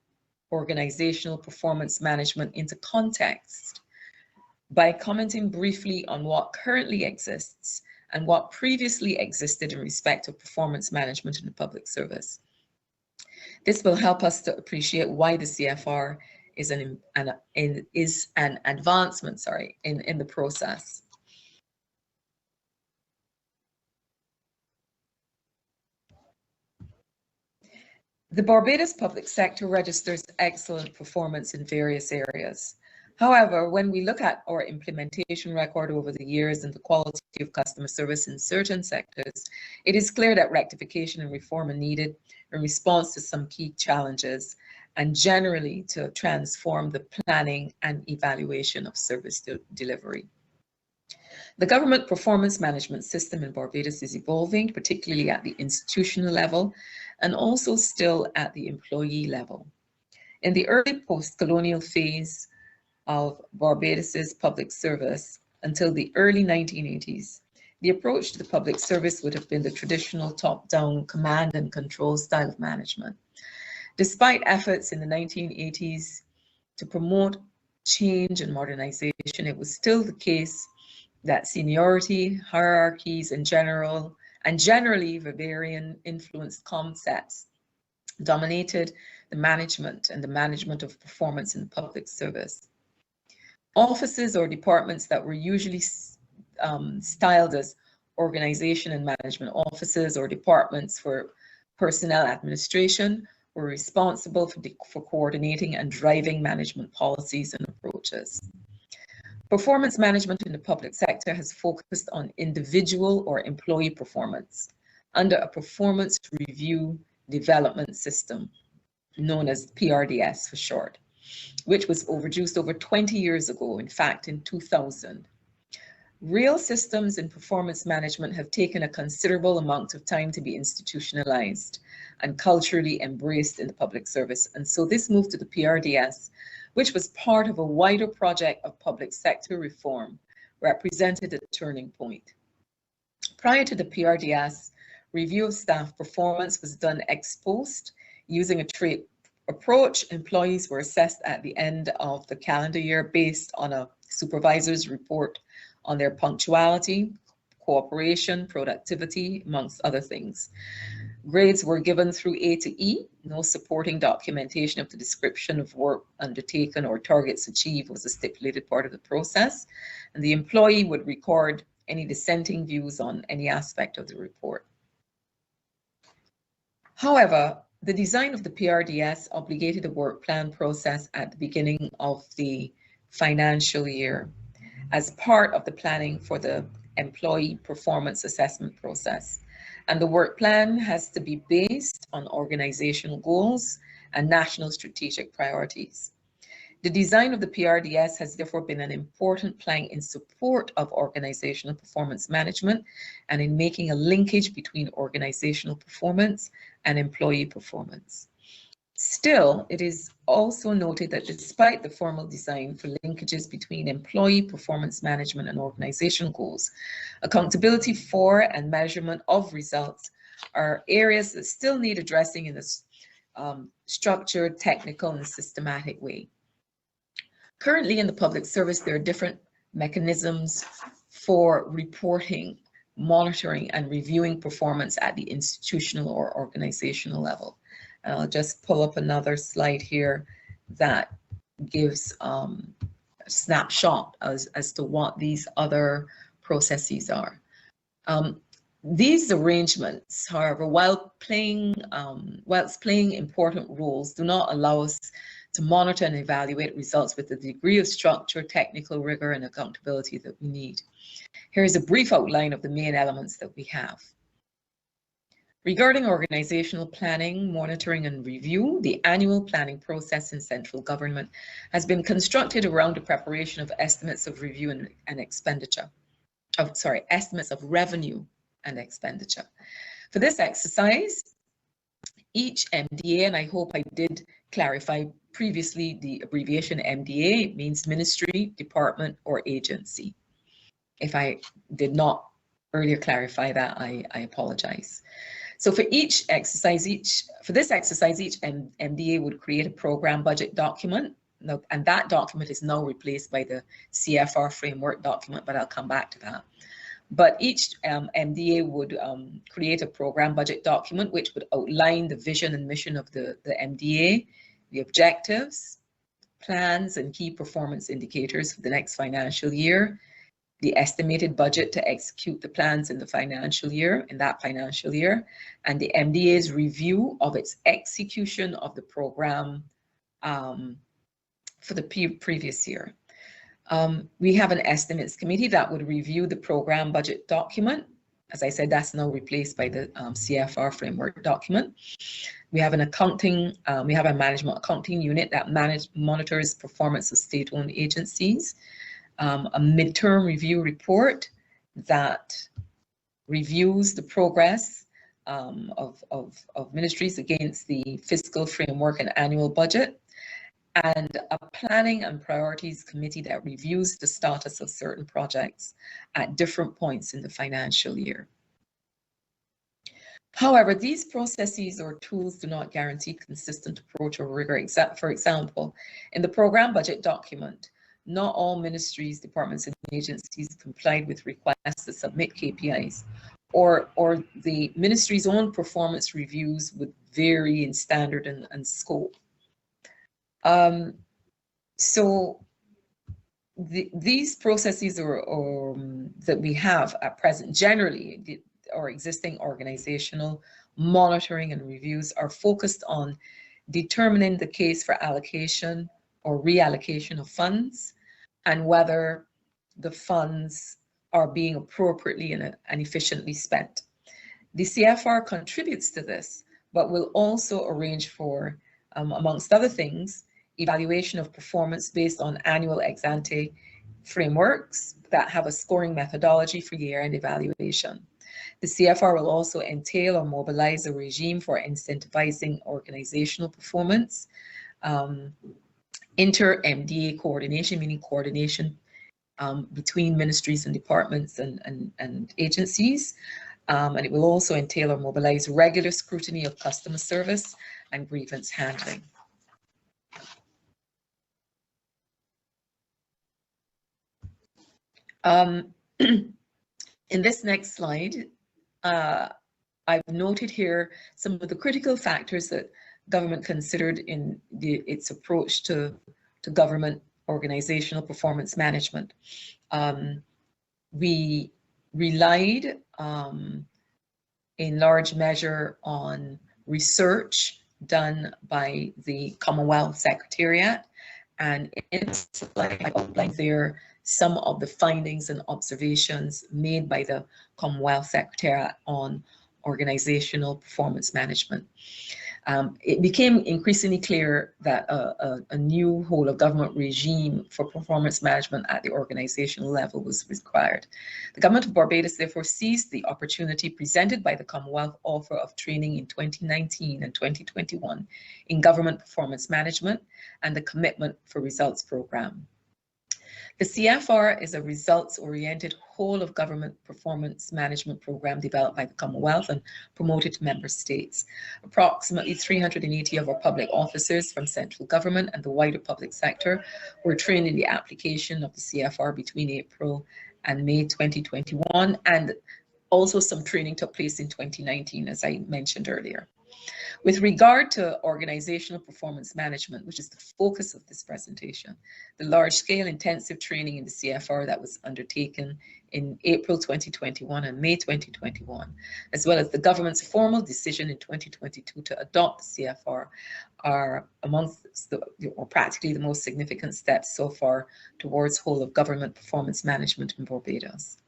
organizational performance management into context by commenting briefly on what currently exists and what previously existed in respect of performance management in the public service. This will help us to appreciate why the CFR is an advancement, in the process. The Barbados public sector registers excellent performance in various areas. However, when we look at our implementation record over the years and the quality of customer service in certain sectors, it is clear that rectification and reform are needed in response to some key challenges and generally to transform the planning and evaluation of service delivery. The government performance management system in Barbados is evolving, particularly at the institutional level and also still at the employee level. In the early post-colonial phase of Barbados's public service until the early 1980s, the approach to the public service would have been the traditional top-down command and control style of management. Despite efforts in the 1980s to promote change and modernization, it was still the case that seniority, hierarchies, and generally Bavarian influenced concepts dominated the management of performance in the public service. Offices or departments that were usually styled as organization and management offices or departments for personnel administration were responsible for coordinating and driving management policies and approaches. Performance management in the public sector has focused on individual or employee performance under a performance review development system known as PRDS for short, which was introduced over 20 years ago, in fact, in 2000. Real systems in performance management have taken a considerable amount of time to be institutionalized and culturally embraced in the public service. And so this move to the PRDS, which was part of a wider project of public sector reform, represented a turning point. Prior to the PRDS, review of staff performance was done ex post using a trait approach. Employees were assessed at the end of the calendar year based on a supervisor's report on their punctuality, cooperation, productivity, amongst other things. Grades were given through A to E. No supporting documentation of the description of work undertaken or targets achieved was a stipulated part of the process, and the employee would record any dissenting views on any aspect of the report. However, the design of the PRDS obligated a work plan process at the beginning of the financial year as part of the planning for the employee performance assessment process. And the work plan has to be based on organizational goals and national strategic priorities. The design of the PRDS has therefore been an important plank in support of organizational performance management and in making a linkage between organizational performance and employee performance. Still, it is also noted that despite the formal design for linkages between employee performance management and organizational goals, accountability for and measurement of results are areas that still need addressing in a structured, technical, and systematic way. Currently in the public service, there are different mechanisms for reporting, monitoring, and reviewing performance at the institutional or organizational level. And I'll just pull up another slide here that gives a snapshot as to what these other processes are. These arrangements, however, whilst playing important roles, do not allow us to monitor and evaluate results with the degree of structure, technical rigor, and accountability that we need. Here is a brief outline of the main elements that we have. Regarding organizational planning, monitoring, and review, the annual planning process in central government has been constructed around the preparation of estimates of review and expenditure. Estimates of revenue and expenditure. For this exercise, each MDA, and I hope I did clarify previously, the abbreviation MDA means ministry, department, or agency. If I did not earlier clarify that, I apologize. So for each exercise, for this exercise, each MDA would create a program budget document, and that document is now replaced by the CFR framework document, but I'll come back to that. But each MDA would create a program budget document which would outline the vision and mission of the MDA, the objectives, plans, and key performance indicators for the next financial year, the estimated budget to execute the plans in that financial year, and the MDA's review of its execution of the program for the previous year. We have an estimates committee that would review the program budget document. As I said, that's now replaced by the CFR framework document. We have an accounting, we have a management accounting unit that monitors performance of state-owned agencies. A midterm review report that reviews the progress of ministries against the fiscal framework and annual budget, and a planning and priorities committee that reviews the status of certain projects at different points in the financial year. However, these processes or tools do not guarantee consistent approach or rigor. For example, in the program budget document, not all ministries, departments, and agencies complied with requests to submit KPIs, or the ministry's own performance reviews would vary in standard and scope. So these processes that we have at present, generally, our existing organizational monitoring and reviews are focused on determining the case for allocation or reallocation of funds, and whether the funds are being appropriately and efficiently spent. The CFR contributes to this, but will also arrange for, amongst other things, evaluation of performance based on annual ex-ante frameworks that have a scoring methodology for year-end evaluation. The CFR will also entail or mobilize a regime for incentivizing organizational performance, inter-MDA coordination, meaning coordination between ministries and departments and agencies. And it will also entail or mobilize regular scrutiny of customer service and grievance handling. In this next slide, I've noted here some of the critical factors that government considered in its approach to government organizational performance management. We relied in large measure on research done by the Commonwealth Secretariat, and in this slide I outlined there some of the findings and observations made by the Commonwealth Secretariat on organizational performance management. It became increasingly clear that a new whole of government regime for performance management at the organizational level was required. The government of Barbados therefore seized the opportunity presented by the Commonwealth offer of training in 2019 and 2021 in government performance management and the Commitment for Results program. The CFR is a results-oriented whole of government performance management program developed by the Commonwealth and promoted to member states. Approximately 380 of our public officers from central government and the wider public sector were trained in the application of the CFR between April and May 2021, and also some training took place in 2019, as I mentioned earlier. With regard to organizational performance management, which is the focus of this presentation, the large-scale intensive training in the CFR that was undertaken in April 2021 and May 2021, as well as the government's formal decision in 2022 to adopt the CFR, are amongst or practically the most significant steps so far towards whole of government performance management in Barbados.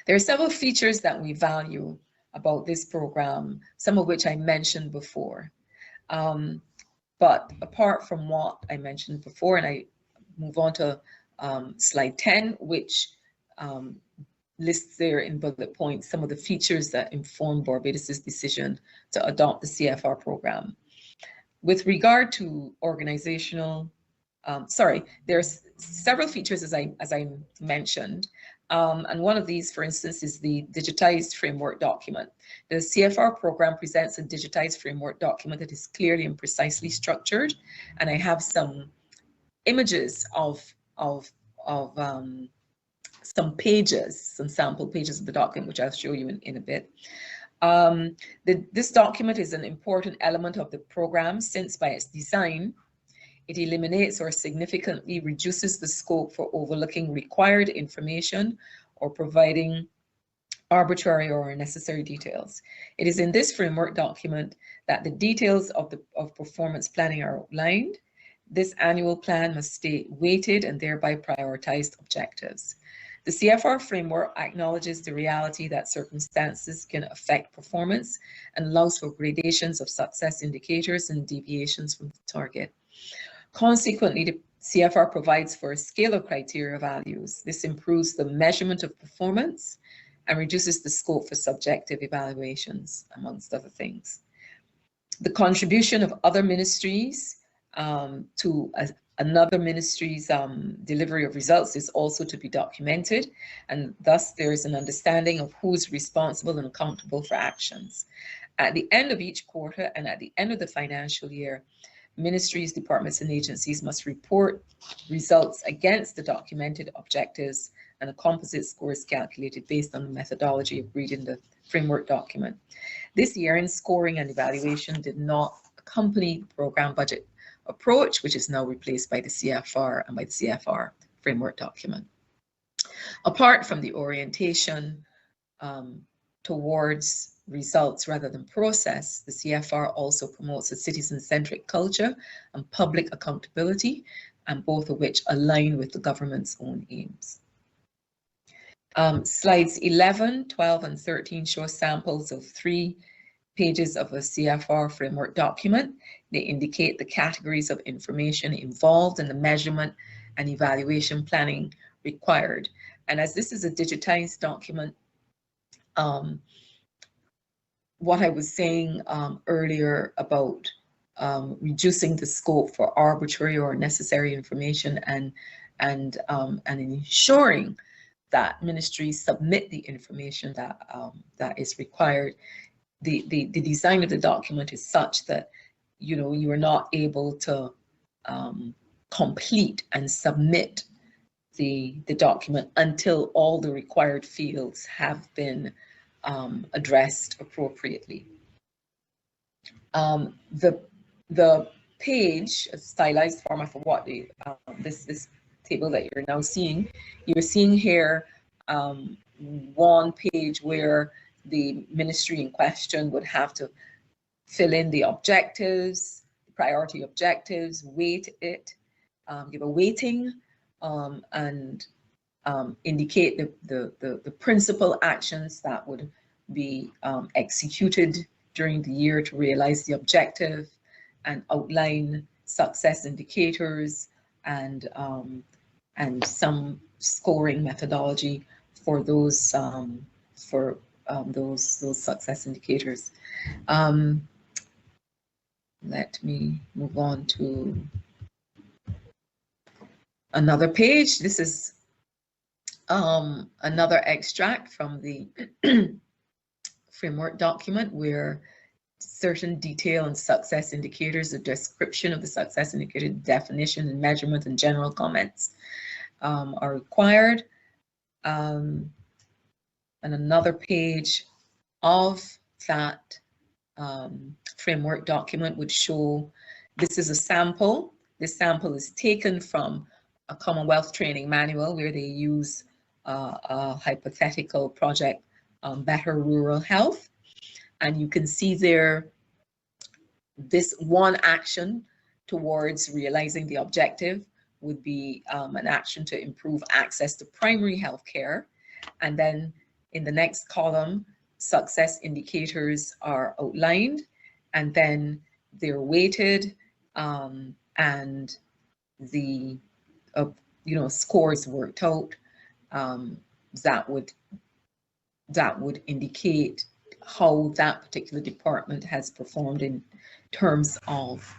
There are several features that we value about this program, some of which I mentioned before. But apart from what I mentioned before, and I move on to slide 10, which lists there in bullet points some of the features that inform Barbados's decision to adopt the CFR program. With regard to organizational, there's several features as I mentioned. And one of these, for instance, is the digitized framework document. The CFR program presents a digitized framework document that is clearly and precisely structured. And I have some images of some pages, some sample pages of the document, which I'll show you in a bit. This document is an important element of the program since by its design, it eliminates or significantly reduces the scope for overlooking required information or providing arbitrary or unnecessary details. It is in this framework document that the details of performance planning are outlined. This annual plan must stay weighted and thereby prioritized objectives. The CFR framework acknowledges the reality that circumstances can affect performance and allows for gradations of success indicators and deviations from the target. Consequently, the CFR provides for a scale of criteria values. This improves the measurement of performance and reduces the scope for subjective evaluations, amongst other things. The contribution of other ministries to another ministry's delivery of results is also to be documented, and thus there is an understanding of who is responsible and accountable for actions. At the end of each quarter and at the end of the financial year, ministries, departments, and agencies must report results against the documented objectives, and a composite score is calculated based on the methodology agreed in the framework document. This year-end scoring and evaluation did not accompany the program budget approach, which is now replaced by the CFR and by the CFR framework document. Apart from the orientation towards results rather than process, the CFR also promotes a citizen-centric culture and public accountability, and both of which align with the government's own aims. Slides 11, 12, and 13 show samples of 3 pages of a CFR framework document. They indicate the categories of information involved in the measurement and evaluation planning required. And as this is a digitized document, what I was saying earlier about reducing the scope for arbitrary or necessary information and ensuring that ministries submit the information that is required. The design of the document is such that you are not able to complete and submit the document until all the required fields have been addressed appropriately. The page, a stylized format for what this table that you're now seeing, you're seeing here one page where the ministry in question would have to fill in the objectives, priority objectives, weight it, give a weighting, and indicate the principal actions that would be executed during the year to realize the objective, and outline success indicators and some scoring methodology for those success indicators. Let me move on to another page. This is another extract from the framework document where certain detail and success indicators, a description of the success indicator, definition and measurement and general comments are required. And another page of that framework document would show this is a sample. This sample is taken from a Commonwealth training manual where they use a hypothetical project, Better Rural Health. And you can see there this one action towards realizing the objective would be an action to improve access to primary health care. And then in the next column, success indicators are outlined, and then they're weighted, and the scores worked out that would indicate how that particular department has performed in terms of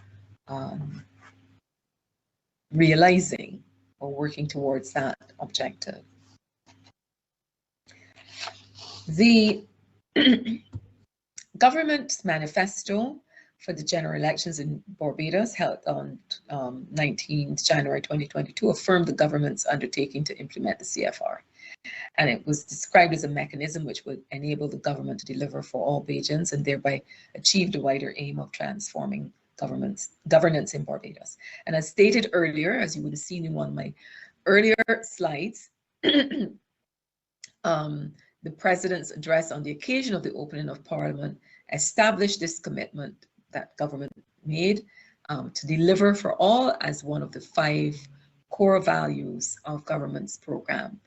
realizing or working towards that objective. The government manifesto for the general elections in Barbados, held on 19th January 2022, affirmed the government's undertaking to implement the CFR. And it was described as a mechanism which would enable the government to deliver for all Bajans and thereby achieve the wider aim of transforming governance in Barbados. And as stated earlier, as you would have seen in one of my earlier slides, the President's address on the occasion of the opening of Parliament established this commitment that government made to deliver for all as one of the 5 core values of government's program.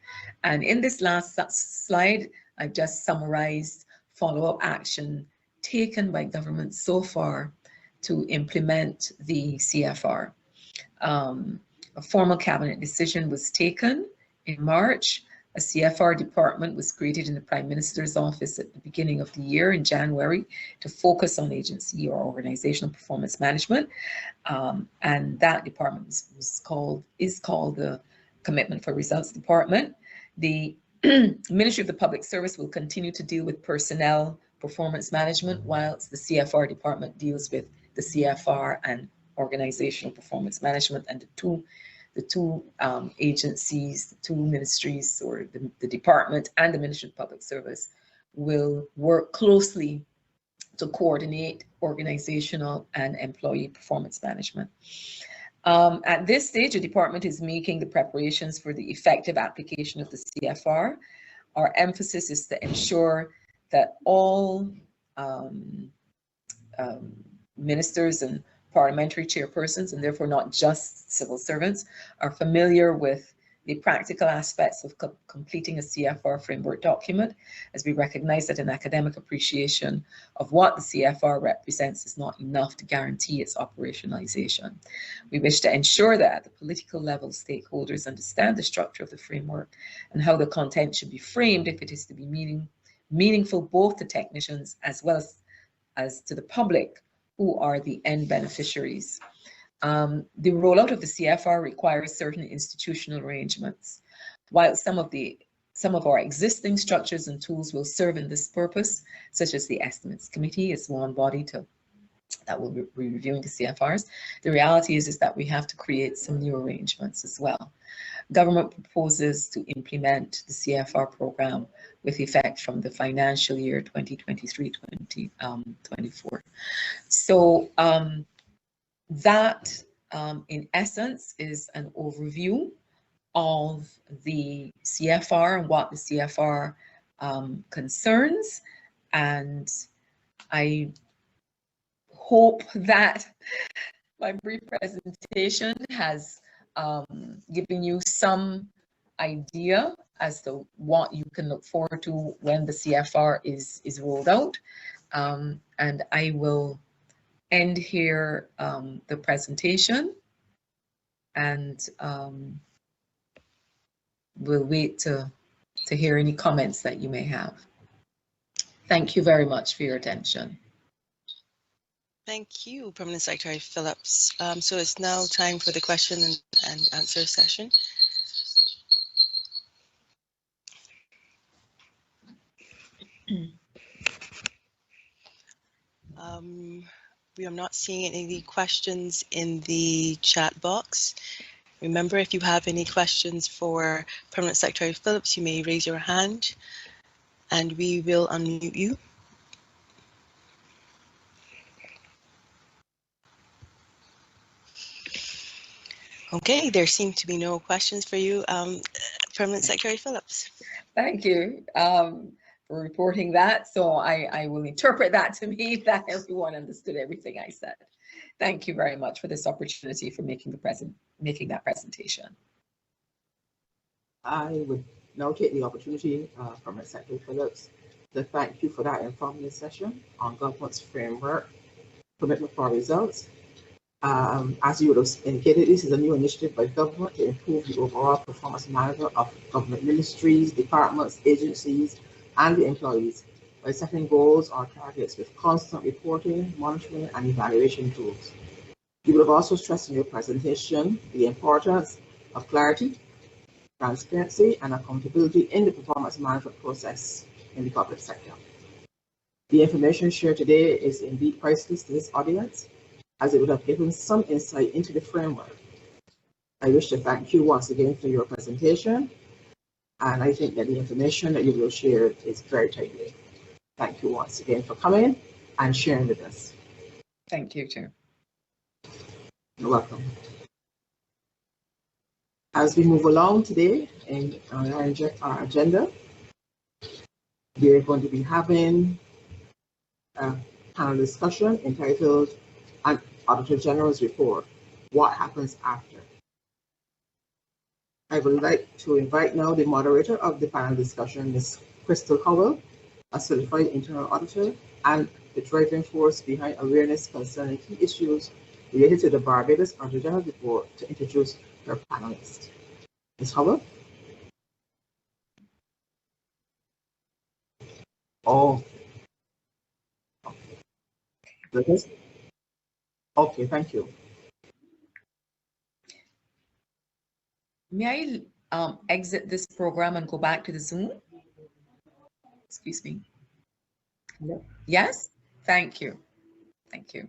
And in this last slide, I've just summarized follow-up action taken by government so far to implement the CFR. A formal cabinet decision was taken in March. A CFR department was created in the Prime Minister's office at the beginning of the year in January to focus on agency or organizational performance management. And that department is called the Commitment for Results Department. The Ministry of the Public Service will continue to deal with personnel performance management, whilst the CFR department deals with the CFR and organizational performance management, and the two agencies, the 2 ministries, or the department and the Ministry of Public Service will work closely to coordinate organizational and employee performance management. At this stage, the department is making the preparations for the effective application of the CFR. Our emphasis is to ensure that all ministers and parliamentary chairpersons, and therefore not just civil servants, are familiar with the practical aspects of completing a CFR framework document, as we recognize that an academic appreciation of what the CFR represents is not enough to guarantee its operationalization. We wish to ensure that at the political level, stakeholders understand the structure of the framework and how the content should be framed if it is to be meaningful both to technicians as well as to the public, who are the end beneficiaries. The rollout of the CFR requires certain institutional arrangements. While some of our existing structures and tools will serve in this purpose, such as the Estimates Committee is one body that will be reviewing the CFRs, the reality is that we have to create some new arrangements as well. Government proposes to implement the CFR program with effect from the financial year 2023-2024. So that, in essence, is an overview of the CFR and what the CFR concerns. And I hope that my brief presentation has given you some idea as to what you can look forward to when the CFR is rolled out. And I will end here the presentation, and we'll wait to hear any comments that you may have. Thank you very much for your attention. Thank you, Permanent Secretary Phillips. So it's now time for the question and answer session. We are not seeing any questions in the chat box. Remember, if you have any questions for Permanent Secretary Phillips, you may raise your hand and we will unmute you. Okay, there seem to be no questions for you, Permanent Secretary Phillips. Thank you for reporting that. So I will interpret that to mean that everyone understood everything I said. Thank you very much for this opportunity for making that presentation. I would now take the opportunity from Secretary Phillips to thank you for that informative session on government's framework commitment for results. As you would have indicated, this is a new initiative by government to improve the overall performance management of government ministries, departments, agencies, and the employees by setting goals or targets with constant reporting, monitoring, and evaluation tools. You would have also stressed in your presentation the importance of clarity, transparency, and accountability in the performance management process in the public sector. The information shared today is indeed priceless to this audience, as it would have given some insight into the framework. I wish to thank you once again for your presentation, and I think that the information that you will share is very timely. Thank you once again for coming and sharing with us. Thank you, too. You're welcome. As we move along today in our agenda, we're going to be having a panel discussion entitled An Auditor General's Report, What Happens After? I would like to invite now the moderator of the panel discussion, Ms. Crystal Howell, a certified internal auditor and the driving force behind awareness concerning key issues related to the Barbados Auditor General Report, to introduce her panelists. Ms. Howell? Oh. Okay, thank you. May I exit this program and go back to the Zoom? Excuse me. No. Yes? Thank you. Thank you.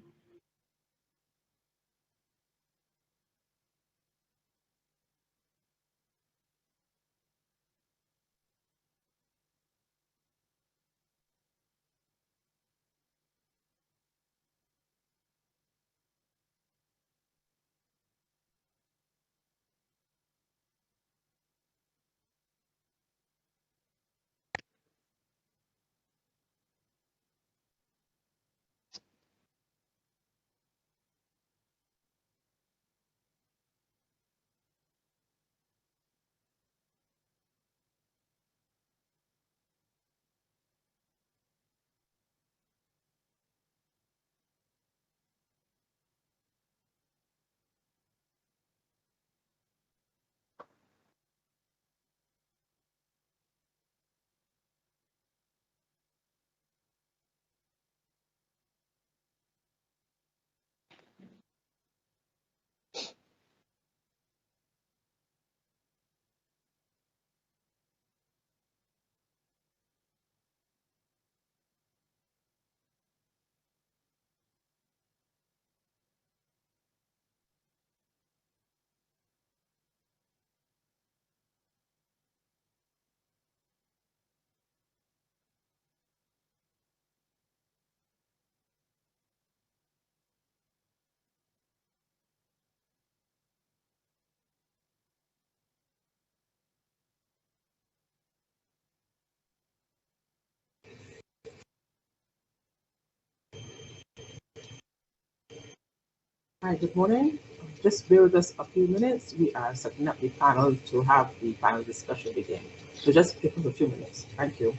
Hi, good morning. Just bear with us a few minutes. We are setting up the panel to have the panel discussion begin. So just give us a few minutes. Thank you.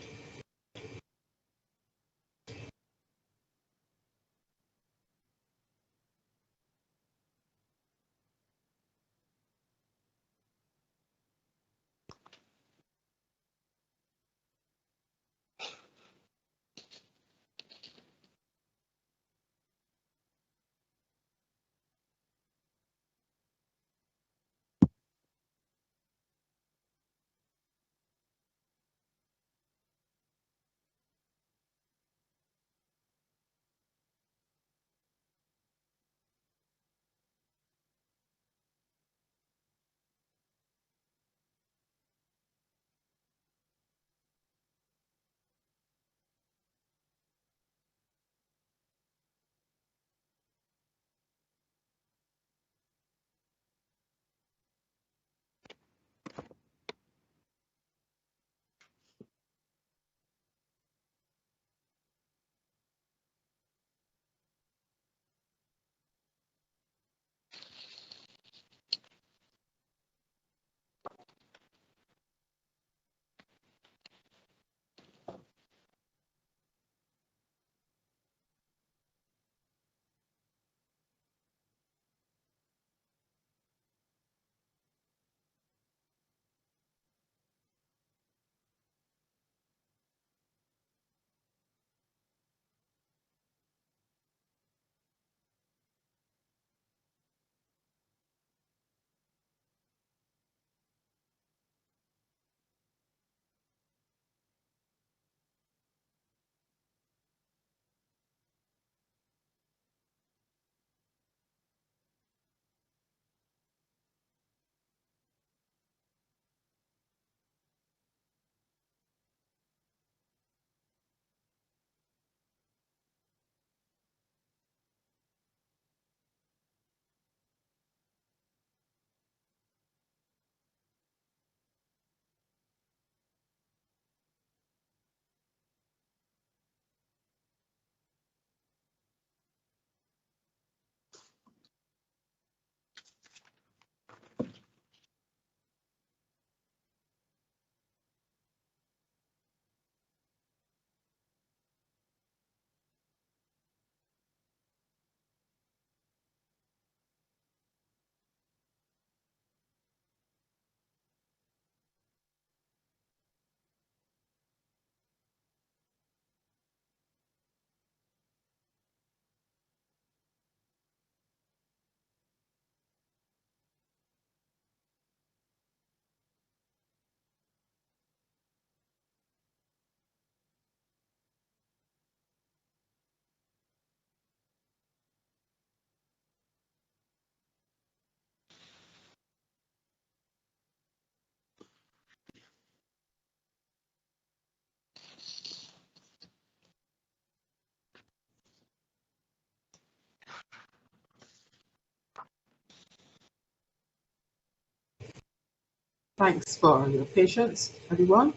Thanks for your patience, everyone.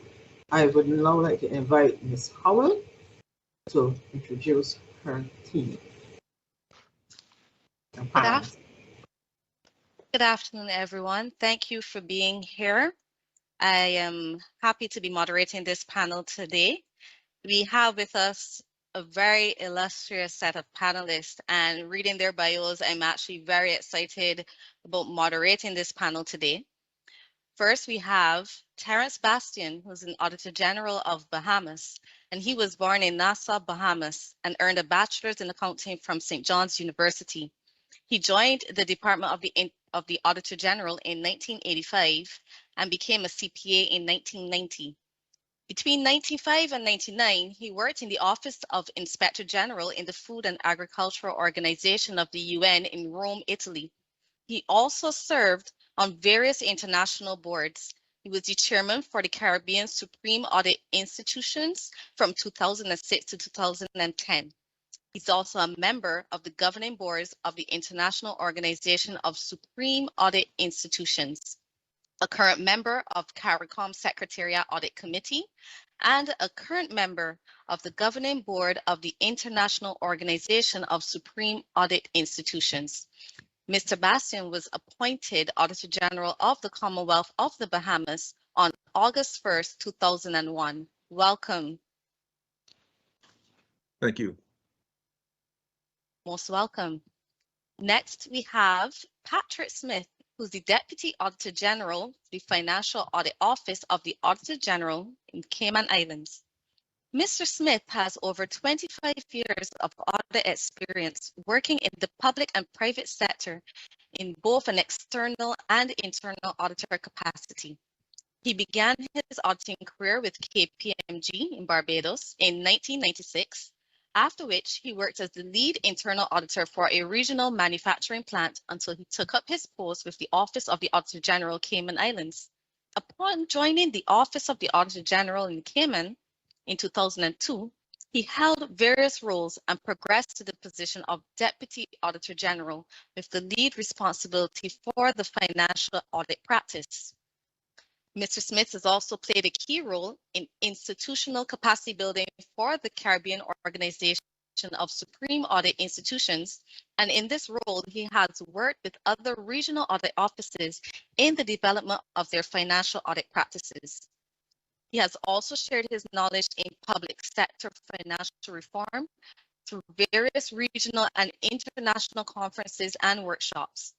I would now like to invite Ms. Howell to introduce her team and panelists. Good afternoon, everyone. Thank you for being here. I am happy to be moderating this panel today. We have with us a very illustrious set of panelists, and reading their bios, I'm actually very excited about moderating this panel today. First, we have Terence Bastian, who's an Auditor General of Bahamas, and he was born in Nassau, Bahamas, and earned a bachelor's in accounting from St. John's University. He joined the Department of the Auditor General in 1985 and became a CPA in 1990. Between 1995 and 1999, he worked in the Office of Inspector General in the Food and Agricultural Organization of the UN in Rome, Italy. He also served on various international boards. He was the chairman for the Caribbean Supreme Audit Institutions from 2006 to 2010. He's also a member of the governing boards of the International Organization of Supreme Audit Institutions, a current member of CARICOM Secretariat Audit Committee, and a current member of the governing board of the International Organization of Supreme Audit Institutions. Mr. Bastian was appointed Auditor General of the Commonwealth of the Bahamas on August 1st, 2001. Welcome. Thank you. Most welcome. Next, we have Patrick Smith, who's the Deputy Auditor General, the Financial Audit Office of the Auditor General in Cayman Islands. Mr. Smith has over 25 years of audit experience working in the public and private sector in both an external and internal auditor capacity. He began his auditing career with KPMG in Barbados in 1996, after which he worked as the lead internal auditor for a regional manufacturing plant until he took up his post with the Office of the Auditor General Cayman Islands. Upon joining the Office of the Auditor General in Cayman in 2002, he held various roles and progressed to the position of Deputy Auditor General with the lead responsibility for the financial audit practice. Mr. Smith has also played a key role in institutional capacity building for the Caribbean Organization of Supreme Audit Institutions, and in this role, he has worked with other regional audit offices in the development of their financial audit practices. He has also shared his knowledge in public sector financial reform through various regional and international conferences and workshops.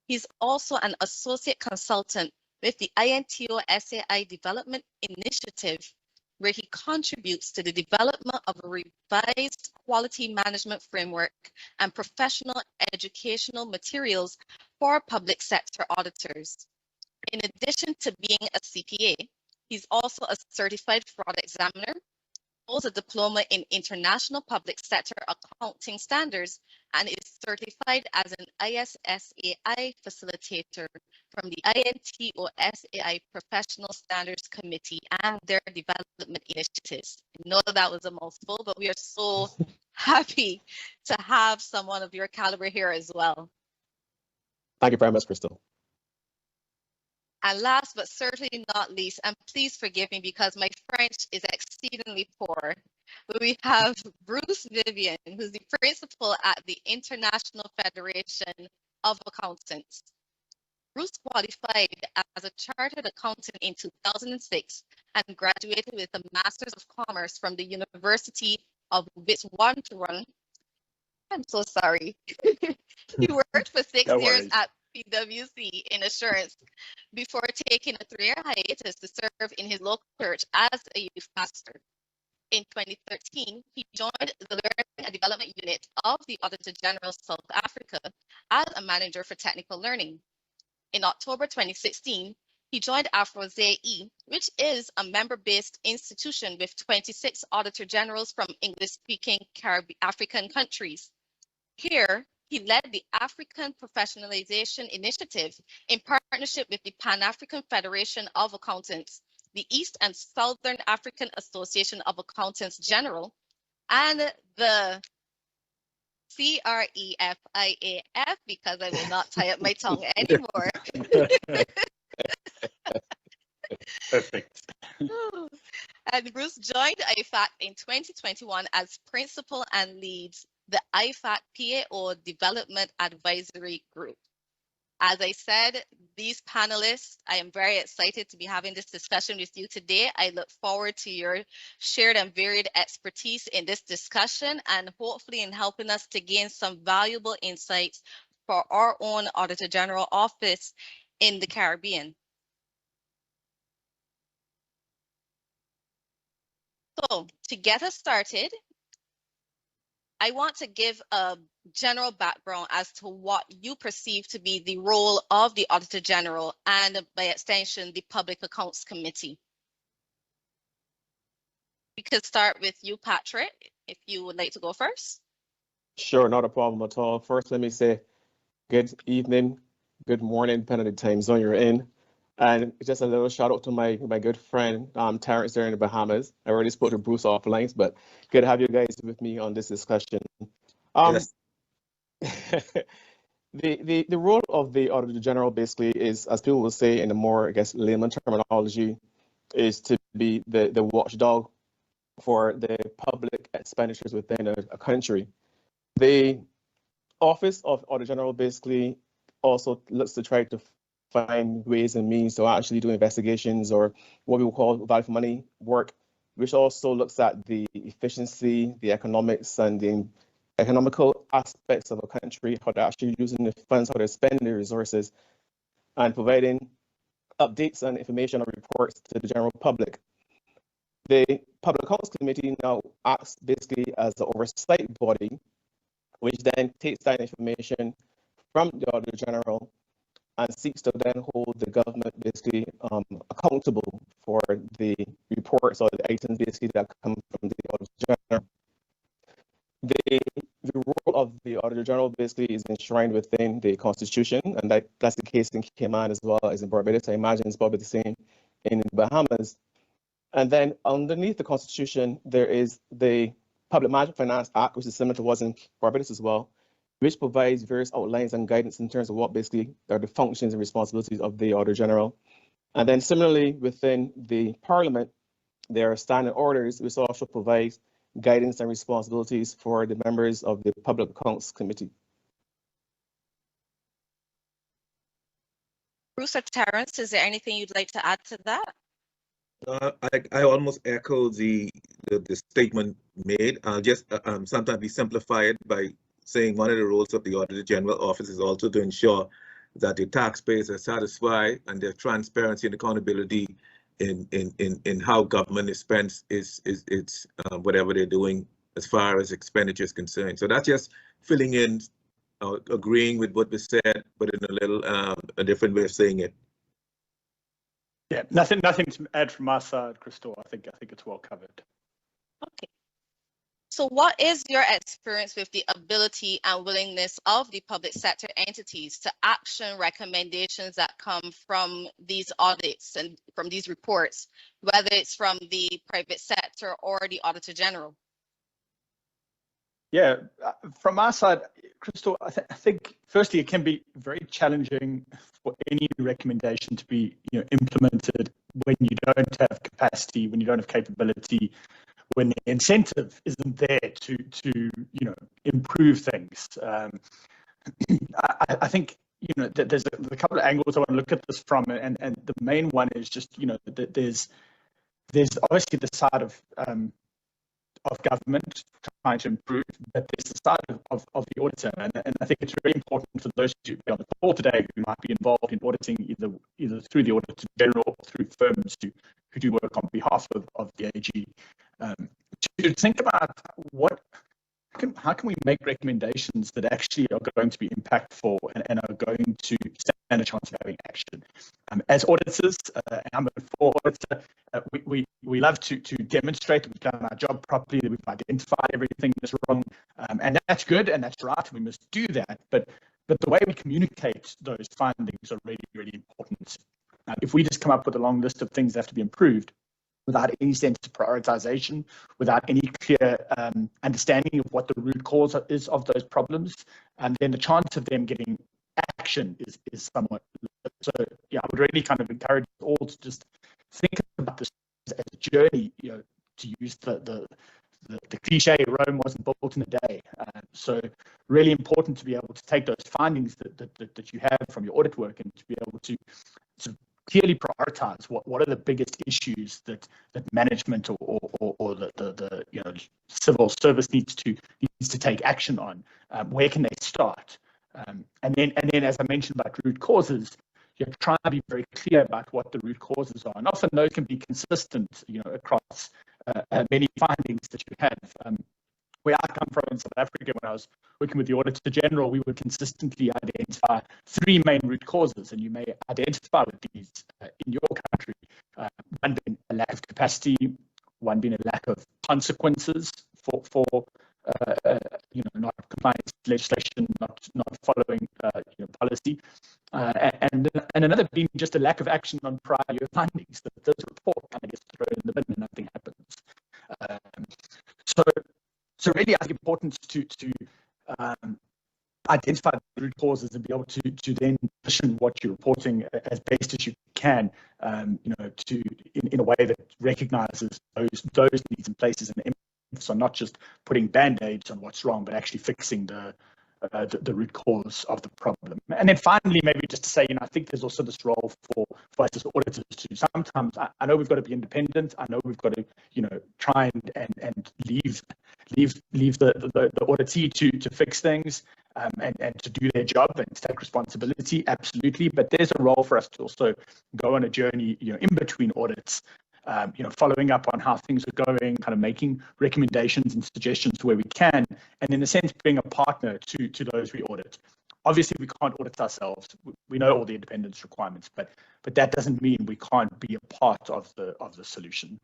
He's also an associate consultant with the INTO SAI Development Initiative, where he contributes to the development of a revised quality management framework and professional educational materials for public sector auditors. In addition to being a CPA, he's also a certified fraud examiner, holds a diploma in international public sector accounting standards, and is certified as an ISSAI facilitator from the INTO SAI Professional Standards Committee and their development initiatives. I know that was a mouthful, but we are so happy to have someone of your caliber here as well. Thank you very much, Crystal. And last but certainly not least, and please forgive me because my French is exceedingly poor, but we have Bruce Vivian, who's the principal at the International Federation of Accountants. Bruce qualified as a chartered accountant in 2006 and graduated with a Master's of Commerce from the University of Witwatersrand. I'm so sorry. He worked for 6 years at PwC in assurance before taking a 3-year hiatus to serve in his local church as a youth pastor. In 2013, he joined the Learning and Development Unit of the Auditor General South Africa as a manager for technical learning. In October 2016, he joined AfroZE, which is a member-based institution with 26 auditor generals from English-speaking African countries. Here, he led the African Professionalization Initiative in partnership with the Pan-African Federation of Accountants, the East and Southern African Association of Accountants General, and the CREFIAF, because I will not tie up my tongue anymore. Perfect. And Bruce joined IFAC in 2021 as principal and leads the IFAC PAO Development Advisory Group. As I said, these panelists, I am very excited to be having this discussion with you today. I look forward to your shared and varied expertise in this discussion and hopefully in helping us to gain some valuable insights for our own Auditor General Office in the Caribbean. So to get us started, I want to give a general background as to what you perceive to be the role of the Auditor General and by extension, the Public Accounts Committee. We could start with you, Patrick, if you would like to go first. Sure, not a problem at all. First, let me say good evening, good morning, depending on the time zone you're in. And just a little shout out to my good friend, Terrence there in the Bahamas. I already spoke to Bruce offline, but good to have you guys with me on this discussion. Yes. The role of the Auditor General basically is, as people will say in the more, I guess, layman terminology, is to be the watchdog for the public expenditures within a country. The Office of Auditor General basically also looks to try to find ways and means to actually do investigations or what we will call value for money work, which also looks at the efficiency, the economics, and the economical aspects of a country, how they're actually using the funds, how they're spending the resources, and providing updates and information or reports to the general public. The Public Accounts Committee now acts basically as an oversight body, which then takes that information from the Auditor General and seeks to then hold the government basically accountable for the reports or the items basically that come from the Auditor General. The role of the Auditor General basically is enshrined within the Constitution, and that's the case in Cayman as well as in Barbados. I imagine it's probably the same in the Bahamas. And then underneath the Constitution, there is the Public Management Finance Act, which is similar to what's in Barbados as well, which provides various outlines and guidance in terms of what basically are the functions and responsibilities of the Auditor General. And then similarly, within the Parliament, there are standing orders, which also provide guidance and responsibilities for the members of the Public Accounts Committee. Bruce or Terrence, is there anything you'd like to add to that? I almost echo the statement made. I'll just sometimes we simplify it by saying one of the roles of the Auditor General Office is also to ensure that the taxpayers are satisfied and there's transparency and accountability in how government spends its whatever they're doing as far as expenditure is concerned. So that's just filling in, agreeing with what was said, but in a little a different way of saying it. Yeah, nothing to add from my side, Crystal. I think it's well covered. Okay. So what is your experience with the ability and willingness of the public sector entities to action recommendations that come from these audits and from these reports, whether it's from the private sector or the Auditor General? Yeah, from our side, Crystal, I think firstly it can be very challenging for any recommendation to be implemented when you don't have capacity, when you don't have capability, when the incentive isn't there to improve things. I think there's a couple of angles I want to look at this from, and the main one is just that there's obviously the side of government trying to improve, but there's the side of the auditor, and I think it's very important for those who be on the call today who might be involved in auditing either through the Auditor General or through firms who do work on behalf of the AG, to think about how can we make recommendations that actually are going to be impactful and are going to stand a chance of having action. As auditors, and I'm a full auditor, we love to demonstrate that we've done our job properly, that we've identified everything that's wrong, and that's good and that's right, and we must do that. But the way we communicate those findings are really, really important. If we just come up with a long list of things that have to be improved, without any sense of prioritization, without any clear understanding of what the root cause is of those problems, and then the chance of them getting action is somewhat low. So yeah, I would really kind of encourage all to just think about this as a journey, you know, to use the cliche, Rome wasn't built in a day. So really important to be able to take those findings that you have from your audit work and to be able to clearly prioritize what are the biggest issues that management or the you know, civil service needs to take action on. Where can they start? And then as I mentioned about root causes, you try to be very clear about what the root causes are, and often those can be consistent, you know, across many findings that you have. Where I come from in South Africa, when I was working with the Auditor General, we would consistently identify 3 main root causes, and you may identify with these in your country. One being a lack of capacity, one being a lack of consequences for you know, not compliance legislation, not following you know, policy, and another being just a lack of action on prior year findings. That this report kind of gets thrown in the bin and nothing happens. So really, I think it's important to identify the root causes and be able to then position what you're reporting as best as you can, you know, in a way that recognises those needs and places and emphasis on not just putting band-aids on what's wrong, but actually fixing the root cause of the problem. And then finally, maybe just to say, you know, I think there's also this role for us as auditors to sometimes, I know we've got to be independent. I know we've got to, you know, try and leave the auditee to fix things and to do their job and to take responsibility, absolutely. But there's a role for us to also go on a journey, you know, in between audits, you know, following up on how things are going, kind of making recommendations and suggestions where we can, and in a sense being a partner to those we audit. Obviously, we can't audit ourselves. We know all the independence requirements, but that doesn't mean we can't be a part of the solution.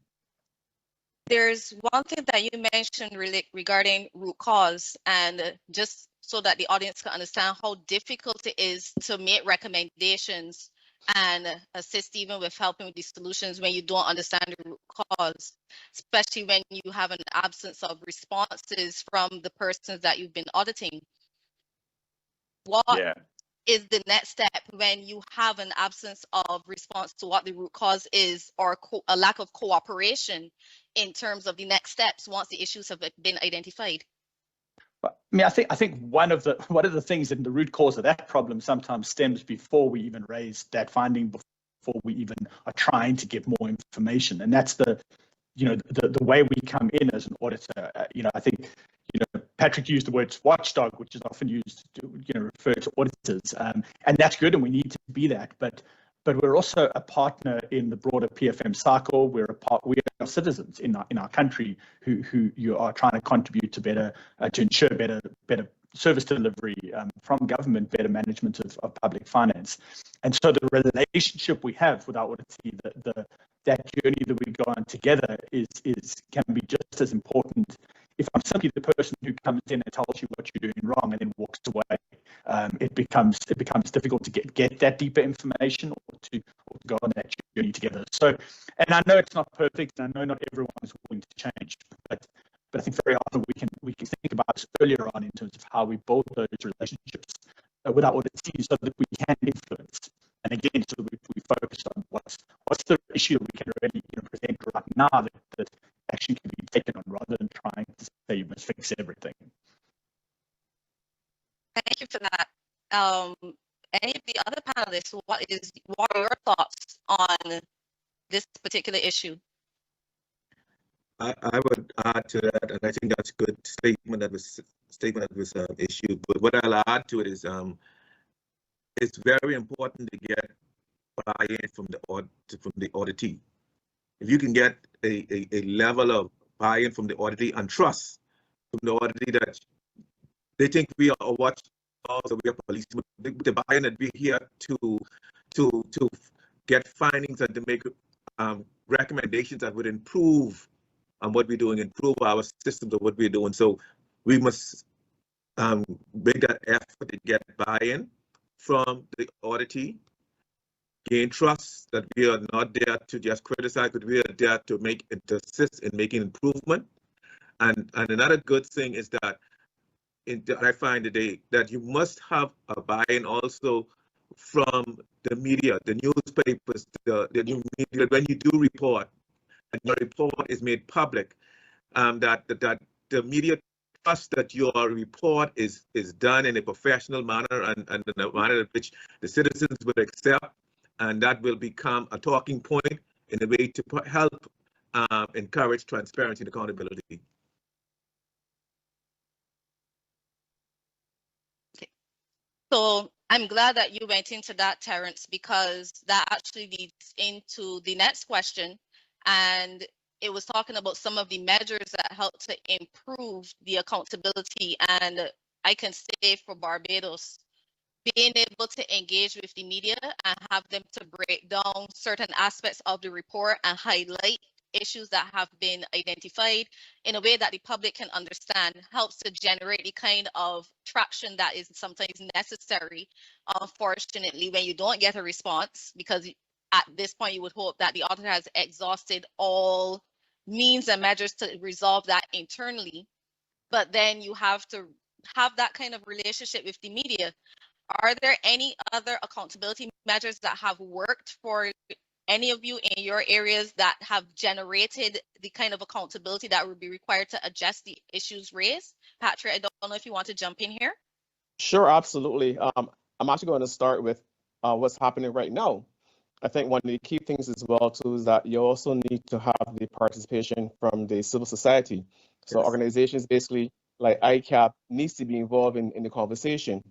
There's one thing that you mentioned regarding root cause, and just so that the audience can understand how difficult it is to make recommendations and assist even with helping with these solutions when you don't understand the root cause, especially when you have an absence of responses from the persons that you've been auditing. What is the next step when you have an absence of response to what the root cause is, or a lack of cooperation in terms of the next steps once the issues have been identified? I mean, I think one of the things in the root cause of that problem sometimes stems before we even raise that finding, before we even are trying to get more information, and that's the way we come in as an auditor. You know, I think, you know, Patrick used the word watchdog, which is often used to, you know, refer to auditors, and that's good, and we need to be that. But we're also a partner in the broader PFM cycle. We are citizens in our country who you are trying to contribute to ensure better service delivery from government, better management of public finance. And so the relationship we have with our auditee, that journey that we go on together can be just as important. If I'm simply the person who comes in and tells you what you're doing wrong and then walks away, it becomes difficult to get that deeper information or to go on that journey together. So, and I know it's not perfect, and I know not everyone is willing to change, but I think very often we can think about this earlier on in terms of how we build those relationships with our auditees so that we can influence. And again, so we focus on what's the issue that we can really, you know, present right now that action can be taken on, rather than trying to say you must fix everything. Thank you for that. Any of the other panelists, what are your thoughts on this particular issue? I would add to that, and I think that's a good statement that was issued. But what I'll add to it is, it's very important to get buy-in from the auditee. If you can get a level of buy-in from the auditee and trust from the auditee that they think we are watchdogs or we are policemen, the buy-in that we're here to get findings and to make recommendations that would improve on what we're doing, improve our systems of what we're doing. So we must make that effort to get buy-in from the auditee, gain trust that we are not there to just criticize, but we are there to assist in making improvement. And another good thing is that I find today that you must have a buy-in also from the media, the newspapers, the new media, when you do report, and your report is made public, that the media trust that your report is done in a professional manner and in a manner in which the citizens will accept, and that will become a talking point in a way to help encourage transparency and accountability. So I'm glad that you went into that, Terence, because that actually leads into the next question. And it was talking about some of the measures that help to improve the accountability. And I can say for Barbados, being able to engage with the media and have them to break down certain aspects of the report and highlight issues that have been identified in a way that the public can understand helps to generate the kind of traction that is sometimes necessary, unfortunately, when you don't get a response, because at this point you would hope that the auditor has exhausted all means and measures to resolve that internally. But then you have to have that kind of relationship with the media. Are there any other accountability measures that have worked for any of you in your areas that have generated the kind of accountability that would be required to address the issues raised? Patrick, I don't know if you want to jump in here. Sure, absolutely. I'm actually going to start with what's happening right now. I think one of the key things as well too is that you also need to have the participation from the civil society. So organizations basically like ICAB needs to be involved in the conversation.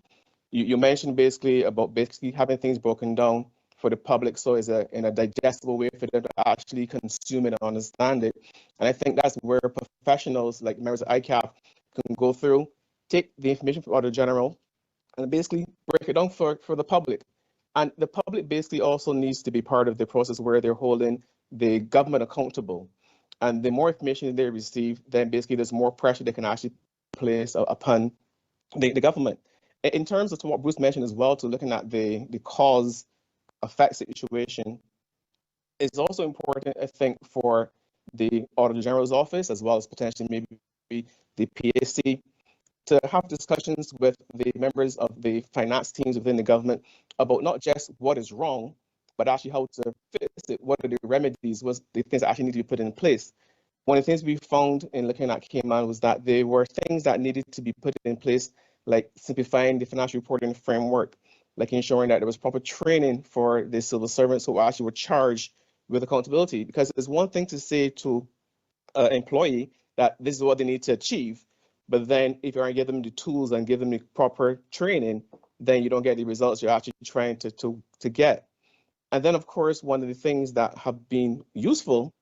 You mentioned basically about having things broken down for the public, so it's in a digestible way for them to actually consume it and understand it. And I think that's where professionals like members of ICAB can go through, take the information from Auditor General, and basically break it down for the public. And the public basically also needs to be part of the process where they're holding the government accountable. And the more information they receive, then basically there's more pressure they can actually place upon the government. In terms of what Bruce mentioned as well, to looking at the cause effect situation, it's also important, I think, for the Auditor General's office, as well as potentially maybe the PAC, to have discussions with the members of the finance teams within the government about not just what is wrong, but actually how to fix it. What are the remedies? What's the things that actually need to be put in place? One of the things we found in looking at Cayman was that there were things that needed to be put in place, like simplifying the financial reporting framework, like ensuring that there was proper training for the civil servants who actually were charged with accountability. Because it's one thing to say to an employee that this is what they need to achieve, but then if you aren't give them the tools and give them the proper training, then you don't get the results you're actually trying to get. And then, of course, one of the things that have been useful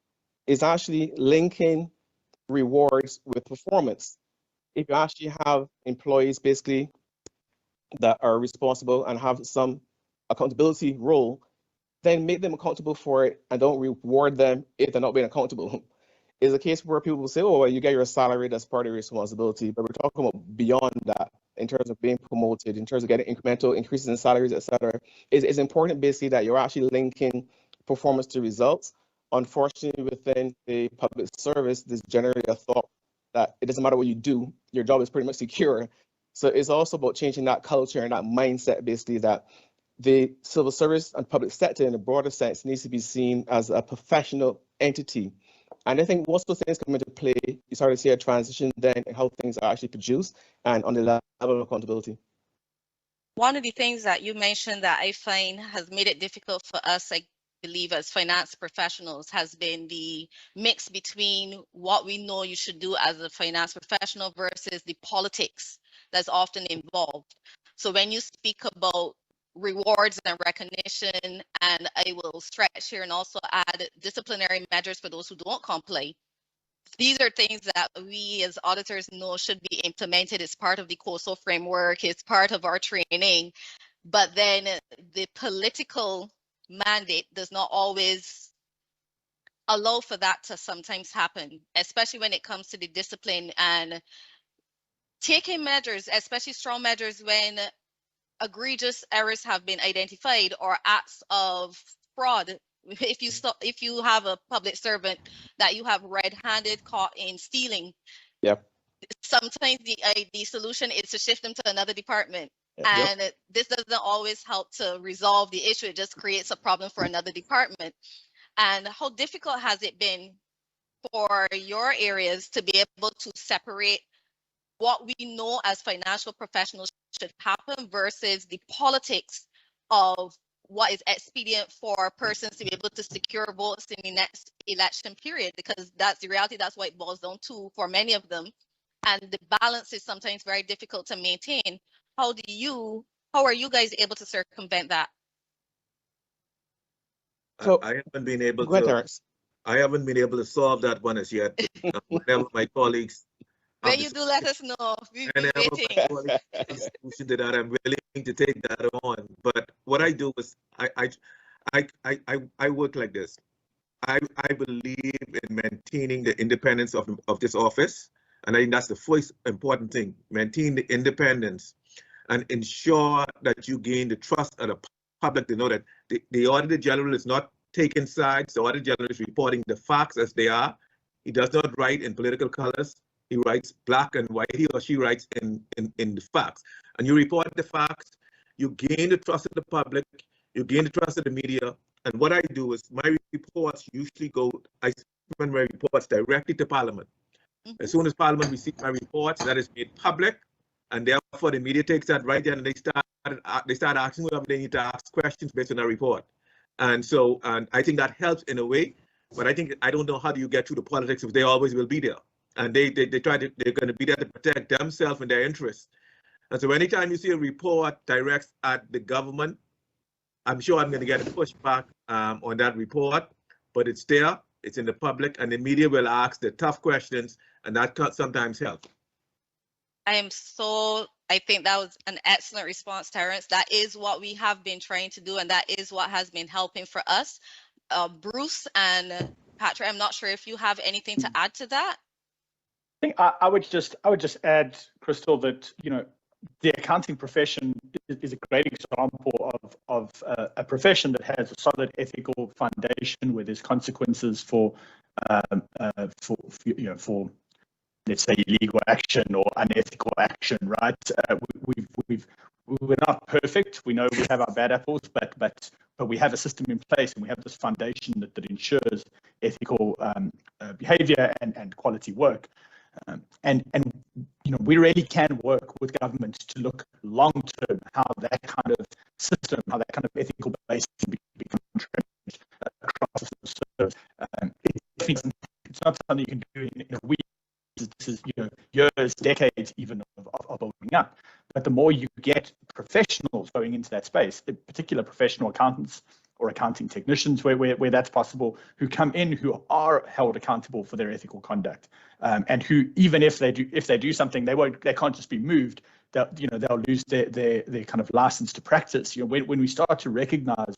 is actually linking rewards with performance. If you actually have employees basically that are responsible and have some accountability role, then make them accountable for it and don't reward them if they're not being accountable. It's a case where people will say, oh, well, you get your salary, that's part of your responsibility, but we're talking about beyond that in terms of being promoted, in terms of getting incremental increases in salaries, etc. It's important basically that you're actually linking performance to results. Unfortunately, within the public service, there's generally a thought that it doesn't matter what you do, your job is pretty much secure. So it's also about changing that culture and that mindset, basically, that the civil service and public sector in a broader sense needs to be seen as a professional entity. And I think once those things come into play, you start to see a transition then in how things are actually produced and on the level of accountability. One of the things that you mentioned that I find has made it difficult for us, I believe, as finance professionals, has been the mix between what we know you should do as a finance professional versus the politics that's often involved. So when you speak about rewards and recognition, and I will stretch here and also add disciplinary measures for those who don't comply, these are things that we as auditors know should be implemented as part of the COSO framework, it's part of our training, but then the political mandate does not always allow for that to sometimes happen, especially when it comes to the discipline and taking measures, especially strong measures when egregious errors have been identified or acts of fraud. If you have a public servant that you have red-handed caught in stealing, yep, sometimes the solution is to shift them to another department. And this doesn't always help to resolve the issue. It just creates a problem for another department. And how difficult has it been for your areas to be able to separate what we know as financial professionals should happen versus the politics of what is expedient for persons to be able to secure votes in the next election period? Because that's the reality, that's what it boils down to for many of them. And the balance is sometimes very difficult to maintain. How are you guys able to circumvent that? So I haven't been able to. I haven't been able to solve that one as yet. Whenever my colleagues, when you do, let us know. We'll be waiting. That I'm willing to take that on. But what I do is I work like this. I believe in maintaining the independence of this office, and I think that's the first important thing. Maintain the independence and ensure that you gain the trust of the public to know that the Auditor General is not taking sides. The Auditor General is reporting the facts as they are. He does not write in political colors. He writes black and white. He or she writes in the facts. And you report the facts, you gain the trust of the public, you gain the trust of the media. And what I do is my reports usually I send my reports directly to Parliament. As soon as Parliament receives my reports, that is made public. And therefore the media takes that right there and they start asking whatever they need to ask questions based on our report. And so, and I think that helps in a way, but I don't know how do you get through the politics if they always will be there. And they're going to be there to protect themselves and their interests. And so anytime you see a report directs at the government, I'm sure I'm going to get a pushback on that report, but it's there, it's in the public, and the media will ask the tough questions, and that can sometimes help. I think that was an excellent response, Terence. That is what we have been trying to do, and that is what has been helping for us. Bruce and Patrick, I'm not sure if you have anything to add to that. I think I would just add, Crystal, that the accounting profession is a great example of a profession that has a solid ethical foundation where there's consequences for let's say illegal action or unethical action, right? We're not perfect. We know we have our bad apples, but we have a system in place and we have this foundation that ensures ethical behavior and quality work. And we really can work with government to look long term how that kind of system, how that kind of ethical base can become entrenched across the service. It's not something you can do in a week. This is years, decades even of building up. But the more you get professionals going into that space, in particular professional accountants or accounting technicians where that's possible, who come in, who are held accountable for their ethical conduct, and who, even if they do something, they can't just be moved. They'll lose their kind of license to practice. When we start to recognize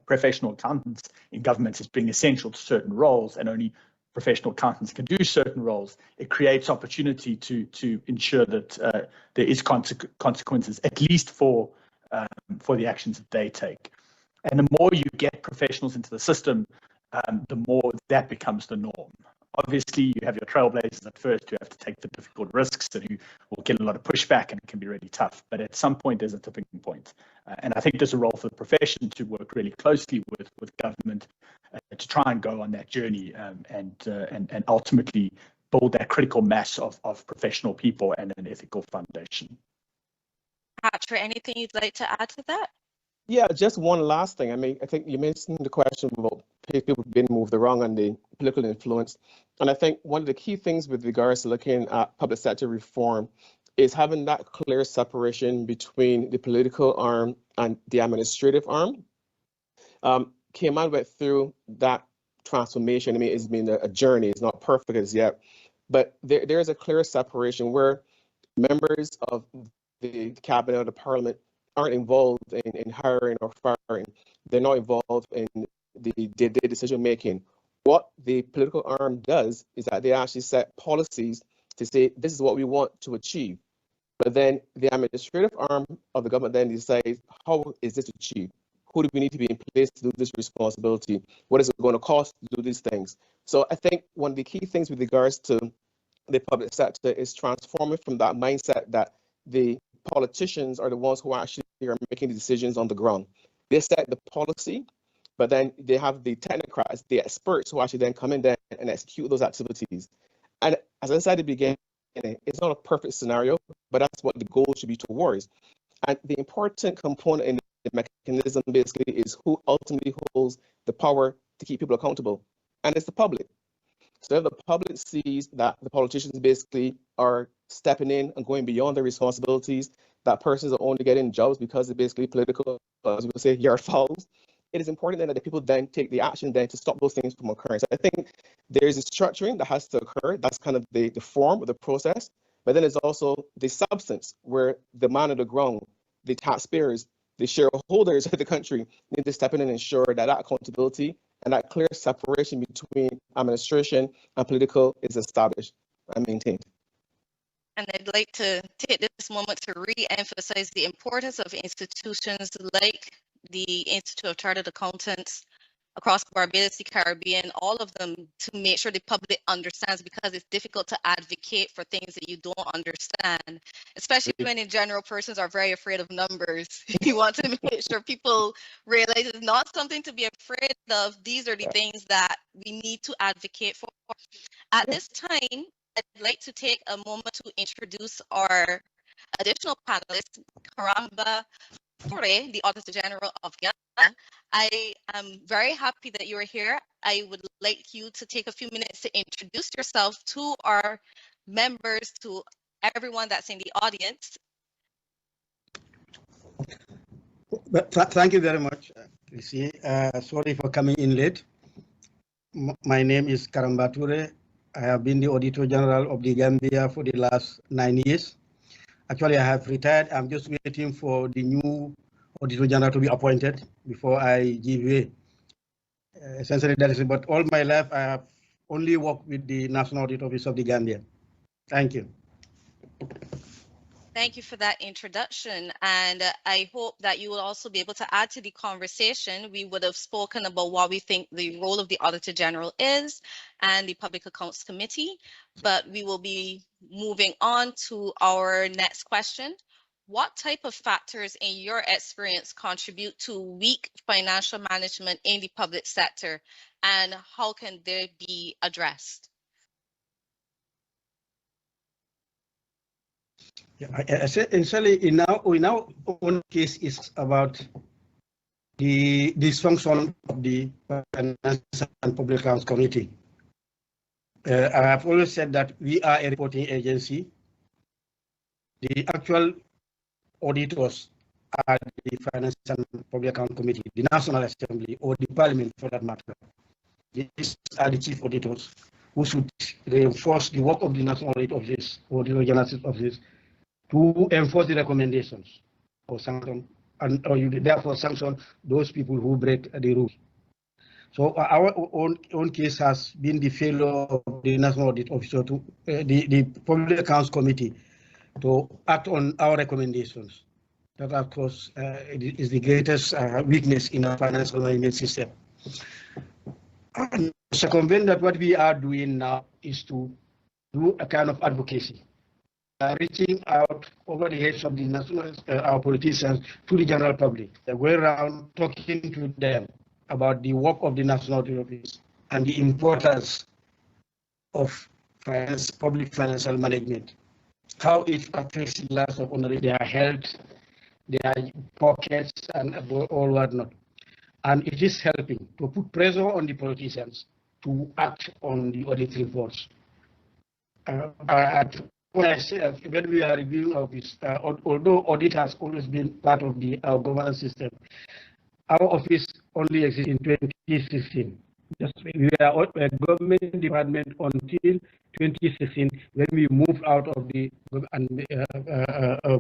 professional accountants in governments as being essential to certain roles, and only professional accountants can do certain roles, it creates opportunity to ensure that there is consequences, at least for the actions that they take. And the more you get professionals into the system, the more that becomes the norm. Obviously, you have your trailblazers at first who have to take the difficult risks and who will get a lot of pushback, and it can be really tough. But at some point, there's a tipping point. And I think there's a role for the profession to work really closely with government to try and go on that journey and ultimately build that critical mass of professional people and an ethical foundation. Patrick, anything you'd like to add to that? Yeah, just one last thing. I mean, I think you mentioned the question about people being moved around and the political influence. And I think one of the key things with regards to looking at public sector reform is having that clear separation between the political arm and the administrative arm. Cayman went through that transformation. I mean, it's been a journey. It's not perfect as yet, but there is a clear separation where members of the cabinet or the parliament aren't involved in hiring or firing. They're not involved in the day-to-day decision making. What the political arm does is that they actually set policies to say, this is what we want to achieve. But then the administrative arm of the government then decides, how is this achieved? Who do we need to be in place to do this responsibility? What is it going to cost to do these things? So I think one of the key things with regards to the public sector is transforming from that mindset that the politicians are the ones who actually are making the decisions on the ground. They set the policy, but then they have the technocrats, the experts who actually then come in there and execute those activities. And as I said at the beginning, it's not a perfect scenario, but that's what the goal should be towards. And the important component in the mechanism basically is who ultimately holds the power to keep people accountable. And it's the public. So if the public sees that the politicians basically are stepping in and going beyond their responsibilities, that persons are only getting jobs because they're basically political, as we would say, yard fouls, it is important then that the people then take the action then to stop those things from occurring. So I think there is a structuring that has to occur. That's kind of the form of the process. But then there's also the substance where the man on the ground, the taxpayers, the shareholders of the country need to step in and ensure that that accountability and that clear separation between administration and political is established and maintained. And I'd like to take this moment to re-emphasize the importance of institutions like the Institute of Chartered Accountants across Barbados, the Caribbean, all of them, to make sure the public understands, because it's difficult to advocate for things that you don't understand, especially when in general persons are very afraid of numbers. You want to make sure people realize it's not something to be afraid of. These are the things that we need to advocate for. At this time, I'd like to take a moment to introduce our additional panelist, Karamba Toure, the Auditor General of Ghana. I am very happy that you are here. I would like you to take a few minutes to introduce yourself to our members, to everyone that's in the audience. Thank you very much, Chrissy. Sorry for coming in late. My name is Karamba Toure. I have been the Auditor General of the Gambia for the last 9 years. Actually, I have retired. I'm just waiting for the new Auditor General to be appointed before I give way. Essentially, that is it. But all my life, I have only worked with the National Audit Office of the Gambia. Thank you. Thank you for that introduction. And I hope that you will also be able to add to the conversation. We would have spoken about what we think the role of the Auditor General is and the Public Accounts Committee, but we will be moving on to our next question. What type of factors in your experience contribute to weak financial management in the public sector, and how can they be addressed? Yeah, essentially, in our own case, is about the dysfunction of the Finance and Public Accounts Committee. I have always said that we are a reporting agency. The actual auditors are the Finance and Public Accounts Committee, the National Assembly, or the Parliament for that matter. These are the chief auditors who should reinforce the work of the National Audit Office or the Regional Office to enforce the recommendations or sanction, and or you therefore sanction those people who break the rules. So our own case has been the failure of the National Audit Office to the Public Accounts Committee to act on our recommendations. That, of course, is the greatest weakness in our financial management system. And to circumvent that, what we are doing now is to do a kind of advocacy. Reaching out over the heads of the national, our politicians, to the general public. They're going around talking to them about the work of the National Audit Office and the importance of public financial management, how it affects the lives of owners, their health, their pockets, and all whatnot. And it is helping to put pressure on the politicians to act on the audit reports. When we are reviewing office, although audit has always been part of our governance system, our office only exists in 2016. We are a government department until 2016, when we moved out of the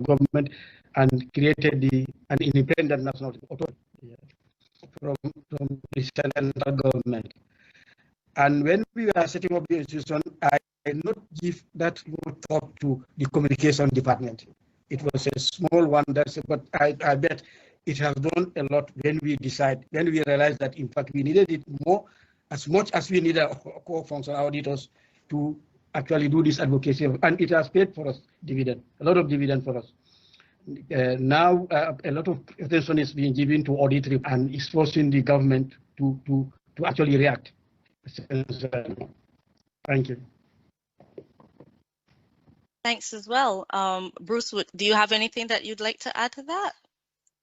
government and created an independent national authority from the central government. And when we were setting up the institution, I did not give that thought to the communication department. It was a small one, but I bet it has done a lot when we realized that, in fact, we needed it more, as much as we needed core functional auditors to actually do this advocacy. And it has paid for us dividend, a lot of dividend for us. now a lot of attention is being given to audit and is forcing the government to actually react. Thank you. Thanks as well. Bruce, do you have anything that you'd like to add to that?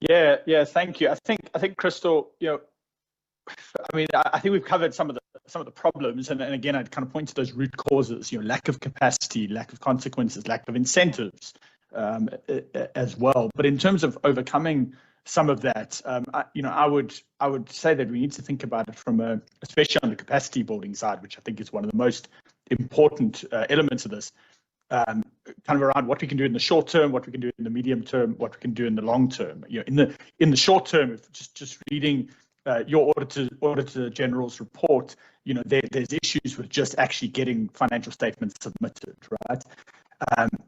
Yeah, thank you. I think Crystal, I mean, I think we've covered some of the problems, and again, I'd kind of point to those root causes, lack of capacity, lack of consequences, lack of incentives, as well. But in terms of overcoming some of that, I would say that we need to think about it from especially on the capacity building side, which I think is one of the most important elements of this. Kind of around what we can do in the short term, what we can do in the medium term, what we can do in the long term. In the short term, if just reading your Auditor General's report, there's issues with just actually getting financial statements submitted, right?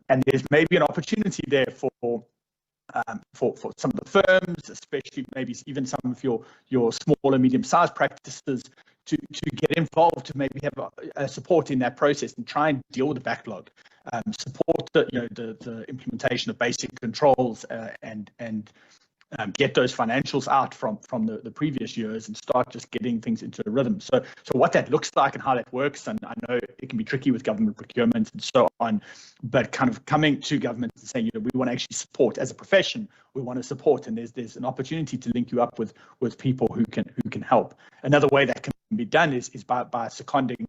And there's maybe an opportunity there for some of the firms, especially maybe even some of your small and medium-sized practices, to get involved, to maybe have support in that process and try and deal with the backlog, support the implementation of basic controls, and get those financials out from the previous years and start just getting things into a rhythm. So what that looks like and how that works, and I know it can be tricky with government procurement and so on, but kind of coming to government and saying, we want to actually support as a profession, we want to support, and there's an opportunity to link you up with people who can help. Another way that can be done is by seconding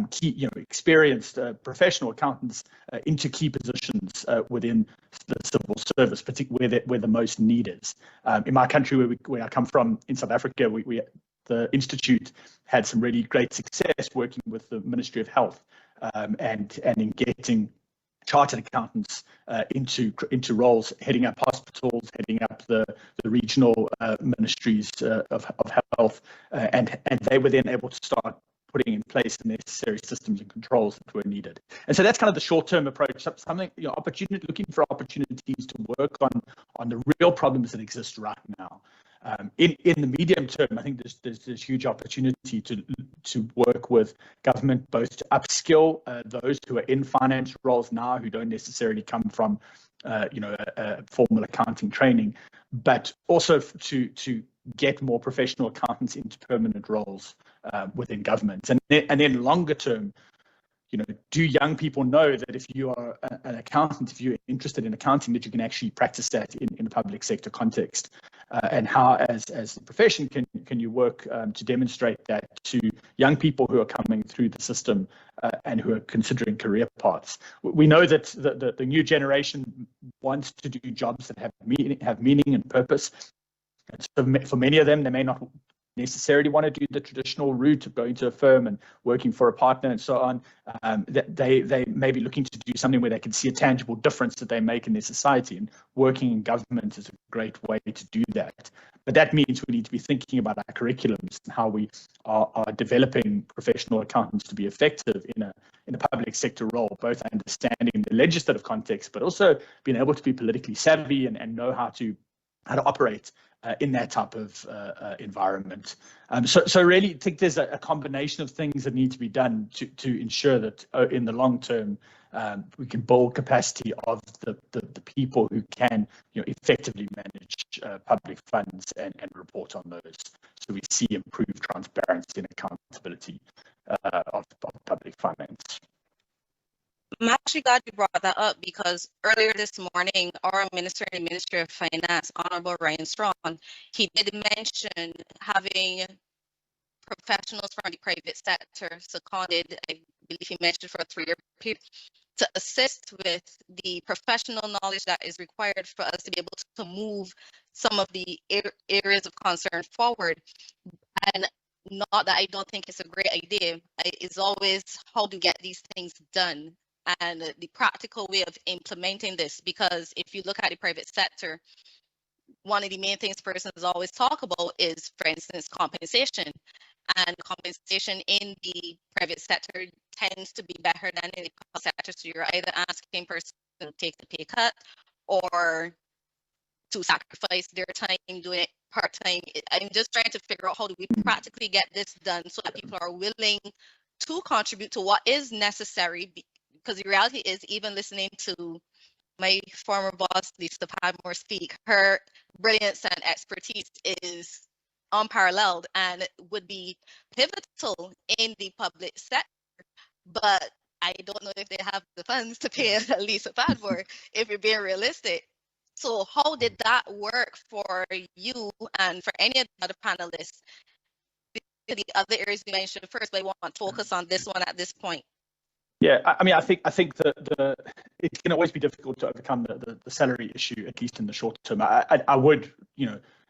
key, experienced professional accountants into key positions within the civil service, particularly where the most need is. In my country, where I come from, in South Africa, the Institute had some really great success working with the Ministry of Health and in getting chartered accountants into roles, heading up hospitals, heading up the regional ministries of health, and they were then able to start putting in place the necessary systems and controls that were needed. And so that's kind of the short-term approach, something, looking for opportunities to work on the real problems that exist right now. In the medium term, I think there's huge opportunity to work with government, both to upskill those who are in finance roles now, who don't necessarily come from a formal accounting training, but also to get more professional accountants into permanent roles within government. And then longer term, do young people know that if you are an accountant, if you're interested in accounting, that you can actually practice that in a public sector context? And how, as a profession, can you work to demonstrate that to young people who are coming through the system and who are considering career paths? We know that the new generation wants to do jobs that have meaning and purpose. And so for many of them, they may not necessarily want to do the traditional route of going to a firm and working for a partner and so on. They may be looking to do something where they can see a tangible difference that they make in their society, and working in government is a great way to do that. But that means we need to be thinking about our curriculums and how we are developing professional accountants to be effective in a public sector role, both understanding the legislative context, but also being able to be politically savvy and know how to operate in that type of environment. So really, I think there's a combination of things that need to be done to ensure that in the long term, we can build capacity of the people who can effectively manage public funds and report on those. So we see improved transparency and accountability of public finance. I'm actually glad you brought that up, because earlier this morning, our Minister in the Ministry of Finance, Honorable Ryan Strong, he did mention having professionals from the private sector seconded, I believe he mentioned, for a 3-year period, to assist with the professional knowledge that is required for us to be able to move some of the areas of concern forward. And not that I don't think it's a great idea, it's always how to get these things done and the practical way of implementing this. Because if you look at the private sector, one of the main things persons always talk about is, for instance, compensation. And compensation in the private sector tends to be better than in the public sector. So you're either asking persons to take a pay cut or to sacrifice their time doing it part-time. I'm just trying to figure out how do we practically get this done so that people are willing to contribute to what is necessary. Because the reality is, even listening to my former boss, Lisa Padmore, speak, her brilliance and expertise is unparalleled and would be pivotal in the public sector. But I don't know if they have the funds to pay Lisa Padmore, if you're being realistic. So how did that work for you and for any of the other panelists? The other areas you mentioned first, but I want to focus on this one at this point. Yeah, I mean, I think that it can always be difficult to overcome the salary issue, at least in the short term. I would,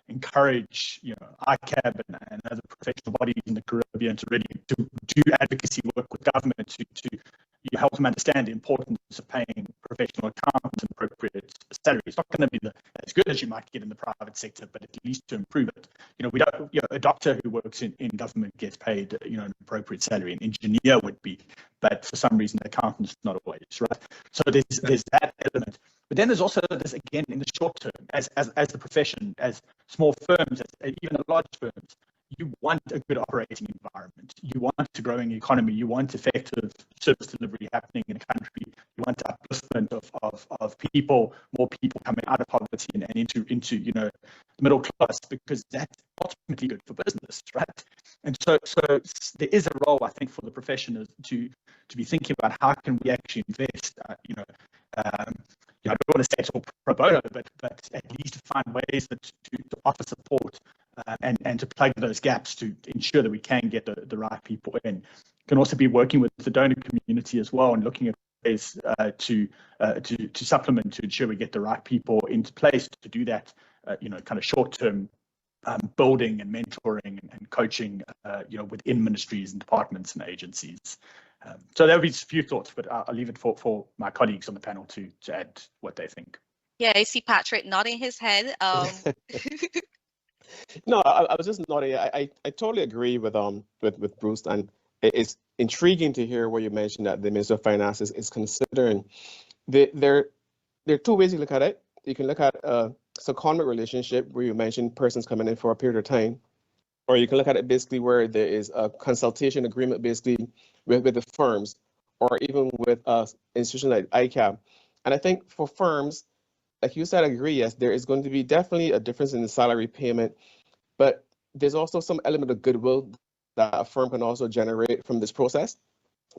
encourage, ICAB and other professional bodies in the Caribbean to really do advocacy work with government to help them understand the importance of paying professional accountants an appropriate salary. It's not going to be as good as you might get in the private sector, but at least to improve it. We don't, a doctor who works in government gets paid, an appropriate salary. An engineer would be, but for some reason, the accountant's not always, right? So there's that element. But then there's also this, again, in the short term, as the profession, as small firms, as even large firms, you want a good operating environment. You want a growing economy. You want effective service delivery happening in the country. You want upliftment of people, more people coming out of poverty and into the middle class, because that's ultimately good for business, right? And so there is a role, I think, for the profession to be thinking about how can we actually invest. I don't want to say it's all pro bono, but at least to find ways to offer support and to plug those gaps to ensure that we can get the right people in. Can also be working with the donor community as well and looking at ways to supplement, to ensure we get the right people into place to do that, kind of short-term building and mentoring and coaching, within ministries and departments and agencies. So there will be a few thoughts, but I'll leave it for my colleagues on the panel to add what they think. Yeah, I see Patrick nodding his head. No, I was just nodding. I totally agree with Bruce, and it's intriguing to hear what you mentioned that the Minister of Finance is considering. There are two ways you look at it. You can look at a secondment relationship where you mentioned persons coming in for a period of time, or you can look at it basically where there is a consultation agreement basically with the firms, or even with an institution like ICAB. And I think for firms, like you said, I agree, yes, there is going to be definitely a difference in the salary payment, but there's also some element of goodwill that a firm can also generate from this process.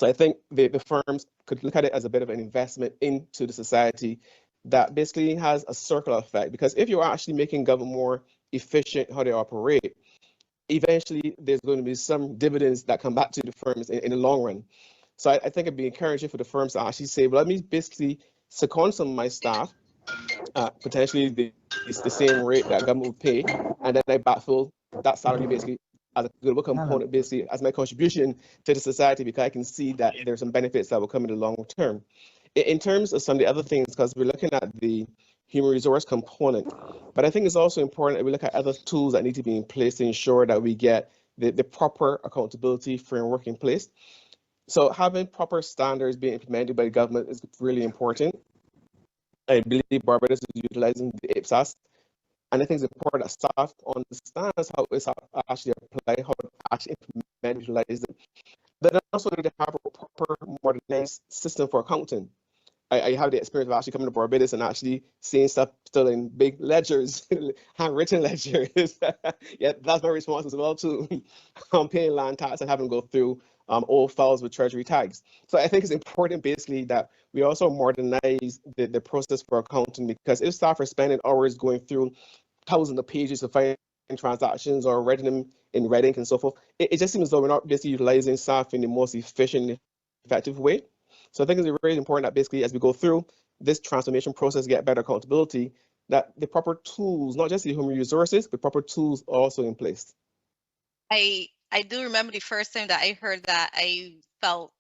So I think the firms could look at it as a bit of an investment into the society that basically has a circular effect, because if you're actually making government more efficient how they operate, eventually there's going to be some dividends that come back to the firms in the long run. So I think it'd be encouraging for the firms to actually say, well, let me basically second some of my staff, potentially it's the same rate that government would pay, and then I backfill that salary basically as a goodwill component, basically as my contribution to the society, because I can see that there's some benefits that will come in the long term. In terms of some of the other things, because we're looking at the human resource component, but I think it's also important that we look at other tools that need to be in place to ensure that we get the proper accountability framework in place. So having proper standards being implemented by the government is really important. I believe Barbados is utilizing the IPSAS, and I think it's important that staff understands how it's actually applied, how to actually implement, utilize it. But then also they have a proper modernized system for accounting. I have the experience of actually coming to Barbados and actually seeing stuff still in big ledgers, handwritten ledgers. Yeah, that's my response as well too. Paying land tax and having to go through old files with treasury tags. So I think it's important basically that we also modernize the process for accounting, because if staff are spending hours going through thousands of pages of financial transactions or writing them in red ink and so forth, it just seems as though we're not basically utilizing staff in the most efficient and effective way. So I think it's very important that basically as we go through this transformation process, get better accountability, that the proper tools, not just the human resources, but proper tools are also in place. I do remember the first time that I heard that, I felt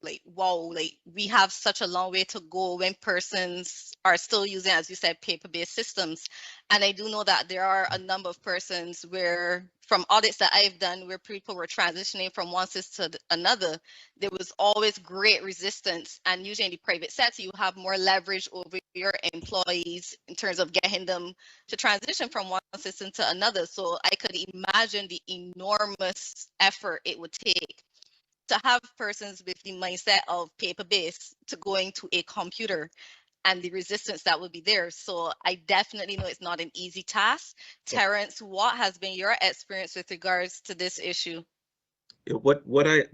like, wow, like we have such a long way to go when persons are still using, as you said, paper-based systems. And I do know that there are a number of persons where, from audits that I've done, where people were transitioning from one system to another, there was always great resistance. And usually in the private sector, you have more leverage over your employees in terms of getting them to transition from one system to another. So I could imagine the enormous effort it would take to have persons with the mindset of paper-based to going to a computer. and the resistance that will be there. So I definitely know it's not an easy task. Terrence, what has been your experience with regards to this issue? What I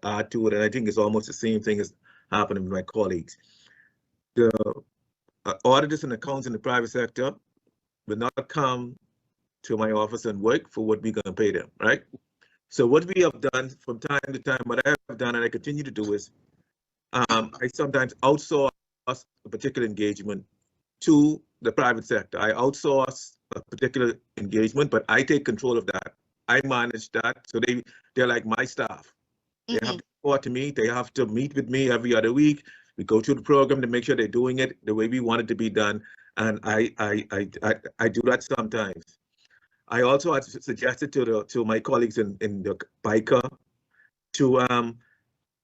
add to it, and I think it's almost the same thing as happening with my colleagues. The auditors and accountants in the private sector will not come to my office and work for what we're going to pay them, right? So what we have done from time to time, what I have done and I continue to do is, I sometimes outsource a particular engagement to the private sector. I outsource a particular engagement, but I take control of that. I manage that, so they're like my staff. They have to report to me. They have to meet with me every other week. We go through the program to make sure they're doing it the way we want it to be done, and I do that sometimes. I also had suggested to my colleagues in the BICA to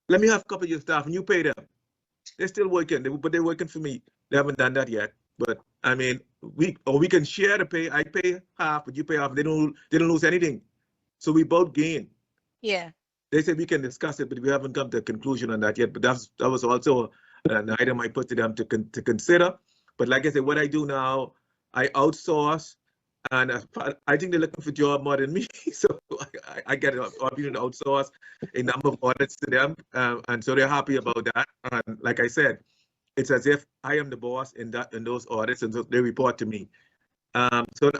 let me have a couple of your staff and you pay them. They're still working, but they're working for me. They haven't done that yet. But I mean, we can share the pay. I pay half, but you pay half. They don't lose anything. So we both gain. Yeah. They said we can discuss it, but we haven't come to a conclusion on that yet. But that was also an item I put to them to consider. But like I said, what I do now, I outsource, and I think they're looking for job more than me. So I get an opportunity to outsource a number of audits to them, and so they're happy about that. And like I said, it's as if I am the boss in those audits, and so they report to me. So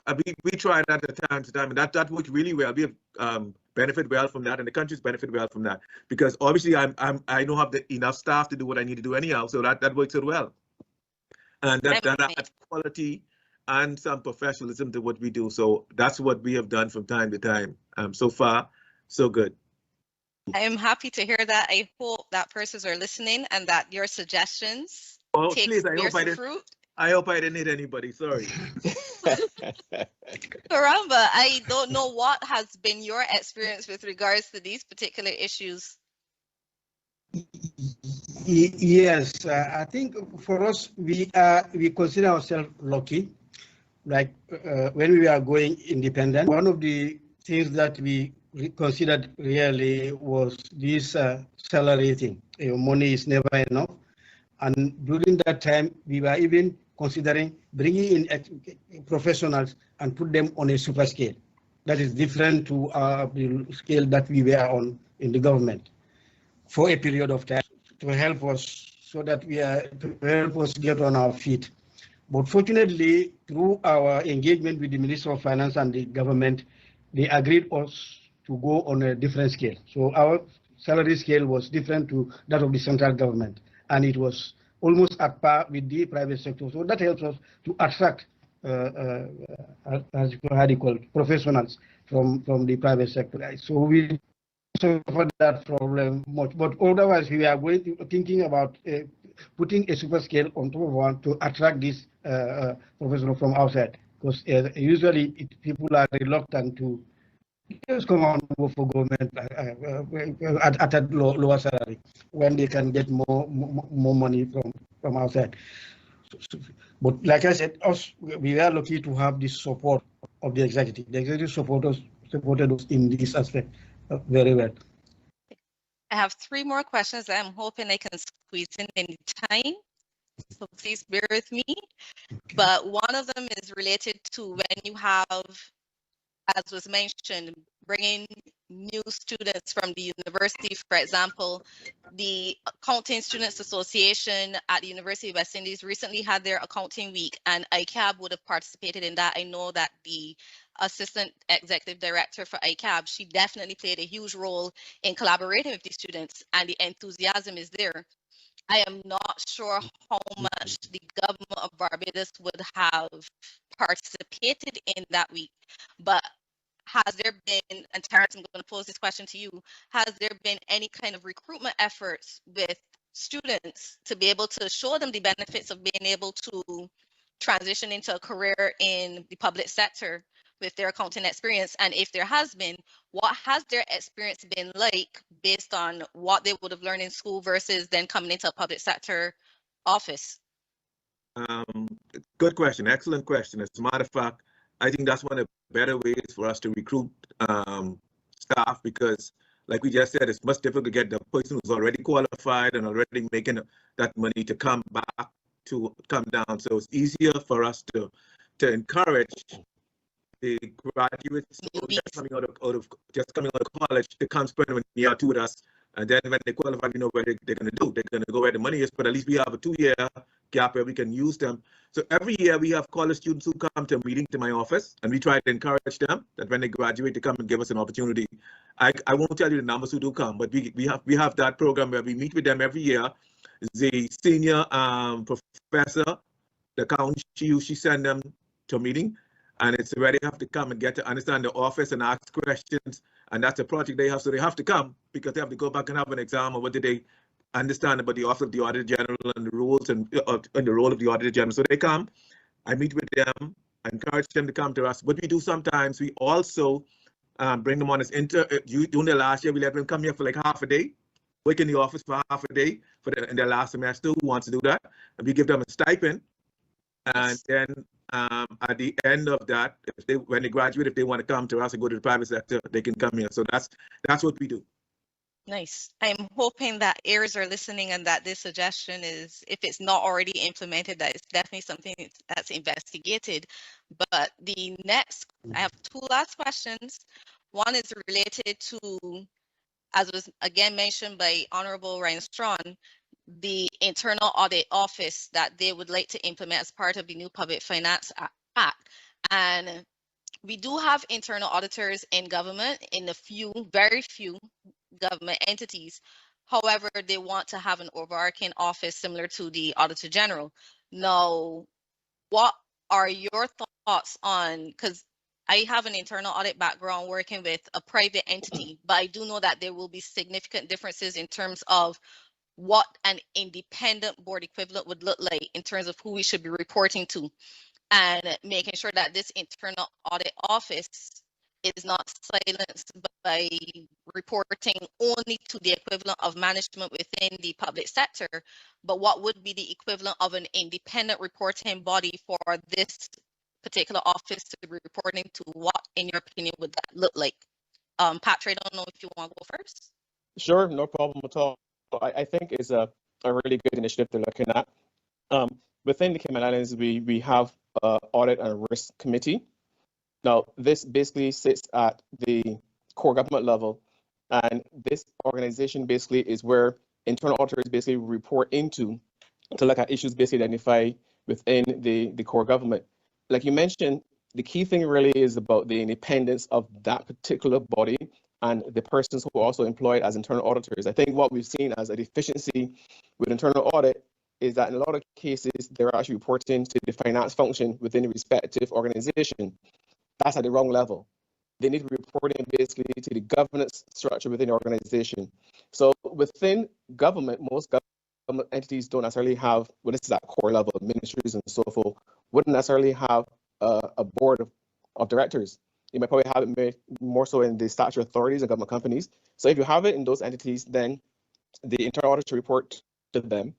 we try that at time to time, and that works really well. We have benefit well from that, and the countries benefit well from that, because obviously I don't have enough staff to do what I need to do anyhow. So that works out well, and that adds quality and some professionalism to what we do. So that's what we have done from time to time. So far, so good. I am happy to hear that. I hope that persons are listening and that your suggestions take fruit. I hope I didn't hit anybody. Sorry. Karamba, I don't know what has been your experience with regards to these particular issues. Yes, I think for us, we consider ourselves lucky. Like when we are going independent, one of the things that we considered really was this salary thing. Money is never enough. And during that time, we were even considering bringing in professionals and put them on a super scale. That is different to the scale that we were on in the government for a period of time to help us so that to help us get on our feet. But fortunately, through our engagement with the Minister of Finance and the government, they agreed us to go on a different scale. So our salary scale was different to that of the central government, and it was almost at par with the private sector. So that helps us to attract professionals from the private sector. So we suffer that problem much, but otherwise we are thinking about putting a super scale on top of one to attract this professional from outside, because usually people are reluctant to just come on for government at a lower salary when they can get more money from outside. But like I said, we are lucky to have the support of the executive. The executive supported us in this aspect very well. I have 3 more questions that I'm hoping I can squeeze in any time, so please bear with me. Okay. But one of them is related to when you have, as was mentioned, bringing new students from the university. For example, the Accounting Students Association at the University of West Indies recently had their accounting week, and ICAB would have participated in that. I know that the assistant executive director for ICAB, she definitely played a huge role in collaborating with the students, and the enthusiasm is there. I am not sure how much the government of Barbados would have participated in that week, but has there been, and Terrence, I'm going to pose this question to you, has there been any kind of recruitment efforts with students to be able to show them the benefits of being able to transition into a career in the public sector with their accounting experience? And if there has been, what has their experience been like based on what they would have learned in school versus then coming into a public sector office? Good question, excellent question. As a matter of fact, I think that's one of the better ways for us to recruit staff, because like we just said, it's much difficult to get the person who's already qualified and already making that money to come back to come down. So it's easier for us to encourage the graduates just coming out of college to come spend 1 year or two with us. And then when they qualify, we know what they're going to do. They're going to go where the money is, but at least we have a 2-year gap where we can use them. So every year we have college students who come to a meeting to my office, and we try to encourage them that when they graduate, to come and give us an opportunity. I won't tell you the numbers who do come, but we have that program where we meet with them every year. The senior professor, the accountant, she send them to a meeting, and it's where they have to come and get to understand the office and ask questions. And that's a project they have, so they have to come because they have to go back and have an exam on what did they understand about the office of the Auditor General and the rules and the role of the Auditor General. So they come, I meet with them, I encourage them to come to us. What we do sometimes, we also bring them on as during the last year, we let them come here for like half a day, work in the office for half a day in their last semester who wants to do that. And we give them a stipend. And then at the end of that, when they graduate, if they want to come to us and go to the private sector, they can come here. So that's what we do. Nice. I'm hoping that heirs are listening and that this suggestion is, if it's not already implemented, that it's definitely something that's investigated. But I have 2 last questions. One is related to, as was again mentioned by Honorable Ryan Strawn, the Internal Audit Office that they would like to implement as part of the new Public Finance Act. And we do have internal auditors in government in very few government entities. However, they want to have an overarching office similar to the Auditor General. Now, what are your thoughts on, because I have an internal audit background working with a private entity, but I do know that there will be significant differences in terms of what an independent board equivalent would look like in terms of who we should be reporting to, and making sure that this internal audit office is not silenced by reporting only to the equivalent of management within the public sector, but what would be the equivalent of an independent reporting body for this particular office to be reporting to? What, in your opinion, would that look like? Patrick, I don't know if you want to go first. Sure, no problem at all. I think it's a really good initiative they're looking at. Within the Cayman Islands, we have an audit and risk committee. Now, this basically sits at the core government level, and this organization basically is where internal auditors basically report into to look at issues basically identified within the core government. Like you mentioned, the key thing really is about the independence of that particular body and the persons who are also employed as internal auditors. I think what we've seen as a deficiency with internal audit is that in a lot of cases, they're actually reporting to the finance function within the respective organization. That's at the wrong level. They need to be reporting basically to the governance structure within the organization. So within government, most government entities don't necessarily have, well, this is at core level, ministries and so forth, wouldn't necessarily have a board of directors. You might probably have it more so in the statutory authorities and government companies. So if you have it in those entities, then the internal auditor report to them.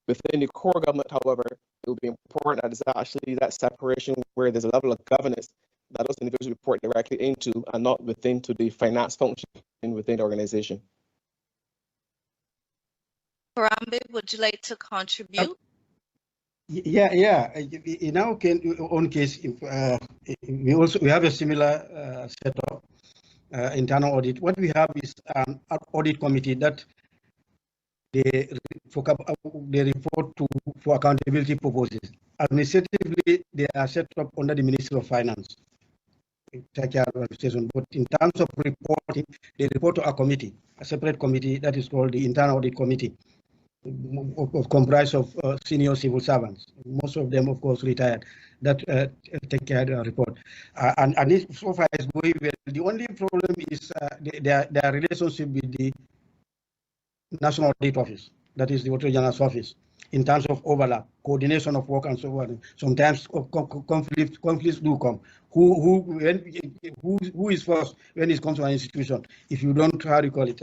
Within the core government, however, it will be important that there's actually that separation where there's a level of governance that those individuals report directly into and not within to the finance function within the organization. Karambe, would you like to contribute? Yeah. In our own case, we have a similar setup, internal audit. What we have is an audit committee that they report to for accountability purposes. Administratively, they are set up under the Ministry of Finance. But in terms of reporting, they report to a committee, a separate committee that is called the Internal Audit Committee, comprised of senior civil servants. Most of them, of course, retired, that take care of the report. And it, so far is going well. The only problem is their relationship with the National Audit Office, that is the Auditor General's office, in terms of overlap, coordination of work and so on. Sometimes conflicts do come. Who is first when it comes to an institution? If you don't, how do you call it,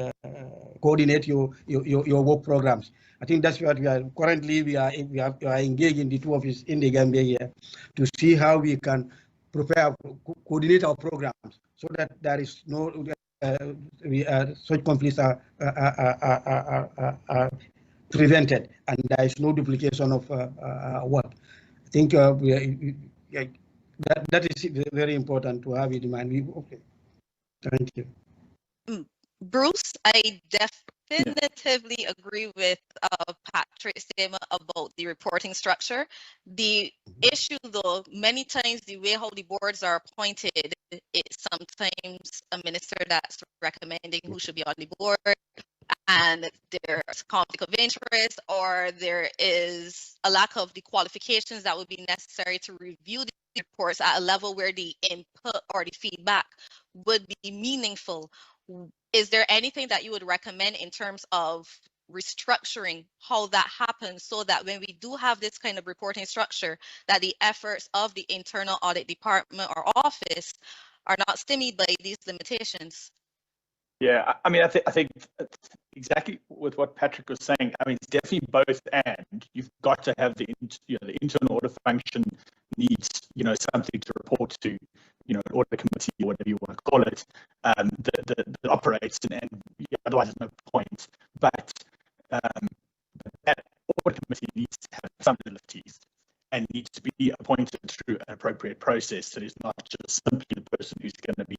coordinate your work programs. I think that's what we are currently. We are engaged in the 2 offices in the Gambia here to see how we can coordinate our programs so that there is no such conflicts are prevented, and there is no duplication of work. I think that is very important to have it in mind. Okay, thank you. Bruce, I definitively agree with Patrick's statement about the reporting structure. The issue, though, many times the way how the boards are appointed, it's sometimes a minister that's recommending who should be on the board, and there's conflict of interest, or there is a lack of the qualifications that would be necessary to review the reports at a level where the input or the feedback would be meaningful. Is there anything that you would recommend in terms of restructuring how that happens, so that when we do have this kind of reporting structure, that the efforts of the internal audit department or office are not stymied by these limitations? Yeah, I mean, I think exactly with what Patrick was saying. I mean, it's definitely both, and you've got to have the internal audit function needs something to report to, an audit committee or whatever you want to call it, that operates, and otherwise there's no point. But that audit committee needs to have some abilities and needs to be appointed through an appropriate process. So it's not just simply the person who's going to be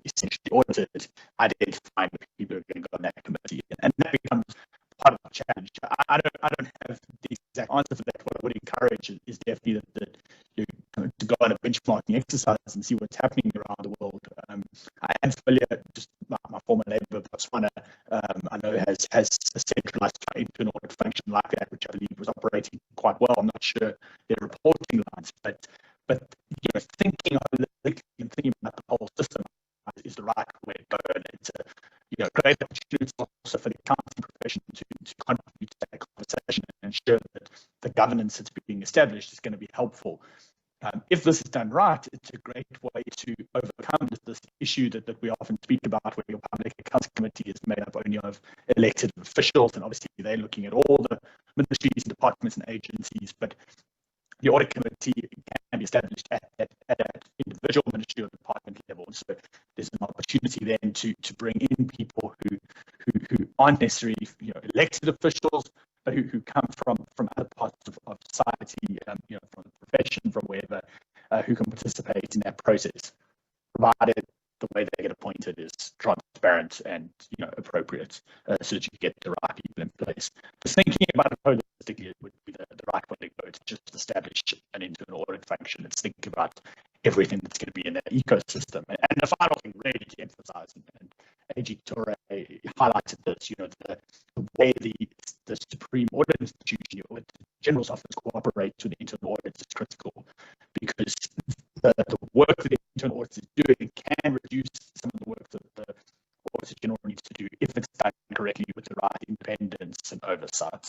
essentially audited identifying the people who are going to go on that committee, and that becomes part of the challenge. I don't have the exact answer for that. What I would encourage is definitely that you to go on a benchmarking exercise and see what's happening around the world. I am familiar, just my former neighbour Botswana, I know has a centralised internal audit function like that, which I believe was operating quite well. I'm not sure their reporting lines, but thinking holistically and thinking about the whole system is the right way to go, and to create opportunities also for the accounting profession to contribute to that conversation and ensure that the governance that's being established is going to be helpful. If this is done right, it's a great way to overcome this issue that we often speak about, where your public accounts committee is made up only of elected officials, and obviously they're looking at all the ministries, departments, and agencies, but the audit committee can be established at that individual ministry or department level. So there's an opportunity then to bring in people who aren't necessarily elected officials, but who come from other parts of society, from the profession, from wherever, who can participate in that process, provided the way they get appointed is transparent and appropriate, so that you get the right people in place. Just thinking about it holistically would be the right way to go. To just establish an internal audit function. It's think about everything that's going to be in that ecosystem. And the final thing really to emphasize, and AG Torre highlighted this, the way the Supreme Audit Institution, the Auditor General's Office, cooperates with the internal audits is critical, because the work that the internal audit is doing can reduce some of the work that the Auditor General needs to do if it's done correctly with the right independence and oversight.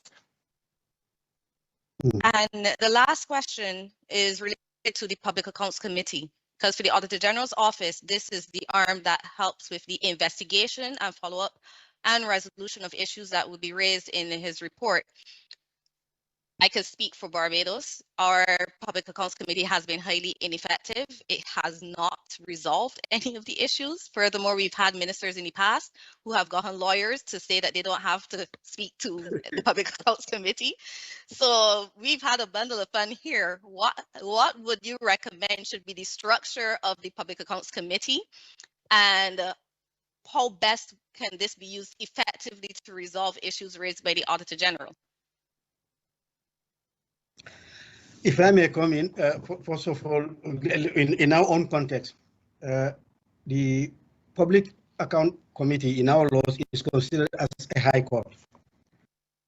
And the last question is related to the Public Accounts Committee, because for the Auditor General's Office, this is the arm that helps with the investigation and follow-up and resolution of issues that would be raised in his report. I can speak for Barbados. Our Public Accounts Committee has been highly ineffective. It has not resolved any of the issues. Furthermore, we've had ministers in the past who have gotten lawyers to say that they don't have to speak to the Public Accounts Committee. So we've had a bundle of fun here. What would you recommend should be the structure of the Public Accounts Committee, and how best can this be used effectively to resolve issues raised by the Auditor General? If I may come in, first of all, in our own context, the Public Account Committee in our laws is considered as a high court.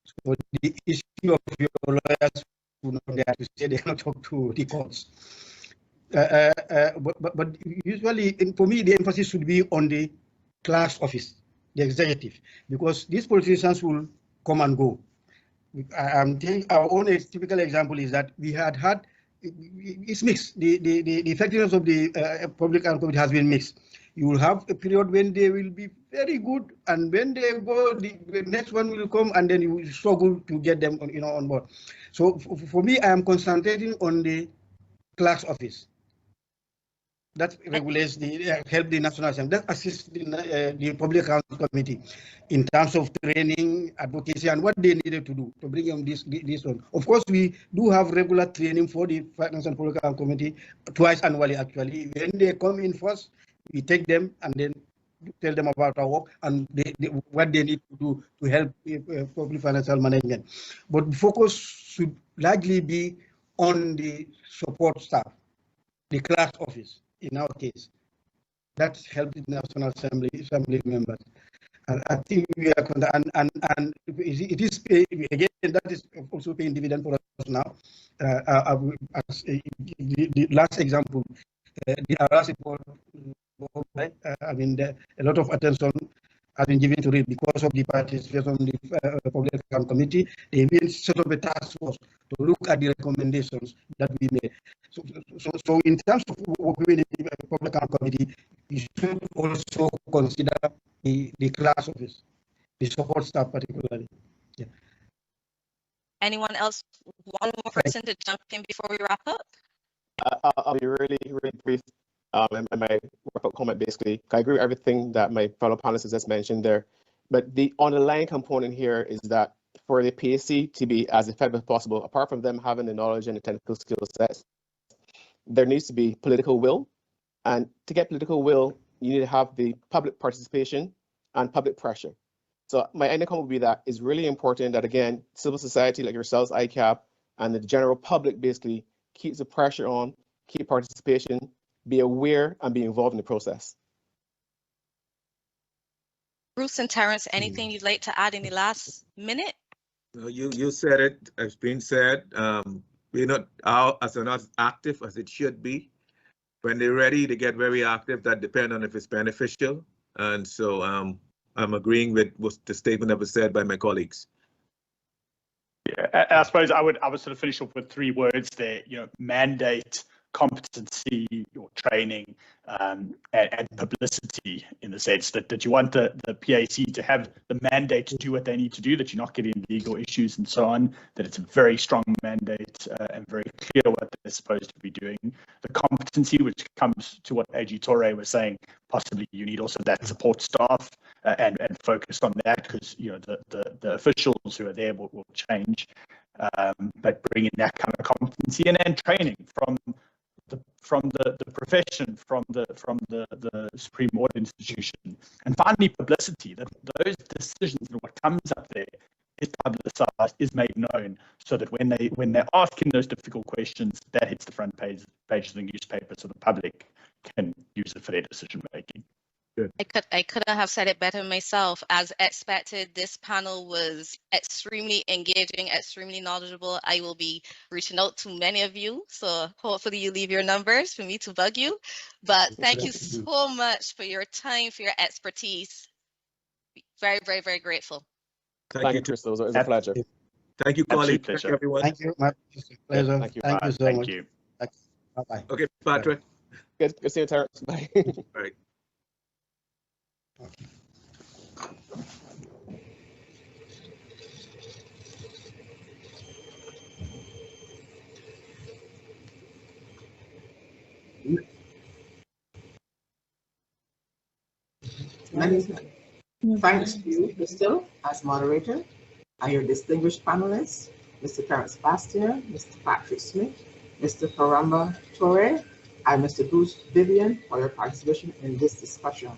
So the issue of your lawyers who know that to say they cannot talk to the courts. But usually, for me, the emphasis should be on the clerk's office, the executive, because these politicians will come and go. Our own typical example is that we had it's mixed. The effectiveness of the Public Account Committee has been mixed. You will have a period when they will be very good, and when they go, the next one will come, and then you will struggle to get them on board. So for me, I am concentrating on the clerk's office. that regulates the help the National Assembly, that assists the Public Accounts Committee in terms of training, advocacy, and what they needed to do to bring on this one. Of course, we do have regular training for the Finance and Public Accounts Committee twice annually. Actually, when they come in first, we take them and then tell them about our work and what they need to do to help public financial management. But focus should largely be on the support staff, the class office. In our case, that's helped the National Assembly members. And I think we are and it is again that is also paying dividend for us now. As the last example, the RS report. I mean, a lot of attention has been given to it because of the participation of the Public Account Committee. They even set up a task force to look at the recommendations that we made. So in terms of working with the Public Account Committee, you should also consider the class office, the support staff particularly. Yeah. Anyone else? One more person to jump in before we wrap up? I'll be really brief. And my wrap-up comment basically, I agree with everything that my fellow panelists has mentioned there. But the underlying component here is that for the PAC to be as effective as possible, apart from them having the knowledge and the technical skill sets, there needs to be political will. And to get political will, you need to have the public participation and public pressure. So my ending comment would be that it's really important that, again, civil society like yourselves, ICAB, and the general public basically keeps the pressure on, keep participation, be aware, and be involved in the process. Bruce and Terence, anything you'd like to add in the last minute? You said it. It's been said. We're not as active as it should be. When they're ready, they get very active. That depends on if it's beneficial. And so I'm agreeing with the statement that was said by my colleagues. Yeah, I suppose I would sort of finish up with 3 words there. You know, mandate, competency or training, and publicity, in the sense that you want the PAC to have the mandate to do what they need to do, that you're not getting legal issues and so on, that it's a very strong mandate and very clear what they're supposed to be doing. The competency, which comes to what AG Torre was saying, possibly you need also that support staff and focus on that, because you know the officials who are there will change, but bringing that kind of competency and training from the profession, from the Supreme Audit Institution, and finally publicity, that those decisions and what comes up there is publicized, is made known, so that when they're asking those difficult questions, that hits the front page of the newspaper, so the public can use it for their decision making. Good. I couldn't have said it better myself. As expected, this panel was extremely engaging, extremely knowledgeable. I will be reaching out to many of you, so hopefully you leave your numbers for me to bug you. But thank you so much for your time, for your expertise. Very, very, very grateful. Thank you, Crystal. It was a pleasure. Thank you, colleague. Thank you, everyone. Thank you. My pleasure. Thank you so much. Thank you. Bye-bye. Okay, Patrick. Good to see you, Terence. Bye. All right. Thanks to you, Crystal, as moderator, and your distinguished panelists, Mr. Terence Bastian, Mr. Patrick Smith, Mr. Karamba Torre, and Mr. Bruce Vivian for your participation in this discussion.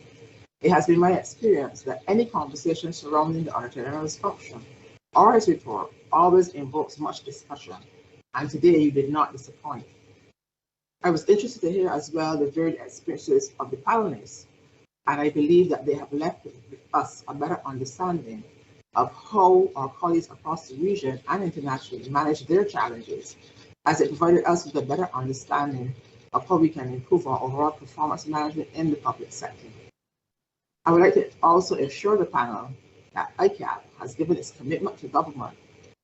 It has been my experience that any conversation surrounding the Auditor General's function or his report always invokes much discussion, and today you did not disappoint. I was interested to hear as well the varied experiences of the panelists, and I believe that they have left with us a better understanding of how our colleagues across the region and internationally manage their challenges, as it provided us with a better understanding of how we can improve our overall performance management in the public sector. I would like to also assure the panel that ICAB has given its commitment to government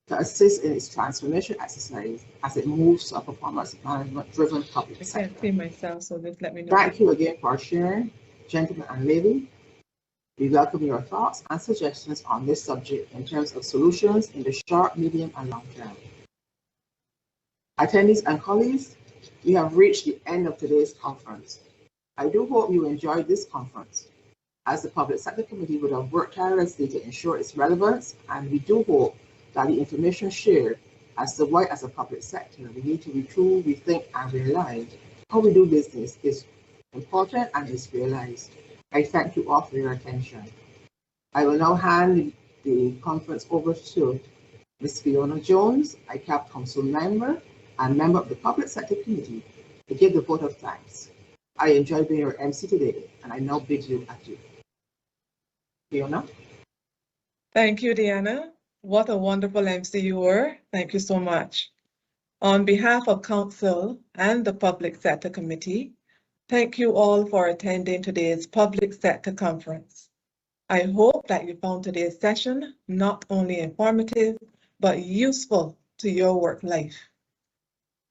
to assist in its transformation exercise as it moves to a performance management-driven public sector. I can't see myself, so just let me know. Thank you again for sharing, gentlemen and lady. We welcome your thoughts and suggestions on this subject in terms of solutions in the short, medium, and long term. Attendees and colleagues, we have reached the end of today's conference. I do hope you enjoyed this conference, as the Public Sector Committee would have worked tirelessly to ensure its relevance, and we do hope that the information shared as to why, as a public sector, we need to retool, rethink, and realign how we do business is important and is realized. I thank you all for your attention. I will now hand the conference over to Ms. Fiona Jones, ICAB Council member and member of the Public Sector Committee, to give the vote of thanks. I enjoyed being your MC today, and I now bid you adieu. Fiona? Thank you, Deanna. What a wonderful MC you were. Thank you so much. On behalf of Council and the Public Sector Committee, thank you all for attending today's Public Sector Conference. I hope that you found today's session not only informative, but useful to your work life.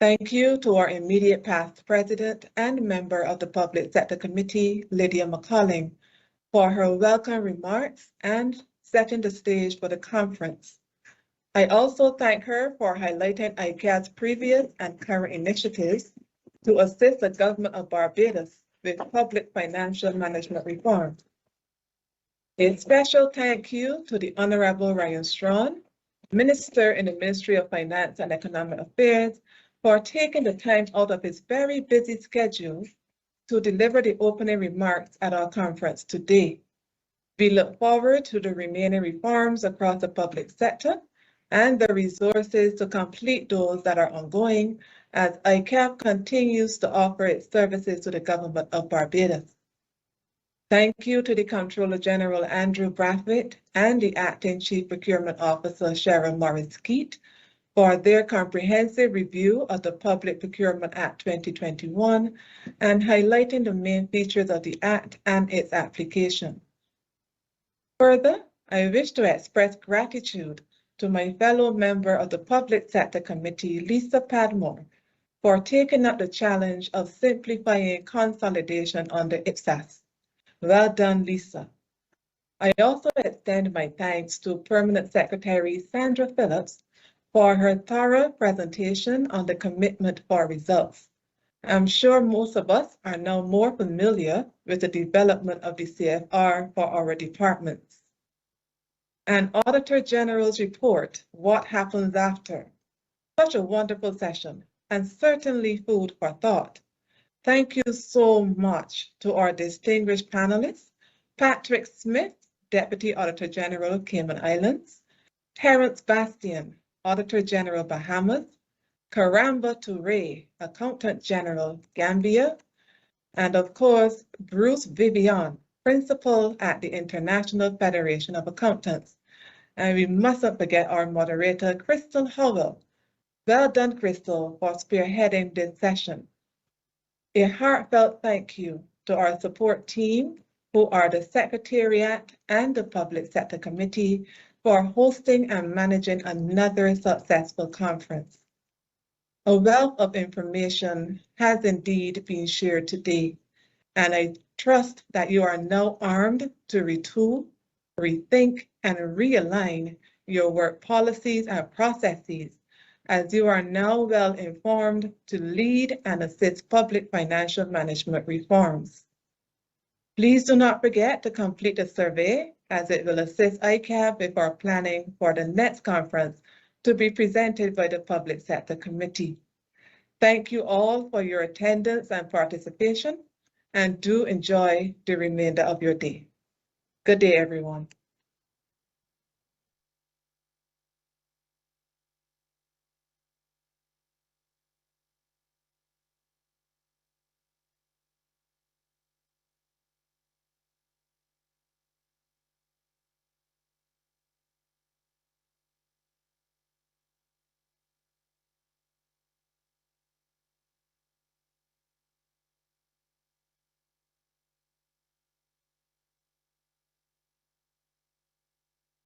Thank you to our immediate past President and member of the Public Sector Committee, Lydia McCulling, for her welcome remarks and setting the stage for the conference. I also thank her for highlighting ICAB's previous and current initiatives to assist the government of Barbados with public financial management reform. A special thank you to the Honorable Ryan Strawn, Minister in the Ministry of Finance and Economic Affairs, for taking the time out of his very busy schedule to deliver the opening remarks at our conference today. We look forward to the remaining reforms across the public sector and the resources to complete those that are ongoing as ICAB continues to offer its services to the government of Barbados. Thank you to the Comptroller General Andrew Brathwaite and the Acting Chief Procurement Officer Cheryl Morris-Keat for their comprehensive review of the Public Procurement Act 2021 and highlighting the main features of the Act and its application. Further, I wish to express gratitude to my fellow member of the Public Sector Committee, Lisa Padmore, for taking up the challenge of simplifying consolidation under IPSAS. Well done, Lisa. I also extend my thanks to Permanent Secretary Sandra Phillips for her thorough presentation on the commitment for results. I'm sure most of us are now more familiar with the development of the CFR for our departments. And Auditor General's report, What Happens After? Such a wonderful session and certainly food for thought. Thank you so much to our distinguished panelists, Patrick Smith, Deputy Auditor General, Cayman Islands, Terence Bastian, Auditor General, Bahamas, Karamba Touré, Accountant General, Gambia, and of course, Bruce Vivian, Principal at the International Federation of Accountants. And we mustn't forget our moderator, Crystal Howell. Well done, Crystal, for spearheading this session. A heartfelt thank you to our support team, who are the Secretariat and the Public Sector Committee, for hosting and managing another successful conference. A wealth of information has indeed been shared today, and I trust that you are now armed to retool, rethink, and realign your work policies and processes, as you are now well informed to lead and assist public financial management reforms. Please do not forget to complete the survey, as it will assist ICAB with our planning for the next conference to be presented by the Public Sector Committee. Thank you all for your attendance and participation, and do enjoy the remainder of your day. Good day, everyone.